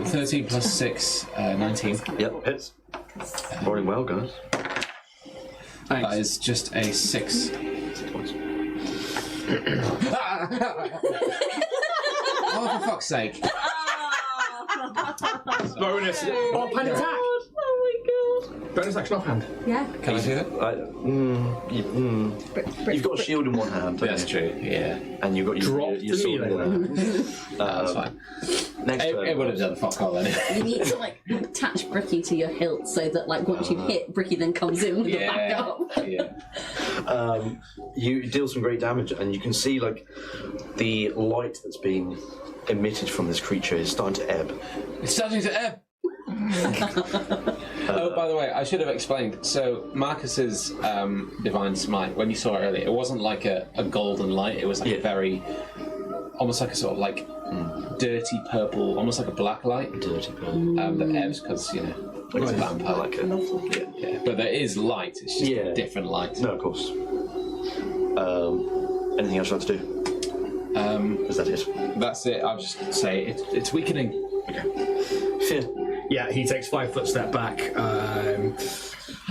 13 plus 6, 19. Yep, hits. Rolling well, guys. That is just a 6. 6 points. Oh, for fuck's sake. Bonus. Offhand attack. Oh my Bonus action offhand. god. Yeah. Can I do that? You've got a shield in one hand. haven't That's you? true, yeah. And you've got Drop your the sword in melee. one hand. That's fine. Next turn. It would have done fuck all anyway. You need to like attach Bricky to your hilt so that like once you hit, Bricky then comes in with the backup. Yeah. You deal some great damage, and you can see like the light that's being emitted from this creature is starting to ebb. It's starting to ebb. Oh, by the way, I should have explained. So Marcus's divine smite, when you saw it earlier, it wasn't like a golden light. It was like a very, almost like a sort of like dirty purple, almost like a black light. Dirty purple. That ebbs because it's a vampire. I like it. Yeah, but there is light. It's just a different light. No, of course. Anything else you'd like to do? Is that it? That's it. I'll just say it's weakening. Okay. Fear. Yeah, he takes 5 foot step back.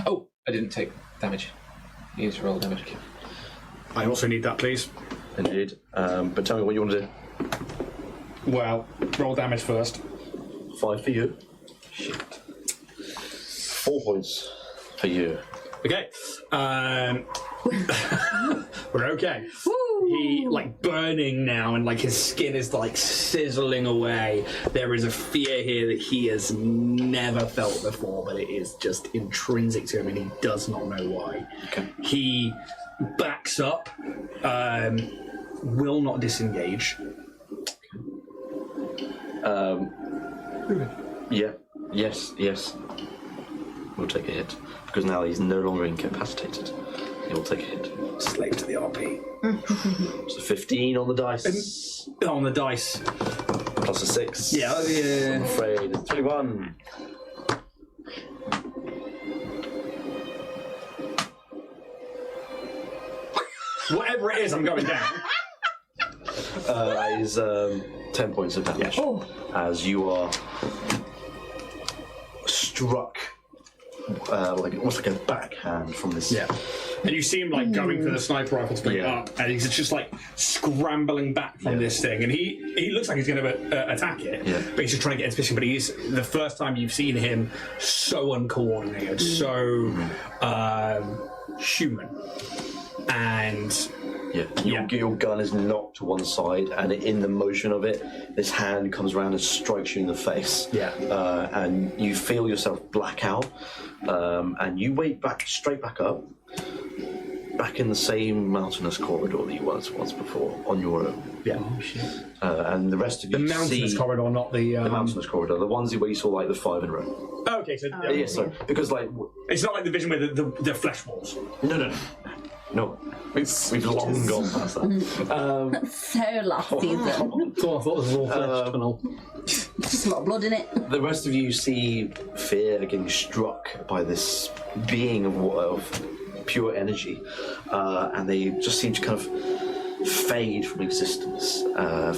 Oh, I didn't take damage. You need to roll damage. I also need that, please. Indeed. But tell me what you want to do. Well, roll damage first. 5 for you. Shit. 4 points for you. Okay. We're okay. He burning now, and his skin is sizzling away. There is a fear here that he has never felt before, but it is just intrinsic to him, and he does not know why. Okay. He backs up, will not disengage. Yeah. Yes. We'll take a hit because now he's no longer incapacitated. He will take a hit. Slave to the RP. So 15 on the dice. On the dice. Plus a 6. Yeah. I'm afraid. 21. Whatever it is, I'm going down. Is 10 points of damage. Oh. As you are struck, almost like a backhand from this. Yeah. And you see him going for the sniper rifle to bring it Yeah. up, and he's just scrambling back from this thing, and he looks like he's going to attack it, but he's just trying to get into position. But he's the first time you've seen him so uncoordinated, so human, and your gun is knocked to one side, and in the motion of it, this hand comes around and strikes you in the face. And you feel yourself black out, and you wake straight back up, back in the same mountainous corridor that you once before, on your own. Oh shit! And the rest of you The mountainous see corridor, not the mountainous corridor, the ones where you saw the 5 in a row. Oh, okay, so So because it's not like the vision with the flesh walls. No, we've long gone past that. So last season. So I thought this was all flesh tunnel. Just a lot of blood in it. The rest of you see fear getting struck by this being of pure energy, and they just seem to kind of fade from existence.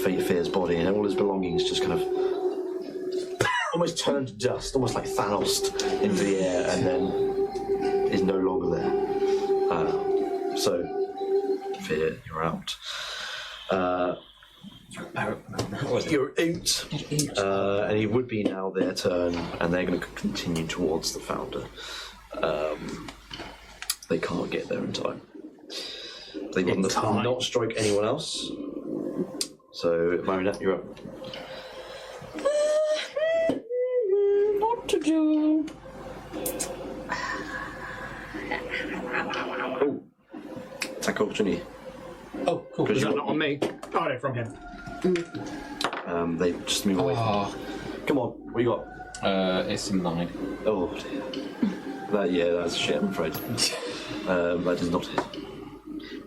Fear's body and all his belongings just kind of almost turn to dust, almost like Thanos into the air, and then is no longer there. So, Fear, you're out. You're out. And it would be now their turn, and they're going to continue towards the founder. They can't get there in time. They will not strike anyone else. So, Marinette, you're up. What to do? Oh, attack opportunity. Oh, cool. Is that not on me? Oh, no, from him. They just move away. Come on, what you got? It's a 9. Oh dear. That's shit, I'm afraid. That does not hit.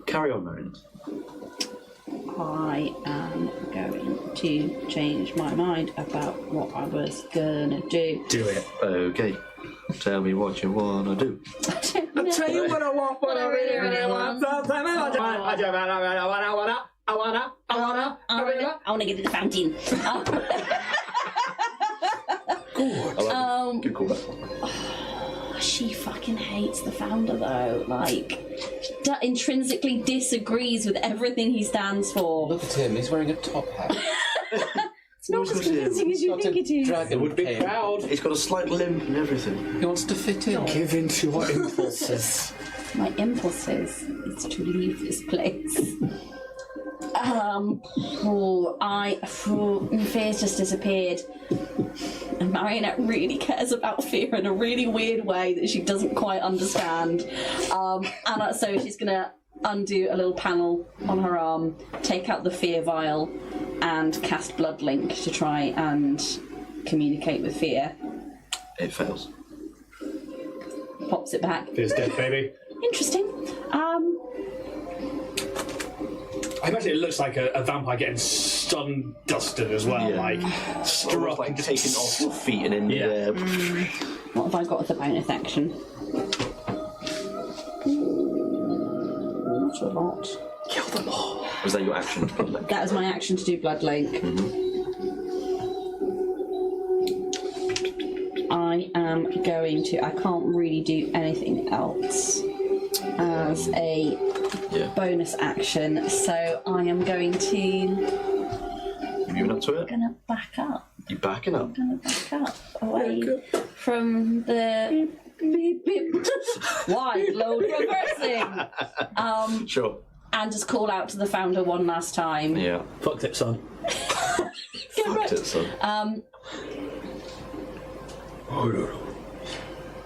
Carry on, Marinette. I am going to change my mind about what I was gonna do. Do it. Okay. Tell me what you wanna do. I'll tell you what I want, what I really, really want. I wanna get to the fountain. Good callback. She fucking hates the founder though. Intrinsically disagrees with everything he stands for. Look at him, he's wearing a top hat. It's not as convincing as you think it is. Dragon would be proud. He's got a slight limp and everything. He wants to fit in. Give in to your impulses. My impulses is to leave this place. Fear's just disappeared. And Marionette really cares about Fear in a really weird way that she doesn't quite understand. So she's gonna undo a little panel on her arm, take out the Fear vial, and cast Blood Link to try and communicate with Fear. It fails. Pops it back. Fear's dead, baby. Interesting. I imagine it looks like a vampire getting stun dusted as well, struck, like taken off your feet and in the air. What have I got as a bonus action? Not a lot. Kill them all. Was that your action? That was my action to do Blood Link. I am going to. I can't really do anything else as a bonus action, so I am going to. You moving up to it? Gonna back up. You backing up? Gonna back up away from the wide load reversing. Sure. And just call out to the founder one last time. Yeah. Fucked it, son. Fucked it, son.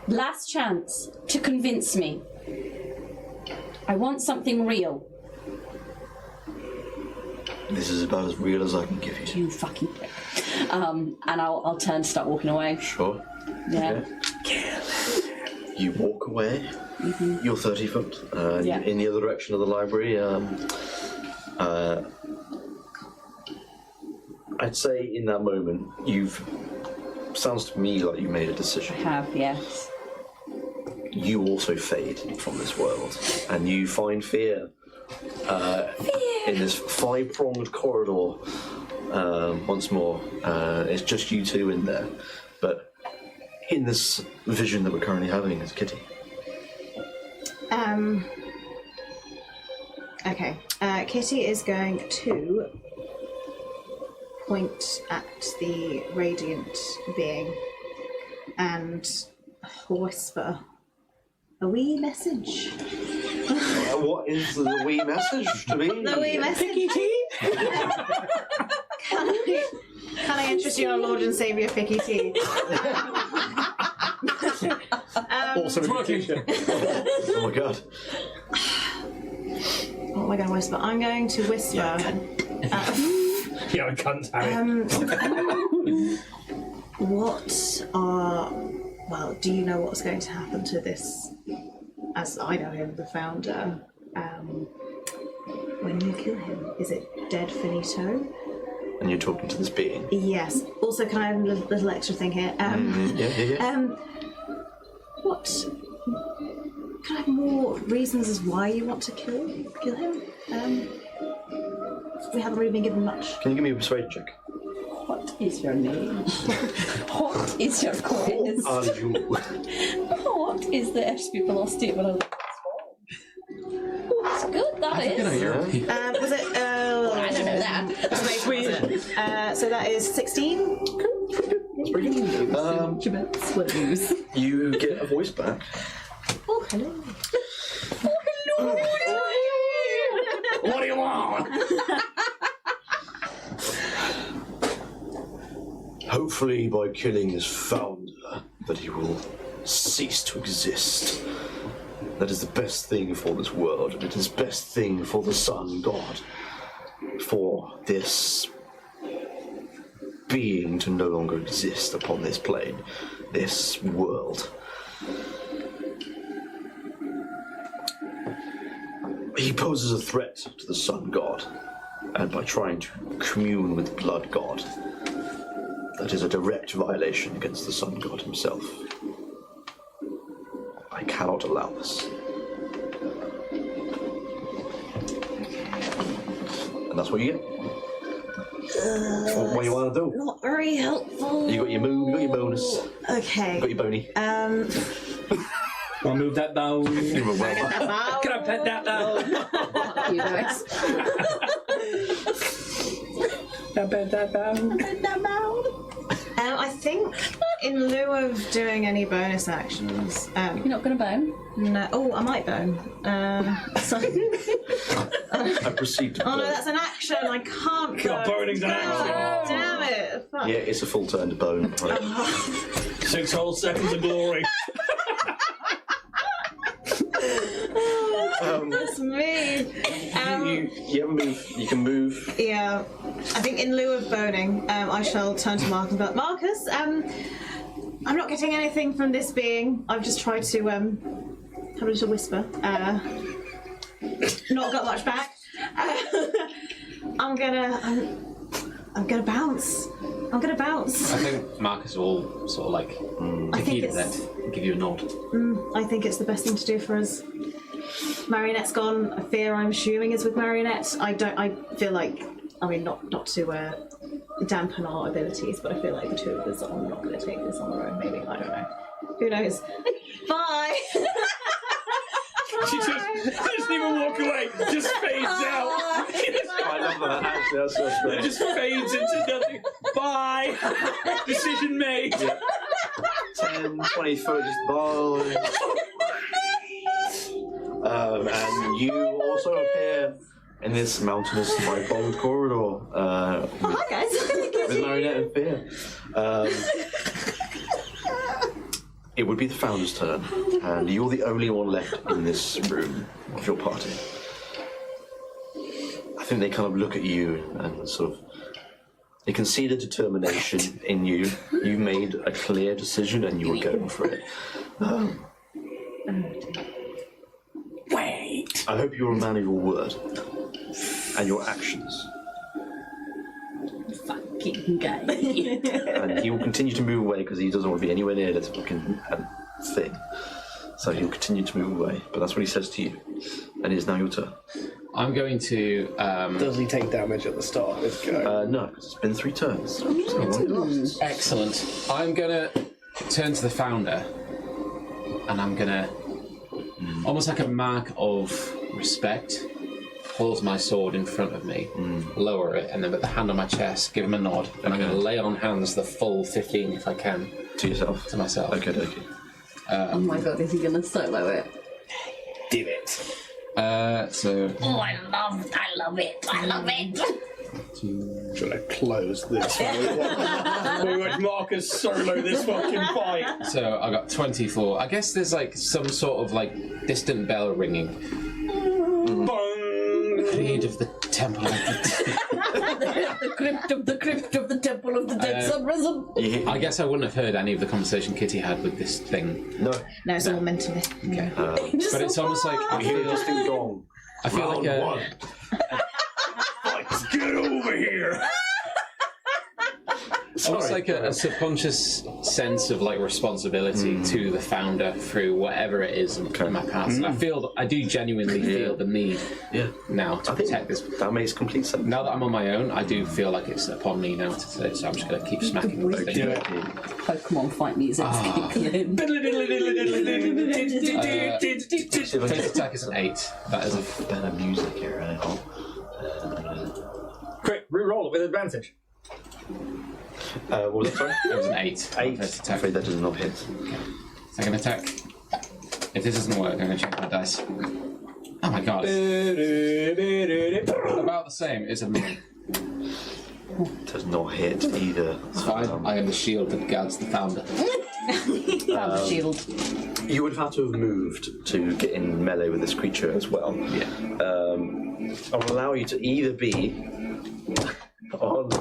Last chance to convince me. I want something real. This is about as real as I can give you. You fucking prick. And I'll turn to start walking away. Sure. Yeah. Okay. You walk away. You're 30 foot Yeah. in the other direction of the library. I'd say in that moment, sounds to me like you made a decision. I have, yes. You also fade from this world, and you find fear in this 5-pronged corridor. Once more, it's just you two in there, but in this vision that we're currently having is Kitty. Okay. Kitty is going to point at the radiant being and whisper a wee message. What is the wee message to me? The wee message. Can I interest you in our Lord and Saviour Picky Tea? Also, working. Oh my god. What am I going to whisper? I'm going to whisper. Yeah, I can't have it. Do you know what's going to happen to this, as I know him, the founder, when you kill him? Is it dead finito? And you're talking to this being? Yes. Also, can I have a little extra thing here? What? Can I have more reasons as why you want to kill him? We haven't really been given much. Can you give me a persuasion check? What is your name? What is your quiz? Are you? What is the SP velocity of an That's good, that is. Was it? I don't know that. So that is 16. That's pretty good. You get a voice back. Oh, hello. What do you want? Hopefully by killing this founder, that he will cease to exist. That is the best thing for this world, and it is the best thing for the sun god. For this being to no longer exist upon this plane, this world. He poses a threat to the sun god, and by trying to commune with blood god, that is a direct violation against the sun god himself. I cannot allow this. And that's what you get. What do you want to do? Not very helpful. You got your move, you got your bonus, Okay. you got your bony. I'll move that down. You were well. Can I pet that down? You guys. Can I pet that down? I think in lieu of doing any bonus actions, You're not going to bone? no. Oh, I might bone. Sorry. I proceed to Oh no, burn. that's an action. I can't. God, bone. boning's an action. Damn it! Fuck. Yeah, it's a full turn to bone. Right. 6 whole seconds of glory. That's me. You have a move. You can move. Yeah, I think in lieu of boning, I shall turn to Marcus. But Marcus, I'm not getting anything from this being. I've just tried to have a little whisper. Not got much back. I'm gonna bounce. I'm gonna bounce. I think Marcus will sort of like I think heed that, give you a nod. I think it's the best thing to do for us. Marionette's gone. I fear, I'm assuming, is with Marionette. I feel like, I mean, not to dampen our abilities, but I feel like the two of us are not going to take this on their own. Maybe, I don't know. Who knows? Bye. She doesn't even walk away, just fades out. I love that. Actually, that's so strange. Just fades into nothing. Bye. Decision made. Yeah. 10, 20 foot, just bye. And you also appear in this mountainous white-bold corridor. Hi guys. With Marinette and Fear. It would be the Founder's turn, and you're the only one left in this room of your party. I think they kind of look at you and sort of... They can see the determination in you. You made a clear decision and you were going for it. Wait. I hope you're a man of your word and your actions. Fucking guy. And he will continue to move away because he doesn't want to be anywhere near this fucking thing. So he'll continue to move away. But that's what he says to you. And it is now your turn. I'm going to. Does he take damage at the start of his go? No, because it's been 3 turns. So one lasts. Excellent. I'm gonna turn to the founder, and I'm gonna, almost like a mark of respect, pulls my sword in front of me, lower it, and then with the hand on my chest, give him a nod, and I'm gonna lay on hands the full 15 if I can. To yourself? To myself. Okay, okay. Oh my god, is he gonna solo it? Did it. So. Oh, I love it. Should I close this one? We watch Marcus solo this fucking fight. So I got 24. I guess there's like some sort of like distant bell ringing. Creed of the Temple of the The crypt of the Temple of the Dead Sun Risen. I guess I wouldn't have heard any of the conversation Kitty had with this thing. No. No, it's all mentally. Okay. But it's almost like I Hear feel, this thing gong. I feel like a. Let's get over here. Almost like a subconscious sense of like responsibility to the founder through whatever it is in my past. And I do genuinely feel the need now to protect this. That makes complete sense. Now that I'm on my own, I do feel like it's upon me now to do it, so I'm just going to keep smacking the thing. Do it. Pokemon fight music. First attack is an 8. That is a Better music here, I hope. Quick, reroll it with advantage. What was that, sorry? It was an 8. 8. First I'm attack. afraid that does not hit. Second attack. If this doesn't work, I'm going to check my dice. Oh my god. About the same. It's a million. Does not hit either. It's fine. I am the shield that guards the founder. Found shield. You would have to have moved to get in melee with this creature as well. Yeah. I'll allow you to either be on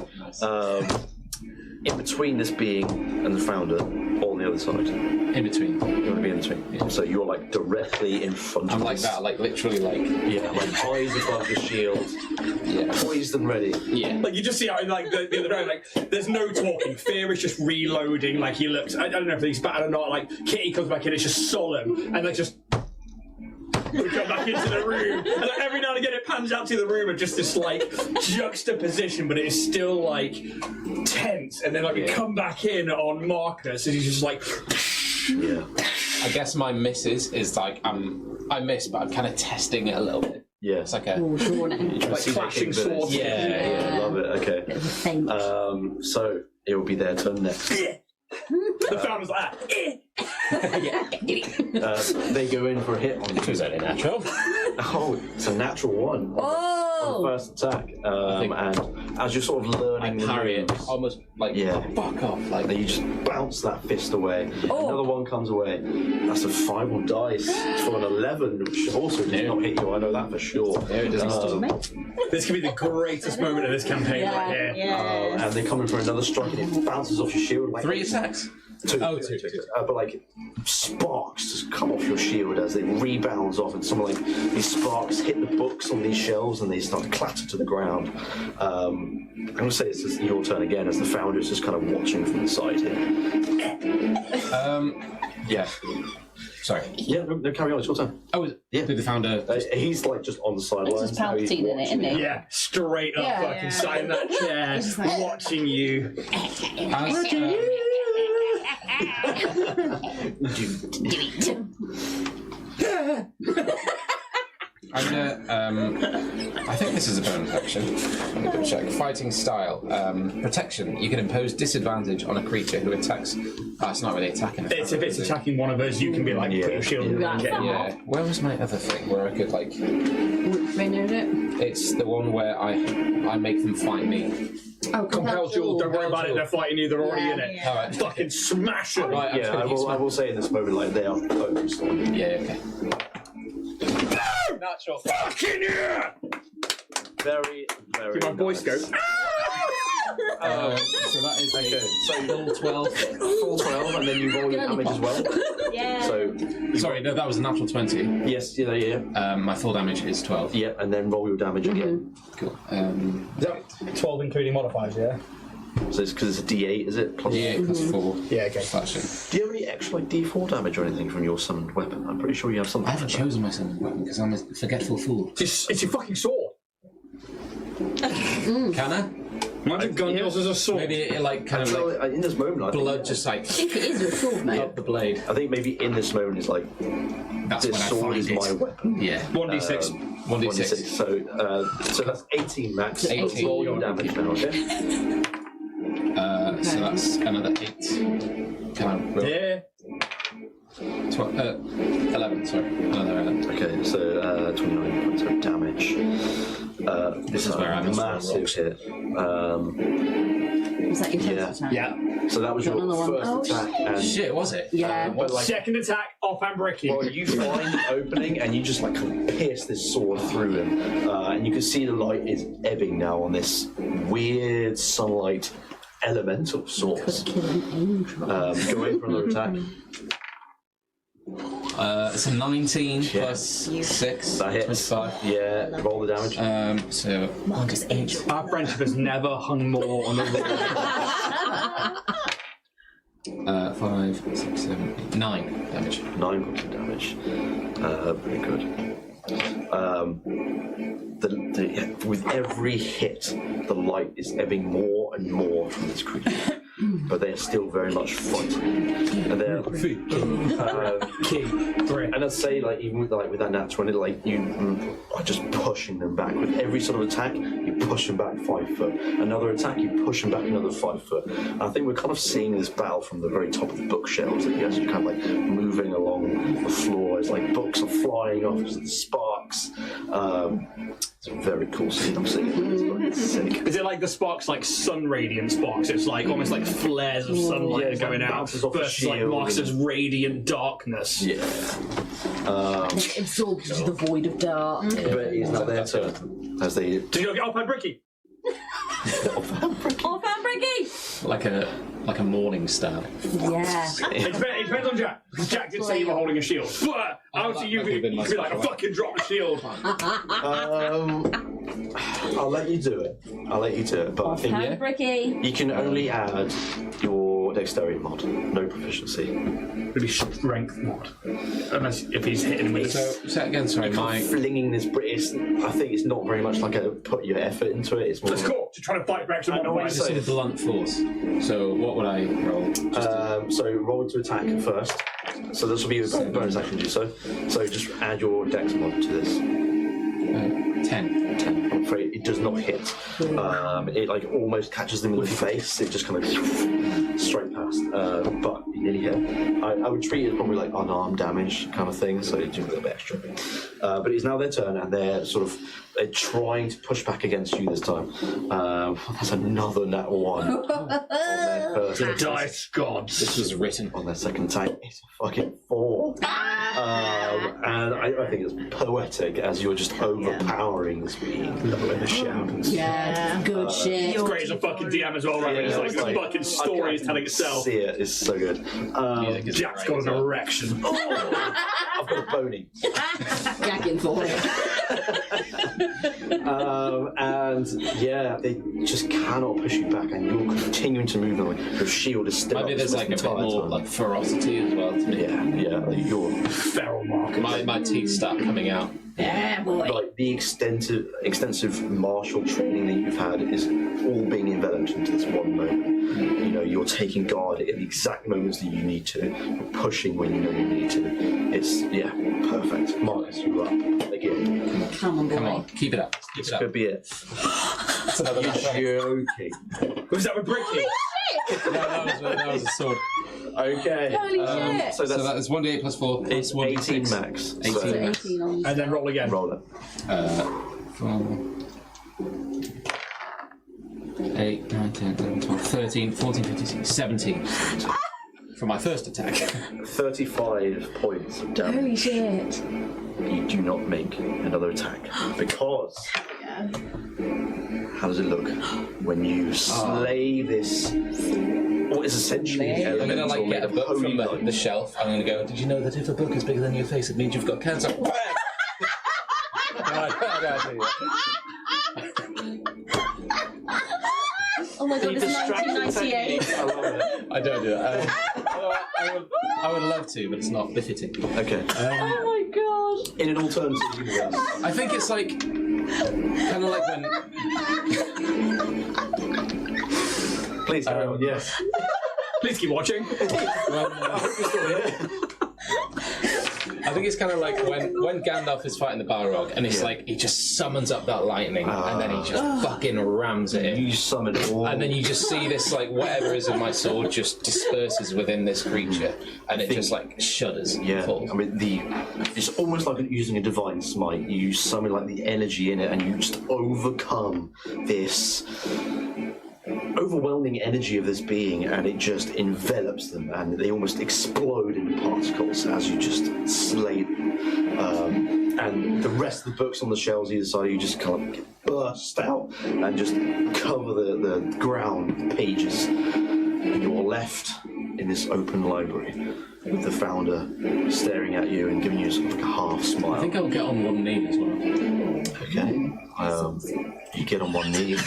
in between this being and the founder, or on the other side. In between. You want to be in between. Yeah. So you're like directly in front I'm of like this. that, like literally like. Yeah, like eyes above the shield, poised and ready. Yeah. Like you just see out in like the other round, like there's no talking. Fear is just reloading. Like he looks. I don't know if he's bad or not. Like Kitty comes back in, it's just solemn, and like just. We come back into the room, and like, every now and again it pans out to the room of just this like juxtaposition, but it is still like tense. And then like we come back in on Marcus, and he's just like. Yeah. I guess my misses is like I miss, but I'm kind of testing it a little bit. Yeah. It's like a. Oh, drawn it. Like clashing swords. Yeah, love it. Okay. Bit of a feint. So it will be their turn next. The founder's like, They go in for a hit on you. Is that a natural? Oh, it's a natural 1 on the first attack. And as you're sort of I learning, parry it, the moves, almost like fuck off, like you just bounce that fist away. Another one comes away. That's a 5 on dice. It's for an 11, which also does not hit you. I know that for sure. No, it doesn't. this could be the greatest moment of this campaign right here. Yeah. And they come in for another strike, and it bounces off your shield. Like 3 attacks. Two. Oh, two. But like sparks just come off your shield as it rebounds off, and some like these sparks hit the books on these shelves and they start to clatter to the ground. I'm going to say it's just your turn again, as the founder is just kind of watching from the side here. Yeah. Sorry. Yeah, no, carry on. It's your turn. Oh, did the founder? He's like just on the sidelines. Just now, he's Palpatine in it, watching isn't he? Yeah, straight up, Yeah. fucking sat in that chair, Just like- watching you. I'm gonna. I think this is a bonus action. I'm gonna check. Fighting style. Protection. You can impose disadvantage on a creature who attacks. Oh, it's not really attacking. If it's attacking one of us, you can be like, put your shield in and get Yeah. Where was my other thing where I could like? Renewed it. It's the one where I make them fight me. Oh, compel duel. Don't worry about it. They're fighting you. They're already in it. All right. Fucking smash it. Right. I'm just Yeah, gonna use I will say in this moment, like, they are focused on you. Yeah. Okay. Natural. Fucking yeah! Very, very. My Boy Scout. So that is Okay, so full 12. full 12, and then you roll your damage as well. Yeah. So, Sorry, no, that was a natural 20. yes, yeah. My full damage is 12. Yeah, and then roll your damage again. Cool. Is that 12 including modifiers, yeah? So it's because it's a D8, is it? Plus, Yeah, plus 4. Yeah, okay. Slashing. Do you have any extra like D4 damage or anything from your summoned weapon? I'm pretty sure you have something. I haven't chosen my summoning weapon because I'm a forgetful fool. It's your fucking sword. Can I? Magic gun yours is a sword. Maybe it like kind of So, like in this moment, I blood think, just like I think it is your sword, mate. up the blade. I think maybe in this moment it's like That's this when I sword find is it. my weapon. Yeah. 1d6. 1d6. So that's 18 max. 18. Roll your damage now, okay? So that's another 8. Can I roll? Yeah. 11, sorry. Another 11. Okay, so 29 points of damage. This is where I'm a at. massive hit. Was that your first attack? Yeah. So that was Got your another one. first Oh, attack, and Shit, was it? Yeah. but like, Second attack, offhand breaking. well, you find the opening and you just like kind of pierce this sword through him, and you can see the light is ebbing now on this weird sunlight elemental source. Kill an angel. Go in for another attack. It's a 19 Yeah. plus 6. That hits. 25. Yeah, roll the damage. So Marcus Angel. Our friendship has never hung more on a roll. 5, 6, 7, 8, 9 damage. 9 points of damage. Very good. With every hit, the light is ebbing more and more from this creature, but they are still very much fighting. And they're and I'd say, like, even with that nat 20, like, you are just pushing them back. With every sort of attack, you push them back 5 foot. Another attack, you push them back another 5 foot. And I think we're kind of seeing this battle from the very top of the bookshelves, that you guys are kind of like moving along the floor. It's like books are flying off, the sparks. It's a very cool scene. I'm seeing it. It's sick. Is it like the sparks, like sun radiant sparks? It's like almost like flares of sunlight Yeah, it's going like out bounces off the versus like shield Marcus's and- radiant darkness. Yeah. And it absorbs into the void of dark. But it's not their turn. As they. Did you get offhand breaking? Offhand breaking! Like a morning star. Yeah. It depends on Jack. Because Jack did say you were holding a shield. But out of you, you could be like, I fucking dropped a shield. I'll let you do it. But I think Offhand breaking. you can only add your dexterity mod, no proficiency. Really strength mod. Unless if he's hitting him with So, say it again, sorry. My Flinging this British, I think it's not very much like a put your effort into it. It's more. Let's go to try to fight back some I know what modifiers. you're this is a blunt force. So what would I roll? So roll to attack first. So this will be a bonus action to do so. So just add your dex mod to this. 10. I'm afraid it does not hit. It like almost catches them in the face. It just kind of straight past. But it nearly hit. I would treat it as probably like unarmed damage kind of thing. So you do a little bit extra. But it's now their turn, and they're trying to push back against you this time. That's another nat 1 on their first The dice gods. This was written. on their second attack. It's a fucking 4. And I think it's poetic as you're just overpowering this being. The shout. Yeah. Good shit. It's great as a fucking DM as well, right? It's like the fucking story is telling itself. See it, it's so good. Jack's got an erection. I've got a pony. Jack in for it. And yeah, they just cannot push you back, and you're continuing to move on. Your shield is still Maybe up there's this like a bit entire more time. like ferocity as well to me. Yeah, you're Feral Marcus. My teeth start coming out. Yeah, boy. like the extensive martial training that you've had is all being enveloped into this one moment. You know, you're taking guard at the exact moments that you need to. You're pushing when you know you need to. It's perfect. Marcus, you're up again. Come on, boy. Come on, keep it up. Keep it up. Could be it. That's another You're joking. Was that with Bricky? No, that was a sword. Okay. Holy shit! So So that's that is 1d8 plus 4 plus 1d6. 18 max. 18 So 18 on. And then roll again. roll it. 4, 8, 9, 10, 11, 12, 13, 14, 15, 16, 17. For my first attack. 35 points of damage. Holy shit! You do not make another attack because. How does it look when you slay this? What is essentially I'm gonna elemental like get a made of book from holy the shelf. I'm gonna go. Did you know that if a book is bigger than your face, it means you've got cancer? Oh my god, it's distracting 1998. technique. I love it. I don't do that. I would love to, but it's not befitting. Okay. Oh my god. In an alternative universe. I think it's like kind of like when Please carry on. Yes. Please keep watching. I think it's kind of like when Gandalf is fighting the Balrog, and it's like he just summons up that lightning, and then he just fucking rams it in. You summon all. And then you just see this, like, whatever is in my sword just disperses within this creature, and it just, like, shudders and Yeah, falls. I mean it's almost like using a divine smite. You summon like the energy in it, and you just overcome this overwhelming energy of this being, and it just envelops them, and they almost explode into particles as you just slay them. And the rest of the books on the shelves either side, you just kind of burst out and just cover the ground with pages, and you're left in this open library with the founder staring at you and giving you sort of like a half smile. I think I'll get on one knee as well. Okay. You get on one knee.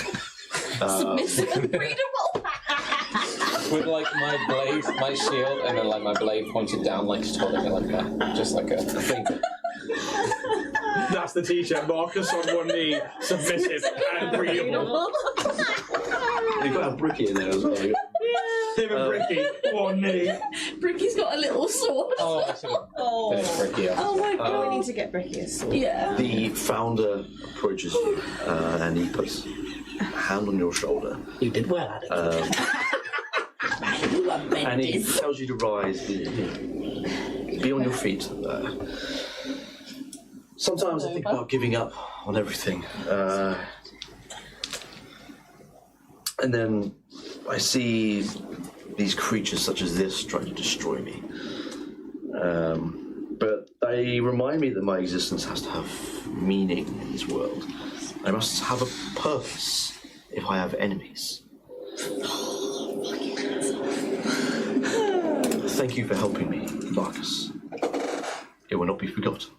Submissive and breedable. With, like, my blade, my shield, and then, like, my blade pointed down, like, just holding it like that. Just like a thing. That's the t-shirt. Marcus on one knee, submissive and breathable. You've got a bricky in there as well. Him and Bricky, one knee. Bricky's got a little sword. Oh, I should have finished Bricky off. Oh my god. We need to get Bricky a sword. Yeah. The founder approaches you and he puts a hand on your shoulder. You did well at it. You are And he bendis. tells you to rise. Be on your feet. Sometimes I think about giving up on everything. And then I see these creatures such as this trying to destroy me. But they remind me that my existence has to have meaning in this world. I must have a purpose if I have enemies. Thank you for helping me, Marcus. It will not be forgotten.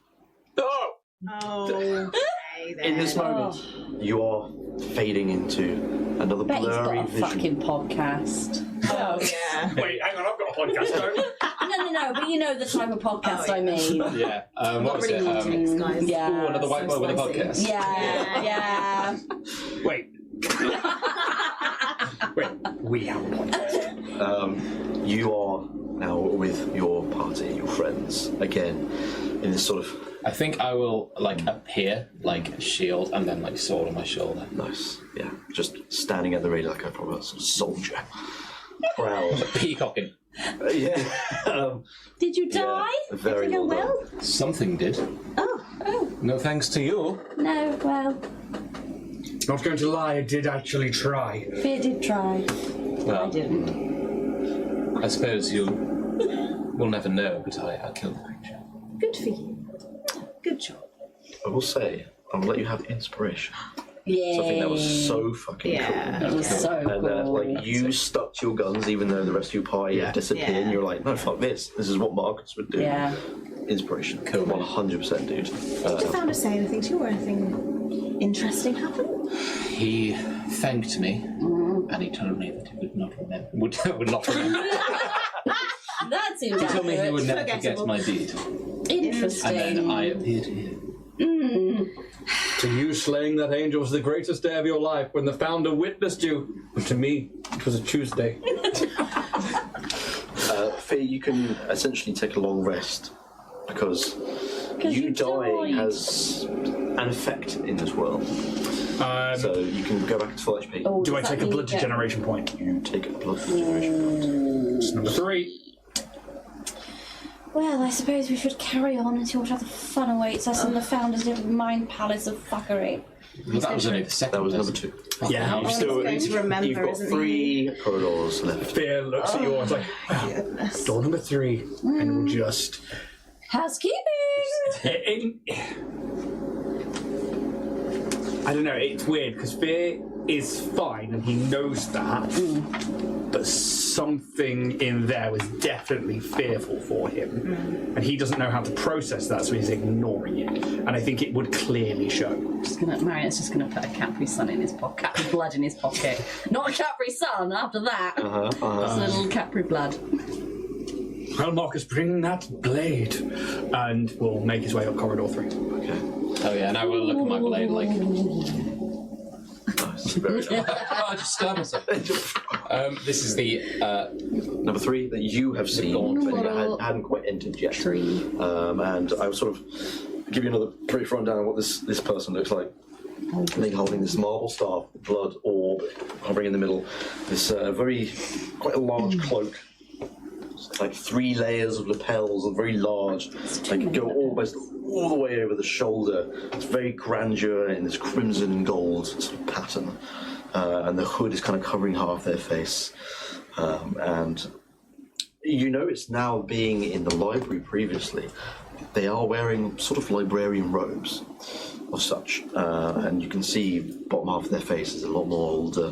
Oh! Oh, okay then. In this moment, you are fading into another Bet he's got blurry a vision. fucking podcast. Oh, yeah. Wait, hang on, I've got a podcast now. No, but you know the type of podcast I mean. Yeah. What was Really it? thanks, guys. Yeah. Ooh, another white boy with a spicy. podcast. Yeah. Wait. Wait, we have a podcast. You are now with your party, your friends, again, in this sort of I think I will, like, appear, like, a shield, and then, like, sword on my shoulder. nice, yeah, just standing at the ready like a proper sort of soldier. Proud. Peacocking. Yeah. Did you die? very Did you go well well? Something did. Oh. No thanks to you. No, well, Not going to lie, I did actually try. Fear did try. Well, I didn't. I suppose you will never know, but I killed the creature. Good for you. Good job. I will say, I'm gonna let you have inspiration. Yeah. Something that was so fucking Yeah. cool. It was so And cool. like you stuck to your guns even though the rest of your party had disappeared, and you're like, no, fuck this. This is what Marcus would do. Yeah. inspiration. Cool. 100%, dude. Did the founder say anything to you or anything interesting happen? He thanked me, and he told me that he would not remember. Would not remember. That seems He told me he accurate. would never Forgettable. forget my deed. Interesting. And then I appeared here. To you, slaying that angel was the greatest day of your life when the founder witnessed you. But to me, it was a Tuesday. Faye, you can essentially take a long rest because you dying died. has an effect in this world. So you can go back to full HP. Oh, Do I does that take a mean blood you get- degeneration point? You take a blood regeneration point. It's number 3. Well, I suppose we should carry on until whatever fun awaits us in the founder's little mind palace of fuckery. Well, that was only the second. That was number lesson. 2. Yeah, I'm He's still. going to remember, You've got isn't 3 corridors left. Fear looks at you and it's like, he? Goodness. door number 3, and we'll just. Housekeeping! I don't know, it's weird because Fear is fine and he knows that, but something in there was definitely fearful for him, and he doesn't know how to process that, so he's ignoring it. And I think it would clearly show. Marion's just gonna put a Capri Sun in his pocket, Capri Blood in his pocket. Not a Capri Sun after that. Just a little Capri Blood. Well, Marcus, bring that blade, and we'll make his way up corridor 3. Okay. Oh yeah, and I will look at my blade like. Nice. Very nice. I just stabbed myself. This is the Number 3 that you have seen, but you hadn't quite entered yet. Tree. And I will sort of give you another brief rundown of what this person looks like. They're holding this marble staff, blood orb, hovering in the middle. This quite a large cloak. It's like 3 layers of lapels, and very large. They can go almost all the way over the shoulder. It's very grandeur in this crimson and gold sort of pattern. And the hood is kind of covering half their face. And you notice now, being in the library previously, they are wearing sort of librarian robes of such. And you can see bottom half of their face is a lot more older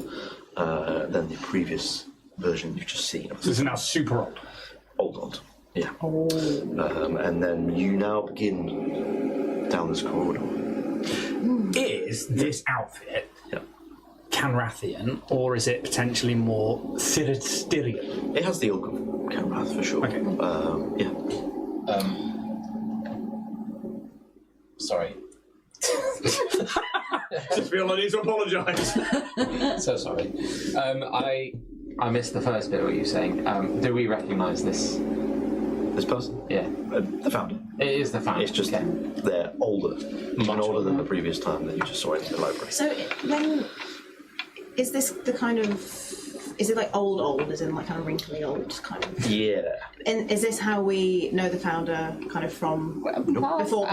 than the previous version you've just seen. This is now super old. Old, yeah. And then you now begin down this corridor. Is this outfit Yeah. Kanrathian, or is it potentially more Cyherested? It has the ilk of Kanrath for sure. Okay. Yeah. sorry. Just feel I need to apologise. So sorry. I missed the first bit of what you were saying. Do we recognise this? This person? Yeah. The founder. It is the founder. It's just okay. they're older. Much older older. than the previous time that you just saw in the library. So when is this the kind of, is it like old, as in like kind of wrinkly old kind of? Yeah. And is this how we know the founder kind of from before?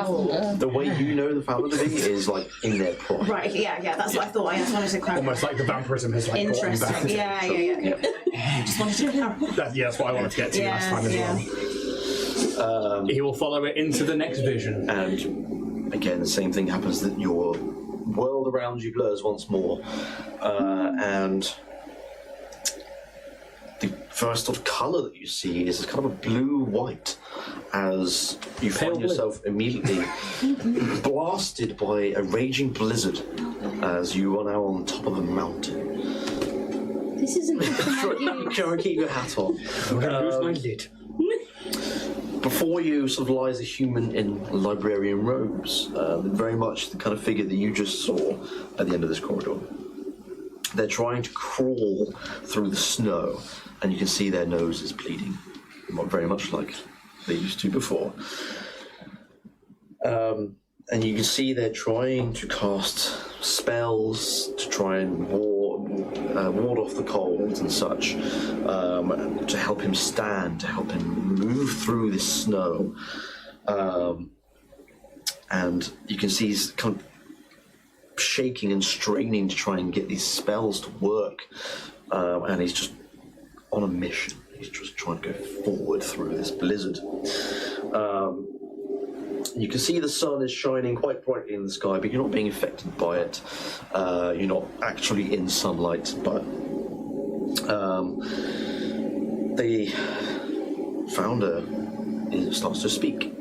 The way you know the founder to be is like in their prime. Right, yeah, that's what I thought. I just wanted to clarify. Almost like the vampirism has like brought him back. Interesting. Yeah. Just wanted to clarify. That's what I wanted to get to last time as well. He will follow it into the next vision. And again, the same thing happens, that your world around you blurs once more. And the first sort of colour that you see is kind of a blue-white, as you Pale find blue. yourself immediately blasted by a raging blizzard as you are now on top of a mountain. This isn't like you. Try and keep your hat on. I'm going to lose my lid. Before you sort of lies a human in librarian robes, very much the kind of figure that you just saw at the end of this corridor. They're trying to crawl through the snow, and you can see their nose is bleeding, very much like they used to before. And you can see they're trying to cast spells to try and ward off the cold and such, to help him stand, to help him move through this snow. And you can see he's kind of shaking and straining to try and get these spells to work. And he's just on a mission. He's just trying to go forward through this blizzard. You can see the sun is shining quite brightly in the sky, but you're not being affected by it. You're not actually in sunlight, but the founder starts to speak.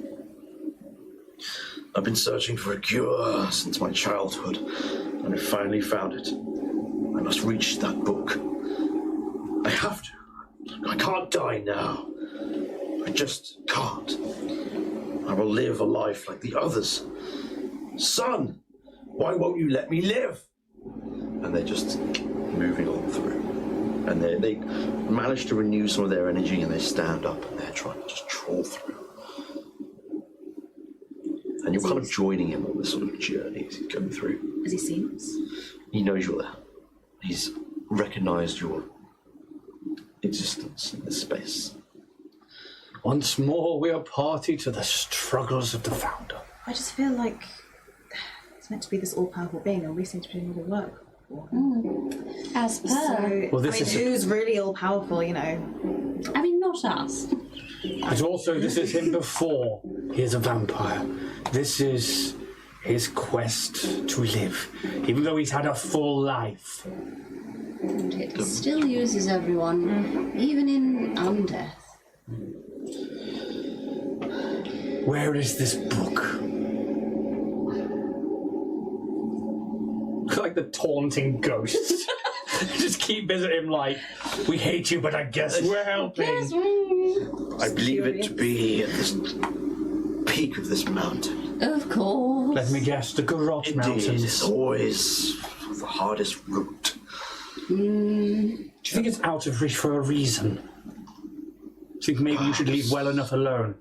I've been searching for a cure since my childhood, and I finally found it. I must reach that book. I have to. I can't die now. I just can't. I will live a life like the others. Son, why won't you let me live? And they're just moving on through. And they manage to renew some of their energy, and they stand up and they're trying to just trawl through. And you're kind of joining him on this sort of journey as he's going through. Has he seen us? He knows you're there. He's recognised your existence in this space. Once more, we are party to the struggles of the Founder. I just feel like it's meant to be this all-powerful being, and we seem to be doing all the work. As per. So, Well, this is who's really all-powerful, you know? I mean, not us. But also, this is him before he is a vampire. This is his quest to live, even though he's had a full life. And it still uses everyone, even in undeath. Where is this book? Like the taunting ghosts. Just keep visiting him like, we hate you, but I guess we're helping. I believe it to be at this peak of this mountain. Of course. Let me guess, the Garrosh Indeed, Mountains. it's always the hardest route. Do you think it's out of reach for a reason? Do you think maybe you should leave well enough alone?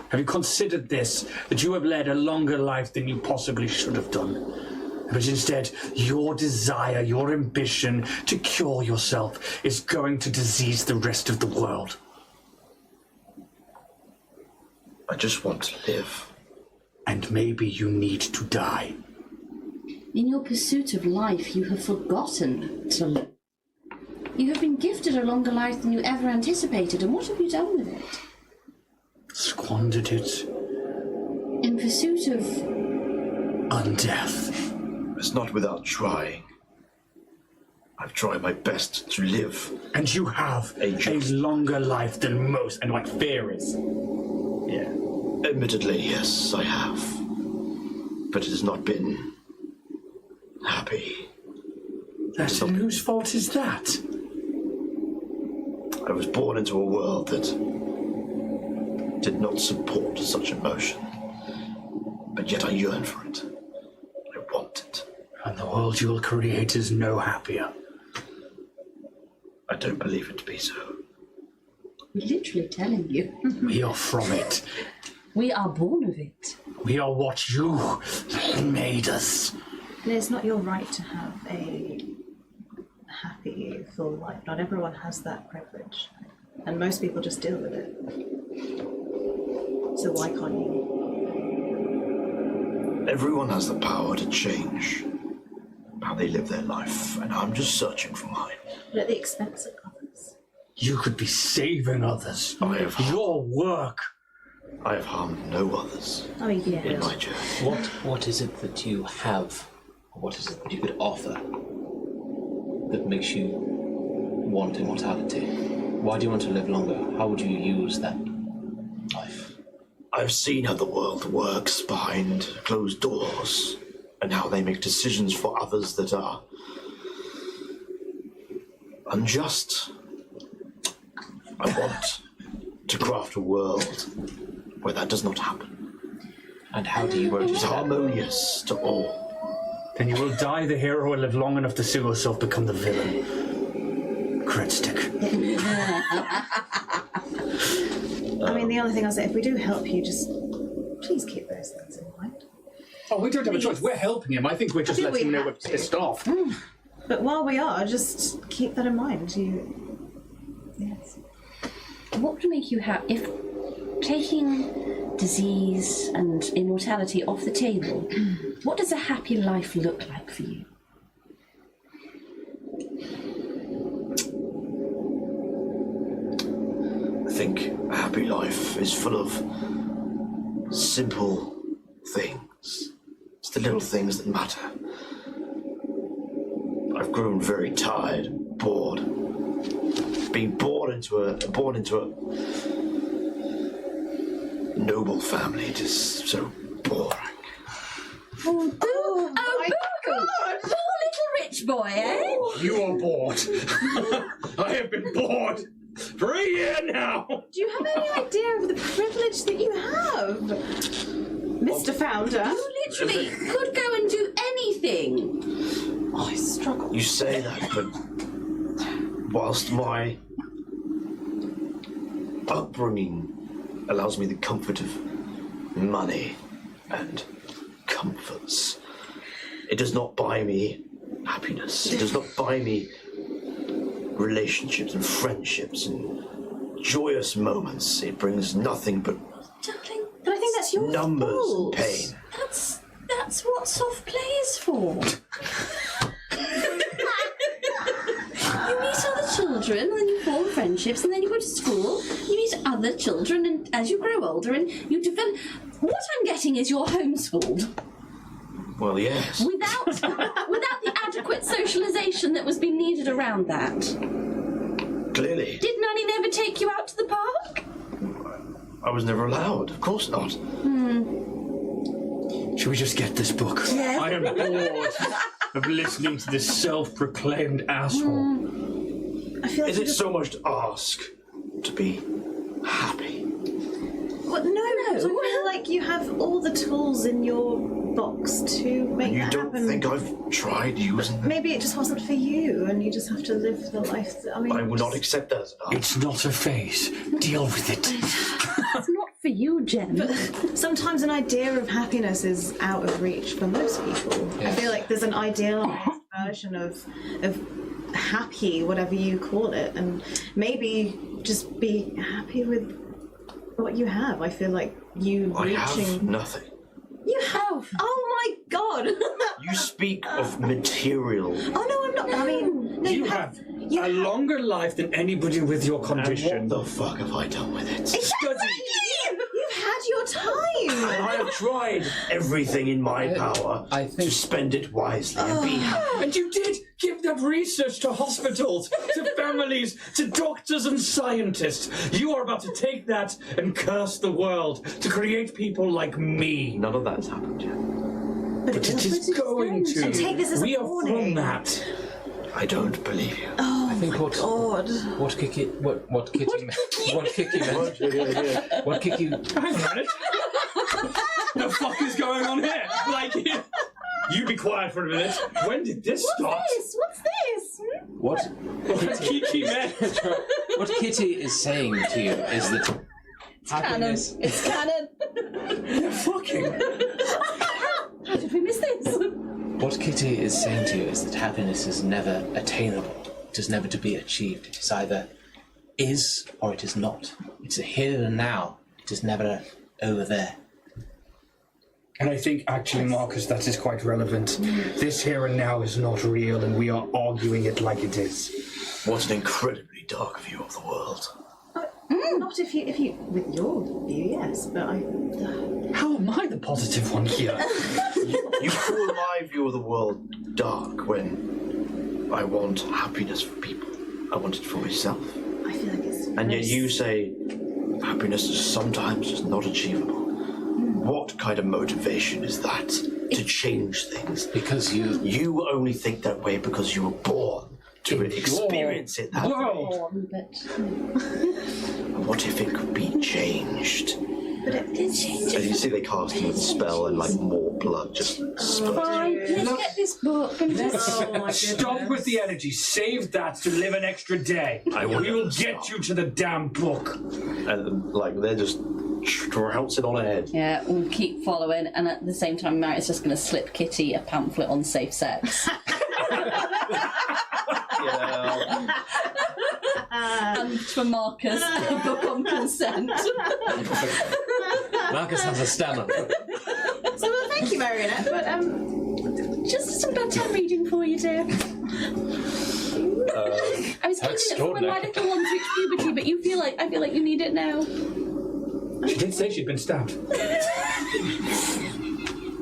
Have you considered this, that you have led a longer life than you possibly should have done? But instead, your desire, your ambition to cure yourself is going to disease the rest of the world. I just want to live. And maybe you need to die. In your pursuit of life, you have forgotten to live. You have been gifted a longer life than you ever anticipated, and what have you done with it? Squandered it. In pursuit of... undeath. It's not without trying. I've tried my best to live. And you have a longer life than most, and like fear is. Yeah. Admittedly, yes, I have. But it has not been happy. And whose fault is that? I was born into a world that did not support such emotion. But yet I yearn for it. I want it. And the world you will create is no happier. I don't believe it to be so. We're literally telling you. We are from it. We are born of it. We are what you made us. It's not your right to have a happy, full life. Not everyone has that privilege. And most people just deal with it. So why can't you? Everyone has the power to change how they live their life, and I'm just searching for mine. But at the expense of others. You could be saving others. Your work. I have harmed no others in my journey. What is it that you have? What is it that you could offer that makes you want immortality? Why do you want to live longer? How would you use that life? I've seen how the world works behind closed doors, and how they make decisions for others that are unjust. I want to craft a world where that does not happen. And how do you where it is harmonious to all. Then you will die the hero or live long enough to see yourself become the villain. Crit stick. I mean, the only thing I'll say, if we do help you, just please keep those things in mind. Oh, we don't have a choice. We're helping him. I think we're just letting him know we're pissed off. But while we are, just keep that in mind. Yes. What would make you happy if taking disease and immortality off the table? What does a happy life look like for you? I think a happy life is full of simple things. It's the little things that matter. I've grown very tired, bored. Being born into a noble family, it is so boring. Oh, boo! my Boo! Poor little rich boy, eh? You are bored. I have been bored for a year now. Do you have any idea of the privilege that you have, Mr. Founder? You literally could go and do anything. Oh, I struggle. You say that, but whilst my upbringing allows me the comfort of money and comforts, it does not buy me happiness. It does not buy me relationships and friendships and joyous moments. It brings nothing but Darling, but I think that's your numbers fault. and pain. That's what soft play is for. You meet other children, and then you form friendships, and then you go to school, you meet other children, and as you grow older, and you develop... What I'm getting is you're homeschooled. Well, yes. Without the adequate socialisation that was being needed around that. Clearly. Did Nanny never take you out to the park? I was never allowed. Of course not. Should we just get this book? Yes. I am bored of listening to this self-proclaimed asshole. I feel like Is it so much to ask to be happy? Well, no. I feel like you have all the tools in your box to make You that don't happen. think I've tried using them? Maybe it just wasn't for you, and you just have to live the life that, I mean... I will not accept that as an It's not a phase. Deal with it. It's not for you, Jen. But sometimes an idea of happiness is out of reach for most people. I feel like there's an idealized version of happy, whatever you call it, and maybe just be happy with what you have. I feel like you I reaching... have nothing. You have? Oh my god! You speak of material. Oh no, I'm not. I mean, no, You have a longer life than anybody with your condition. What the fuck have I done with it? Study. You've had your time. And I have tried everything in my power I think- to spend it wisely and be happy. And you did give that research to hospitals, to families, to doctors and scientists. You are about to take that and curse the world to create people like me. None of that's happened yet. But it is going to. And take this as a we are warning. from that. I don't believe you. I think God. what Kitty meant. What Kitty Hang on a minute. The fuck is going on here? Like, you be quiet for a minute. When did this start? What's this? what Kiki meant. what Kitty is saying to you is that happiness. It's canon. They're fucking. How did we miss this? What Kitty is saying to you is that happiness is never attainable. It is never to be achieved. It is either is or it is not. It's a here and now. It is never over there. And I think, actually, Marcus, that is quite relevant. This here and now is not real, and we are arguing it like it is. What an incredibly dark view of the world. Not if you, with your view, yes, but How am I the positive one here? You call my view of the world dark when I want happiness for people. I want it for myself. I feel like it's... And yet you say happiness is sometimes just not achievable. What kind of motivation is that to change things? Because you You only think that way because you were born to experience it that way. World. What if it could be changed? But it did change. And you see they cast a spell and like more blood just spurts. Fine, let's get this book and just... Stop with the energy. Save that to live an extra day. I will We will never get stop. you to the damn book. And like they're just trouncing on ahead. Yeah, we'll keep following, and at the same time, Mary's just going to slip Kitty a pamphlet on safe sex. Yeah. And for Marcus, a book on consent. Marcus has a stammer. So, well, thank you, Marionette, but, Just some bedtime reading for you, dear. I was keeping it for when my little ones reach puberty, but I feel like you need it now. She did say she'd been stabbed.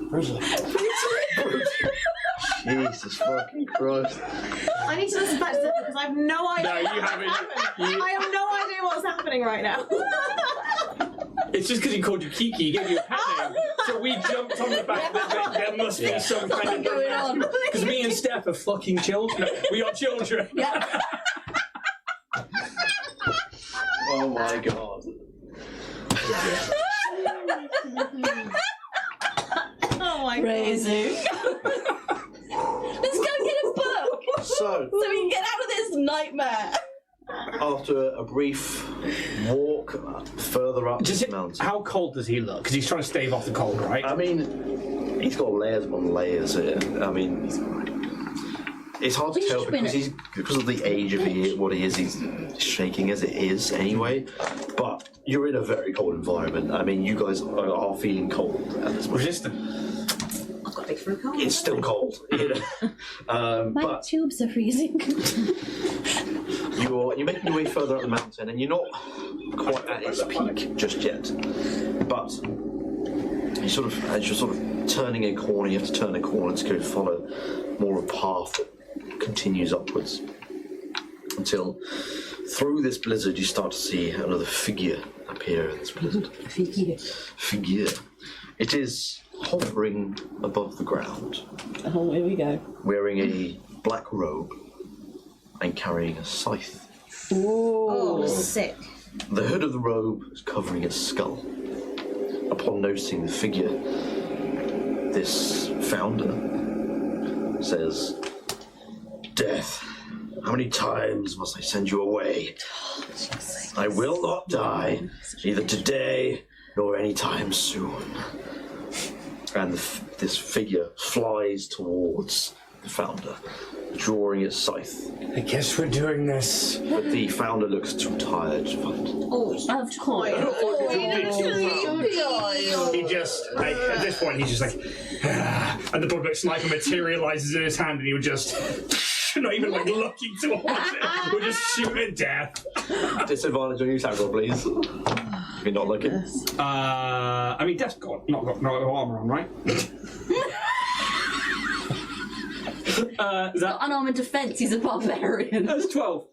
Brutally. Jesus fucking Christ. I need to listen back to this because I have no idea. No, you haven't. I have no idea what's happening right now. It's just because he called you Kiki, he gave you a pet name. So we jumped on the back of it. There must be some kind of going on. Because me and Steph are fucking children. We are children. Yeah. Oh my god. Oh my Crazy. Let's go get a book So, so we can get out of this nightmare. after a brief walk further up Just this mountain, how cold does he look? Because he's trying to stave off the cold, right? I mean, he's got layers upon layers here. I mean, it's hard to We tell should win because of the age of what he is. He's shaking as it is anyway. But you're in a very cold environment. I mean, you guys are feeling cold at this moment. Resistant. I've got big fruit cold. It's still cold, you know. My But tubes are freezing. you're making your way further up the mountain, and you're not quite at its peak just yet. But as you're sort of turning a corner, you have to turn a corner to go follow more of a path that continues upwards until through this blizzard you start to see another figure appear in this blizzard. Figure. It is hovering above the ground, Oh, here we go. wearing a black robe and carrying a scythe. Oh, sick. The hood of the robe is covering its skull. Upon noticing the figure, this founder says, "Death, how many times must I send you away? I will not die, neither today nor any time soon." And this figure flies towards the founder, drawing its scythe. I guess we're doing this. But the founder looks too tired to fight. Oh, of course. He just, like, at this point, he's just like, and the Bloodpunk sniper materializes in his hand, and he would just, not even like looking towards it, would just shoot at death. Disadvantage on you, tackle, please. If you're not looking. I mean, Death's got not got no armor on, right? Is that Unarmored defense, he's a barbarian. that's 12?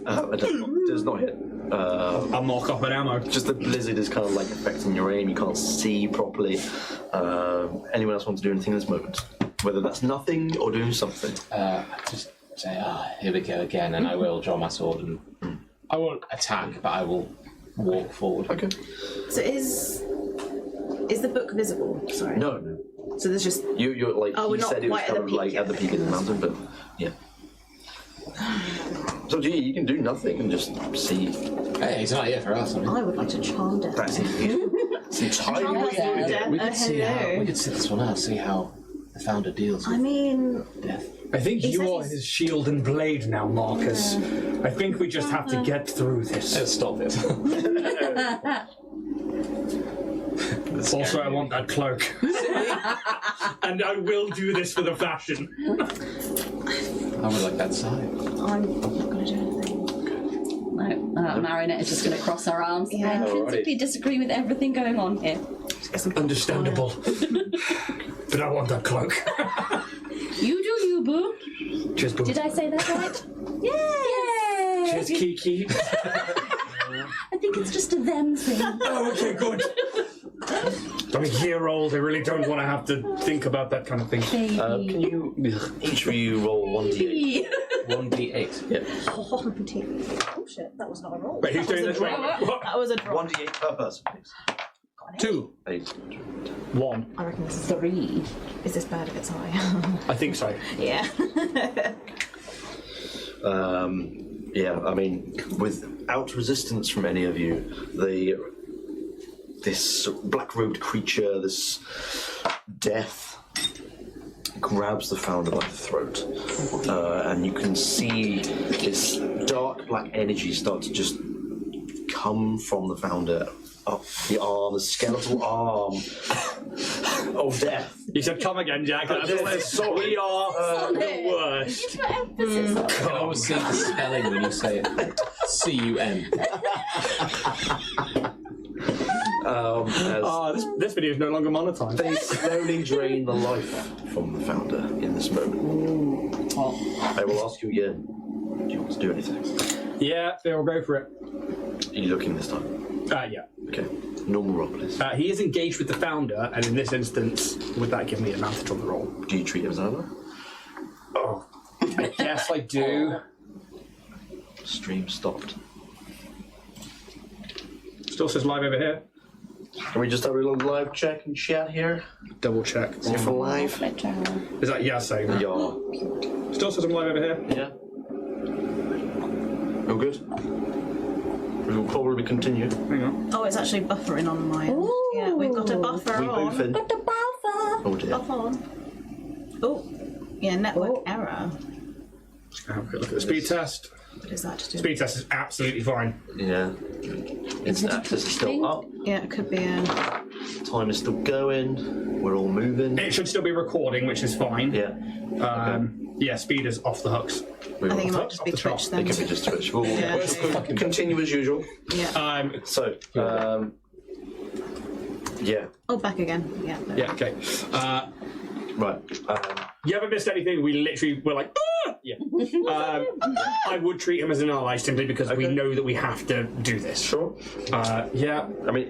It does not hit. I'll mark up an ammo. Just the blizzard is kind of like affecting your aim. You can't see properly. Anyone else want to do anything in this moment? Whether that's nothing or doing something. Just say, here we go again, and I will draw my sword and I won't attack, but I will walk forward. Okay. So is the book visible? Sorry. No. So there's just. You're like Oh, we're he not said it was quite at the kind of peak like yet. at the peak of the mountain, but yeah. So gee, you can do nothing and just see. Hey, he's not here for us. I mean. I would like to charm death. That's it. It's entirely Charm We death. could see how we could sit this one out, see how the founder deals I with mean, death. I think He you says are he's- his shield and blade now, Marcus. I think we just have to get through this. Let's stop it. Also, I want that cloak. And I will do this for the fashion. I would like that side. I'm not going to do anything. No, Marinette is just going to cross her arms. Yeah. I principally disagree with everything going on here. Understandable. But I want that cloak. You do you, boo. Cheers, boo. Did I say that right? Yay! Cheers, Kiki. I think it's just a them thing. Oh, okay, good. I'm a year old. I really don't want to have to think about that kind of thing. Baby. Can you each of you roll 1d8? 1d8. Yeah. Oh shit, that was not a roll. Wait, who's doing this? Wait, what? That was a drop. 1d8 per person, please. 2. 8. 1. I reckon this is 3. Is this bad if it's high? I think so. Yeah. Yeah, I mean, without resistance from any of you, this black-robed creature, this death, grabs the founder by the throat, and you can see this dark black energy start to just come from the founder up the arm, the skeletal arm of death. You said come again, Jack. We are the worst. You put emphasis on. I can always see the spelling when you say it. C-U-M. As This video is no longer monetized. they slowly drain the life from the founder in this moment. I will ask you again, do you want to do anything? Yeah, Phil, go for it. Are you looking this time? Yeah. Okay. Normal roll, please. He is engaged with the founder, and in this instance, would that give me advantage on the roll? Do you treat him as an ally? Oh, I guess I do. Stream stopped. Still says live over here. Can we just have a little live check and chat here? Double check. Is it for live? Is that yeah? So Yeah. still says I'm live over here. Yeah. All good? We will probably continue. Hang on. Oh, it's actually buffering on mine. Ooh. Yeah, we've got a buffer We on. both in. Got the buffer. Oh dear. Buff on. Oh, yeah, network error. Just gonna have a quick look at the speed test. What is that to do? Speed test is absolutely fine. Yeah. Instant access is still up. Yeah, it could be a... Time is still going. We're all moving. It should still be recording, which is fine. Yeah. Yeah, speed is off the hooks. We're I think it off might just be the top. Twitch It then. could be just Twitch. We'll Yeah. continue as usual. Yeah. So, yeah. Oh, back again. Yeah. there. Yeah, okay. Right. You haven't missed anything. We literally were like, ah! Yeah. I would treat him as an ally simply because we know that we have to do this. Sure. Yeah. I mean,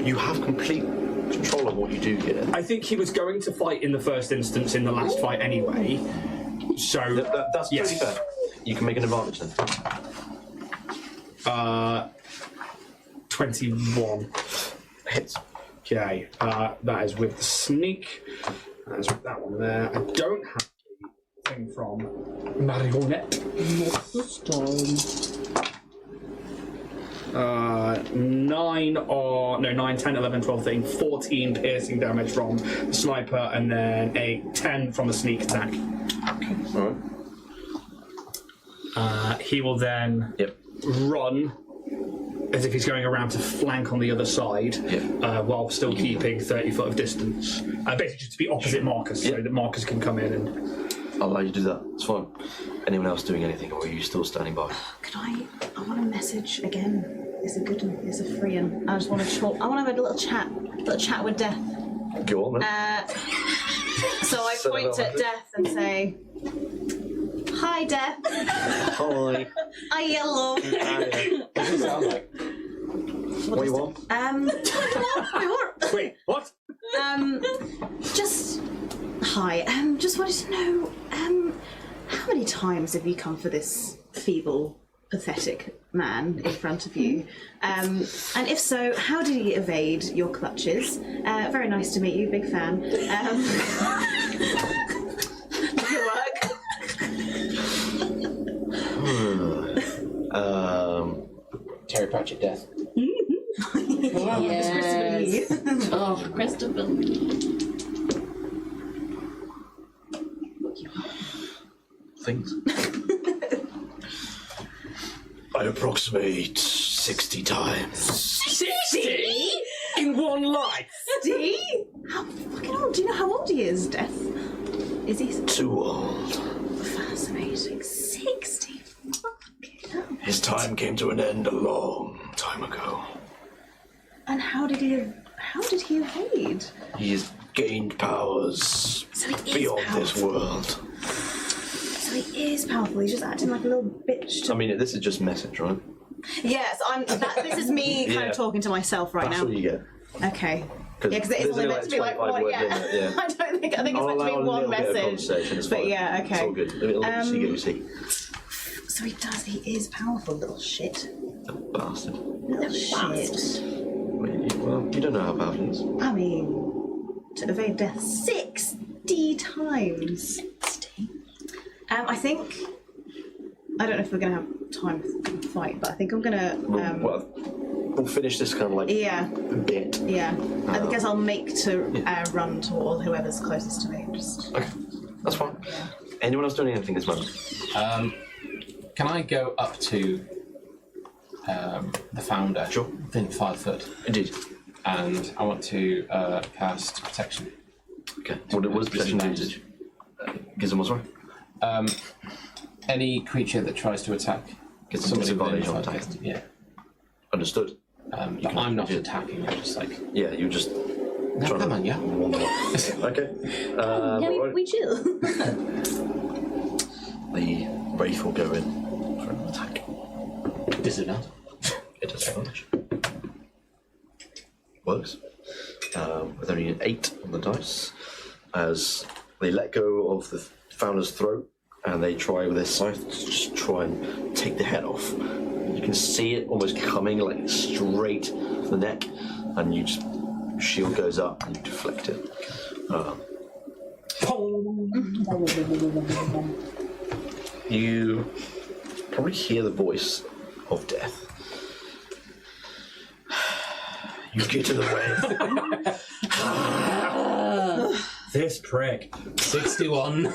you have complete control of what you do here. I think he was going to fight in the first instance in the last fight anyway. So That's yes. pretty fair. You can make an advantage then. 21 Hits. Okay, that is with the sneak. That is with that one there. I don't have the thing from Marionette. 9, 10, 11, 12, 13, 14 piercing damage from the sniper, and then a 10 from the sneak attack. Alright. He will then run as if he's going around to flank on the other side, while still keeping 30 foot of distance. Basically just to be opposite Marcus, so that Marcus can come in and... I'll allow you to do that. It's fine. Anyone else doing anything, or are you still standing by? Could I want to message again. It's a good one. It's a free one. I just want to talk. I want to have a little chat with Death. Go on then. So I point at Death and say, "Hi, Death. Hi. Hi, yellow." What does it sound like? What do you want? Wait, what? Just hi. Just wanted to know, how many times have you come for this feeble, pathetic man in front of you? And if so, how did he evade your clutches? Very nice to meet you, big fan. Good work. Terry Pratchett death. Yes. Oh, Christopher Lee. Things. I approximate 60 times. 60? In one life? D? How fucking old? Do you know how old he is, Death? Is he Too old. fascinating? 60. Fucking hell. His time came to an end a long time ago. And how did he evade? He's gained powers So he is beyond this powerful. world. So he is powerful. He's just acting like a little bitch. I mean, this is just message, right? Yes, this is me kind Yeah. of talking to myself right That's now. all you get. Okay. Yeah, because it is there's only only meant to be like 25 one. words Yeah. in it, yeah. I think it's I'll meant to allow be a one little bit of message. conversation, it's But fine. yeah, okay. It's all good. It'll see. So he does. He is powerful, little shit. Bastard. Little shit. Well, you don't know how powerful he is. I mean, to evade death 60 times. 60. I think. I don't know if we're going to have time to fight, but I think I'm going to. We'll finish this kind of like bit. Yeah. I guess I'll make to run toward whoever's closest to me. Just. Okay, that's fine. Anyone else doing anything this moment? Can I go up to the founder? Sure. Within 5 foot. Indeed. And I want to cast protection. Okay. What does protection do? Gives them what's right? Any creature that tries to attack Gets some disadvantage on attack. Yeah. Understood. But I'm not attacking. I'm just like. Yeah, you just. No, trying come to on, yeah. warm them up. Okay. Right. We chill. The Wraith will go in for an attack. Disadvantage. It does advantage. only an 8 on the dice, as they let go of the founder's throat and they try with their scythe to just try and take the head off. You can see it almost coming like straight to the neck, and you just shield goes up and you deflect it. You probably hear the voice of death. You get in the way. This prick. 61.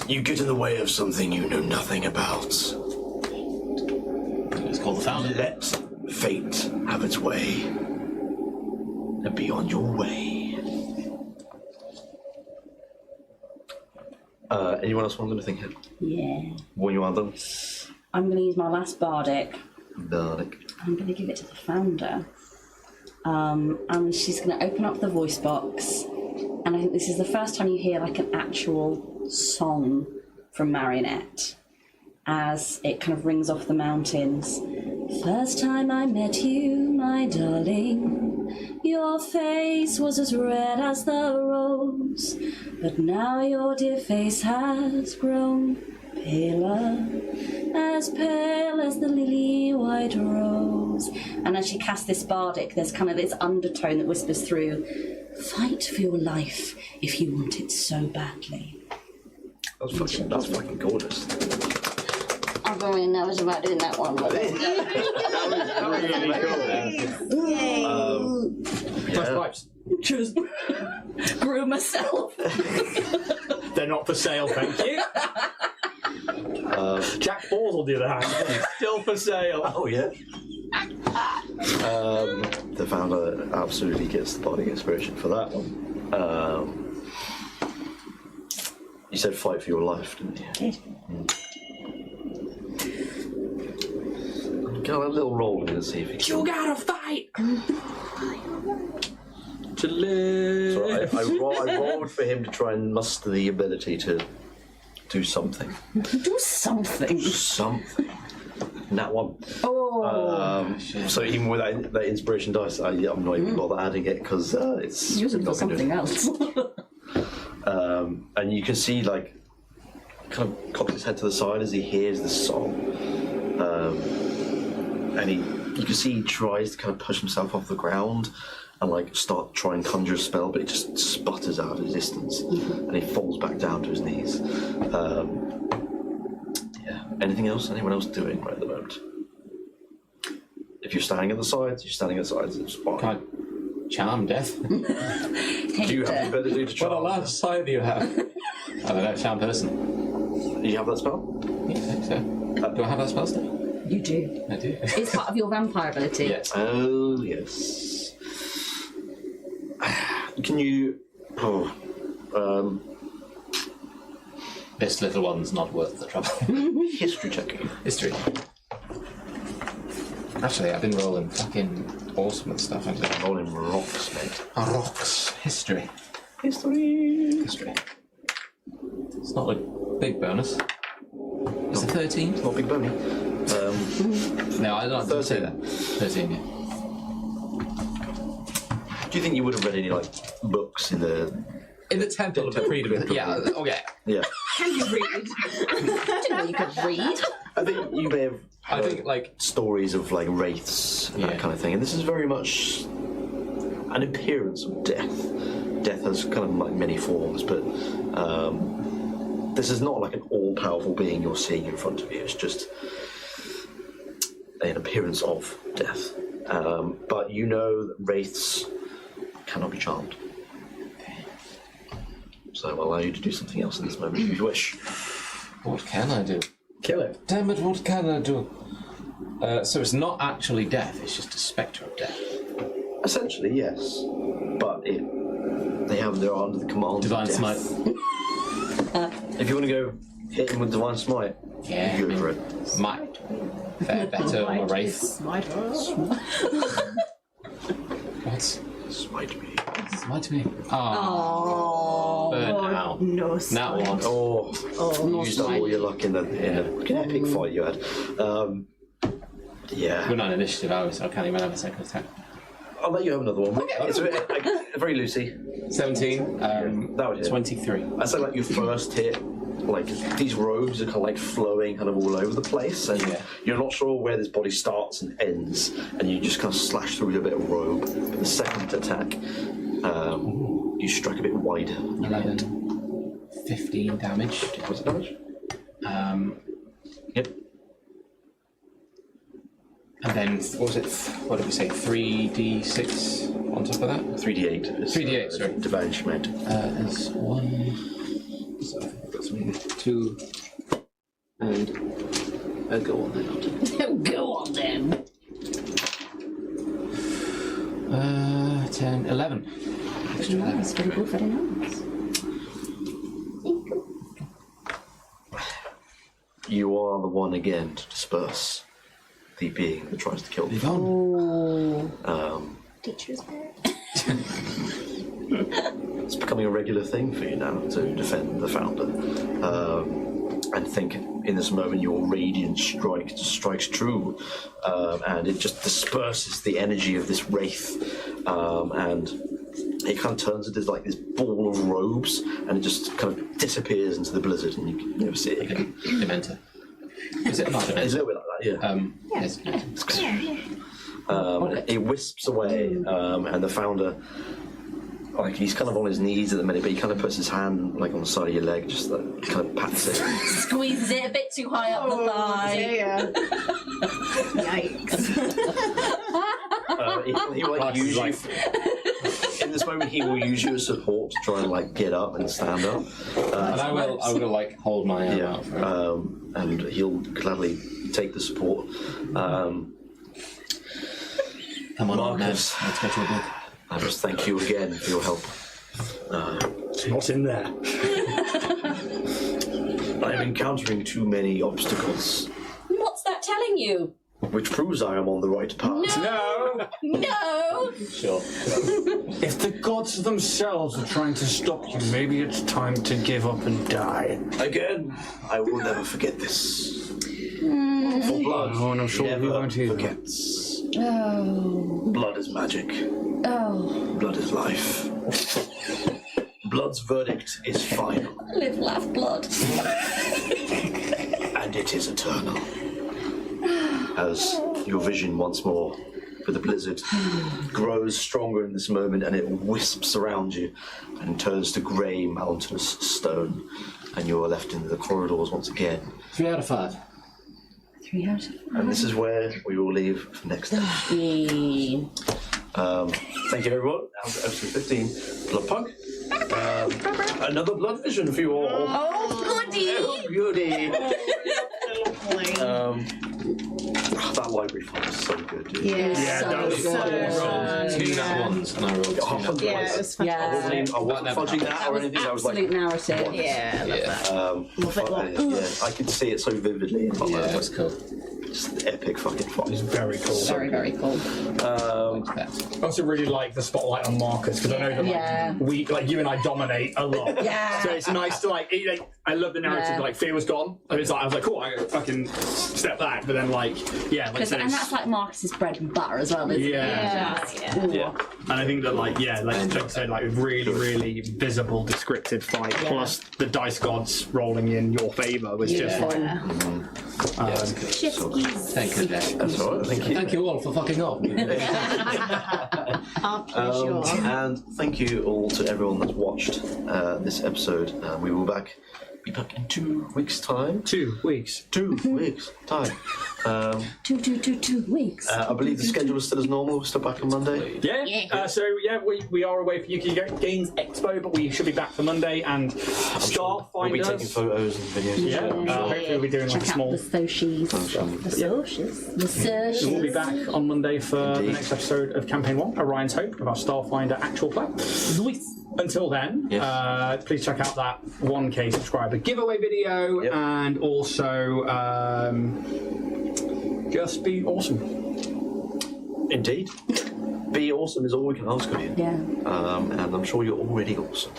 You get in the way of something you know nothing about. It's called the founder. Let fate have its way. And be on your way. Anyone else want to think of? Yeah. When you are done? I'm going to use my last bardic. Dark. I'm going to give it to the founder. And she's going to open up the voice box. And I think this is the first time you hear like an actual song from Marionette as it kind of rings off the mountains. First time I met you, my darling, your face was as red as the rose, but now your dear face has grown paler, as pale as the lily white rose. And as she casts this bardic, there's kind of this undertone that whispers through, fight for your life if you want it so badly. That's fucking gorgeous. I'm very nervous about doing that one. But That was really cool. Nice pipes. just grew myself. They're not for sale, thank you. Jack Balls will do the hang. Still for sale. Oh, yeah. The founder absolutely gets the bardic inspiration for that one. You said fight for your life, didn't you? Get a little roll in and see if you can. You gotta fight to live. So I rolled for him to try and muster the ability to do something. Do something. Something. And that one. Oh. So even with that inspiration dice, I'm not even bother adding it because it's Use it for not gonna something do it. else. And you can see, like, kind of cocks his head to the side as he hears this song. And you can see he tries to kind of push himself off the ground and, like, start trying to conjure a spell, but it just sputters out of existence. And he falls back down to his knees. Yeah. Anything else? Anyone else doing right at the moment? If you're standing at the sides, you're standing at the sides. It's fine. Can't charm death. Do you have the ability to try? What a large side you have. I don't know, charm person. Do you have that spell? Yeah, I think so. Do I have that spell still? You do. I do. It's part of your vampire ability. Yes. Oh, yes. Can you... This little one's not worth the trouble. history check. History. Actually, I've been rolling fucking awesome and stuff. I'm going Rolling rocks, mate. rocks. History. History. History. It's not a big bonus. It's a 13. Not big bony. No, I don't 13. say that. 13, yeah. Do you think you would have read any, like, books in the... In the Temple of the Freedom. Yeah, okay. Yeah. Can you read? I didn't know you could read. I think you may have I think, like... stories of, like, wraiths and that kind of thing. And this is very much an appearance of death. Death has kind of, like, many forms, but this is not like an all-powerful being you're seeing in front of you. It's just an appearance of death. But you know that wraiths cannot be charmed. So I'll allow you to do something else in this moment if you wish. What can I do? Kill it. Damn it, what can I do? So it's not actually death, it's just a spectre of death. Essentially, yes. But they're under the command Divine of death. Smite. If you want to go hit him with Divine Smite, Yeah, you go for it. Might. Fare better on a wraith. What's Smite me. smite me? Oh. Burn out. No, That one. Oh, you used up all your luck in an epic fight you had. Yeah. We're not initiative, I can't even have a second attack. I'll let you have another one. Okay. It's very loosey. 17. That would hit. 23. I say like your first hit, like these robes are kind of like flowing kind of all over the place, and you're not sure where this body starts and ends, and you just kind of slash through a bit of robe. But the second attack, you strike a bit wider. 11. 15 damage. What's the damage? Yep. And then, what was it? What did we say? 3d6 on top of that? 3d8. 3d8, sorry. Damage amount. There's 1. So that's 2. And go on then. Go on then. 10, 11. Nice, very good, very nice. You are the one again to disperse the being that tries to kill you. Teacher's pet. It's becoming a regular thing for you now to defend the founder. And think in this moment your radiant strikes true, and it just disperses the energy of this wraith, and it kind of turns into like this ball of robes, and it just kind of disappears into the blizzard, and you can never see it again. Dementor. Is it not Dementor? It's a little bit like that, yeah. Yes. It wisps away, and the founder, like he's kind of on his knees at the minute, but he kind of puts his hand like on the side of your leg, just like kind of pats it. Squeezes it a bit too high up the thigh. Yeah. Yikes. He will like use you. In this moment, he will use you as support to try and like get up and stand up. And I will like hold my arm out for him. And he'll gladly take the support. Come on, Marcus, let's go to a book. I just thank you again for your help. What's in there? I am encountering too many obstacles, What's that telling you? which proves I am on the right path. No! No! Sure. If the gods themselves are trying to stop you, maybe it's time to give up and die. Again, I will never forget this. For blood Oh, and I'm sure we never won't either. forgets. Oh. Blood is magic. Oh. Blood is life. Blood's verdict is final, Live, laugh, blood. and it is eternal. As your vision once more for the blizzard grows stronger in this moment, and it wisps around you and turns to grey mountainous stone, and you are left in the corridors once again. 3 out of 5. 3 out of 5. And this is where we will leave for next time. Thank you, everyone. Episode 15, Bloodpunk. Another blood vision for you all. Oh, goody! Oh, goody. That library file was so good, dude. Yeah, that was so fun. good. 2 nat ones, and I rolled 2 nat ones. Yeah, it was fantastic. I wasn't That fudging that or anything. I was like, Absolute narrative. Yeah, I love that. yeah, I could see it so vividly. Yeah, that was cool. Just epic fucking fight. It's very cool. Very, very cool. I also really like the spotlight on Marcus, because I know that like you and I dominate a lot. Yeah. So it's nice to like I love the narrative. Yeah. Like fear was gone. And it's like I was like, cool, I fucking step back. But then like And that's like Marcus's bread and butter as well, isn't it? Yeah. And I think that like I said, like really, really visible, descriptive fight. Plus the dice gods rolling in your favour was just like. Thank you, Jack. That's all right. Thank you. Thank you all for fucking off. Our pleasure. And thank you all to everyone that's watched this episode. We will be back in 2 weeks' time. 2 weeks. 2 weeks' time. 2 weeks. I believe the schedule is still as normal. We're still back on Monday. We are away for UK Games Expo, but we should be back for Monday and Starfinders. We'll be taking photos and videos. Yeah, hopefully we'll be doing like a Check small. out the socials. The socials. The socials. We'll be back on Monday for the next episode of Campaign 1, Orion's Hope, of our Starfinder actual play. Until then, please check out that 1K subscriber giveaway video, and also just be awesome. Indeed. Be awesome is all we can ask of you. Yeah. And I'm sure you're already awesome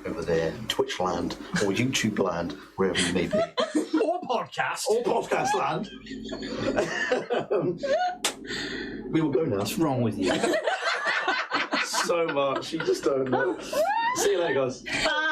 over there in Twitch land or YouTube land, wherever you may be. Or podcast. Or podcast land. We will go now. What's wrong with you? so much. You just don't know. See you later, guys. Bye.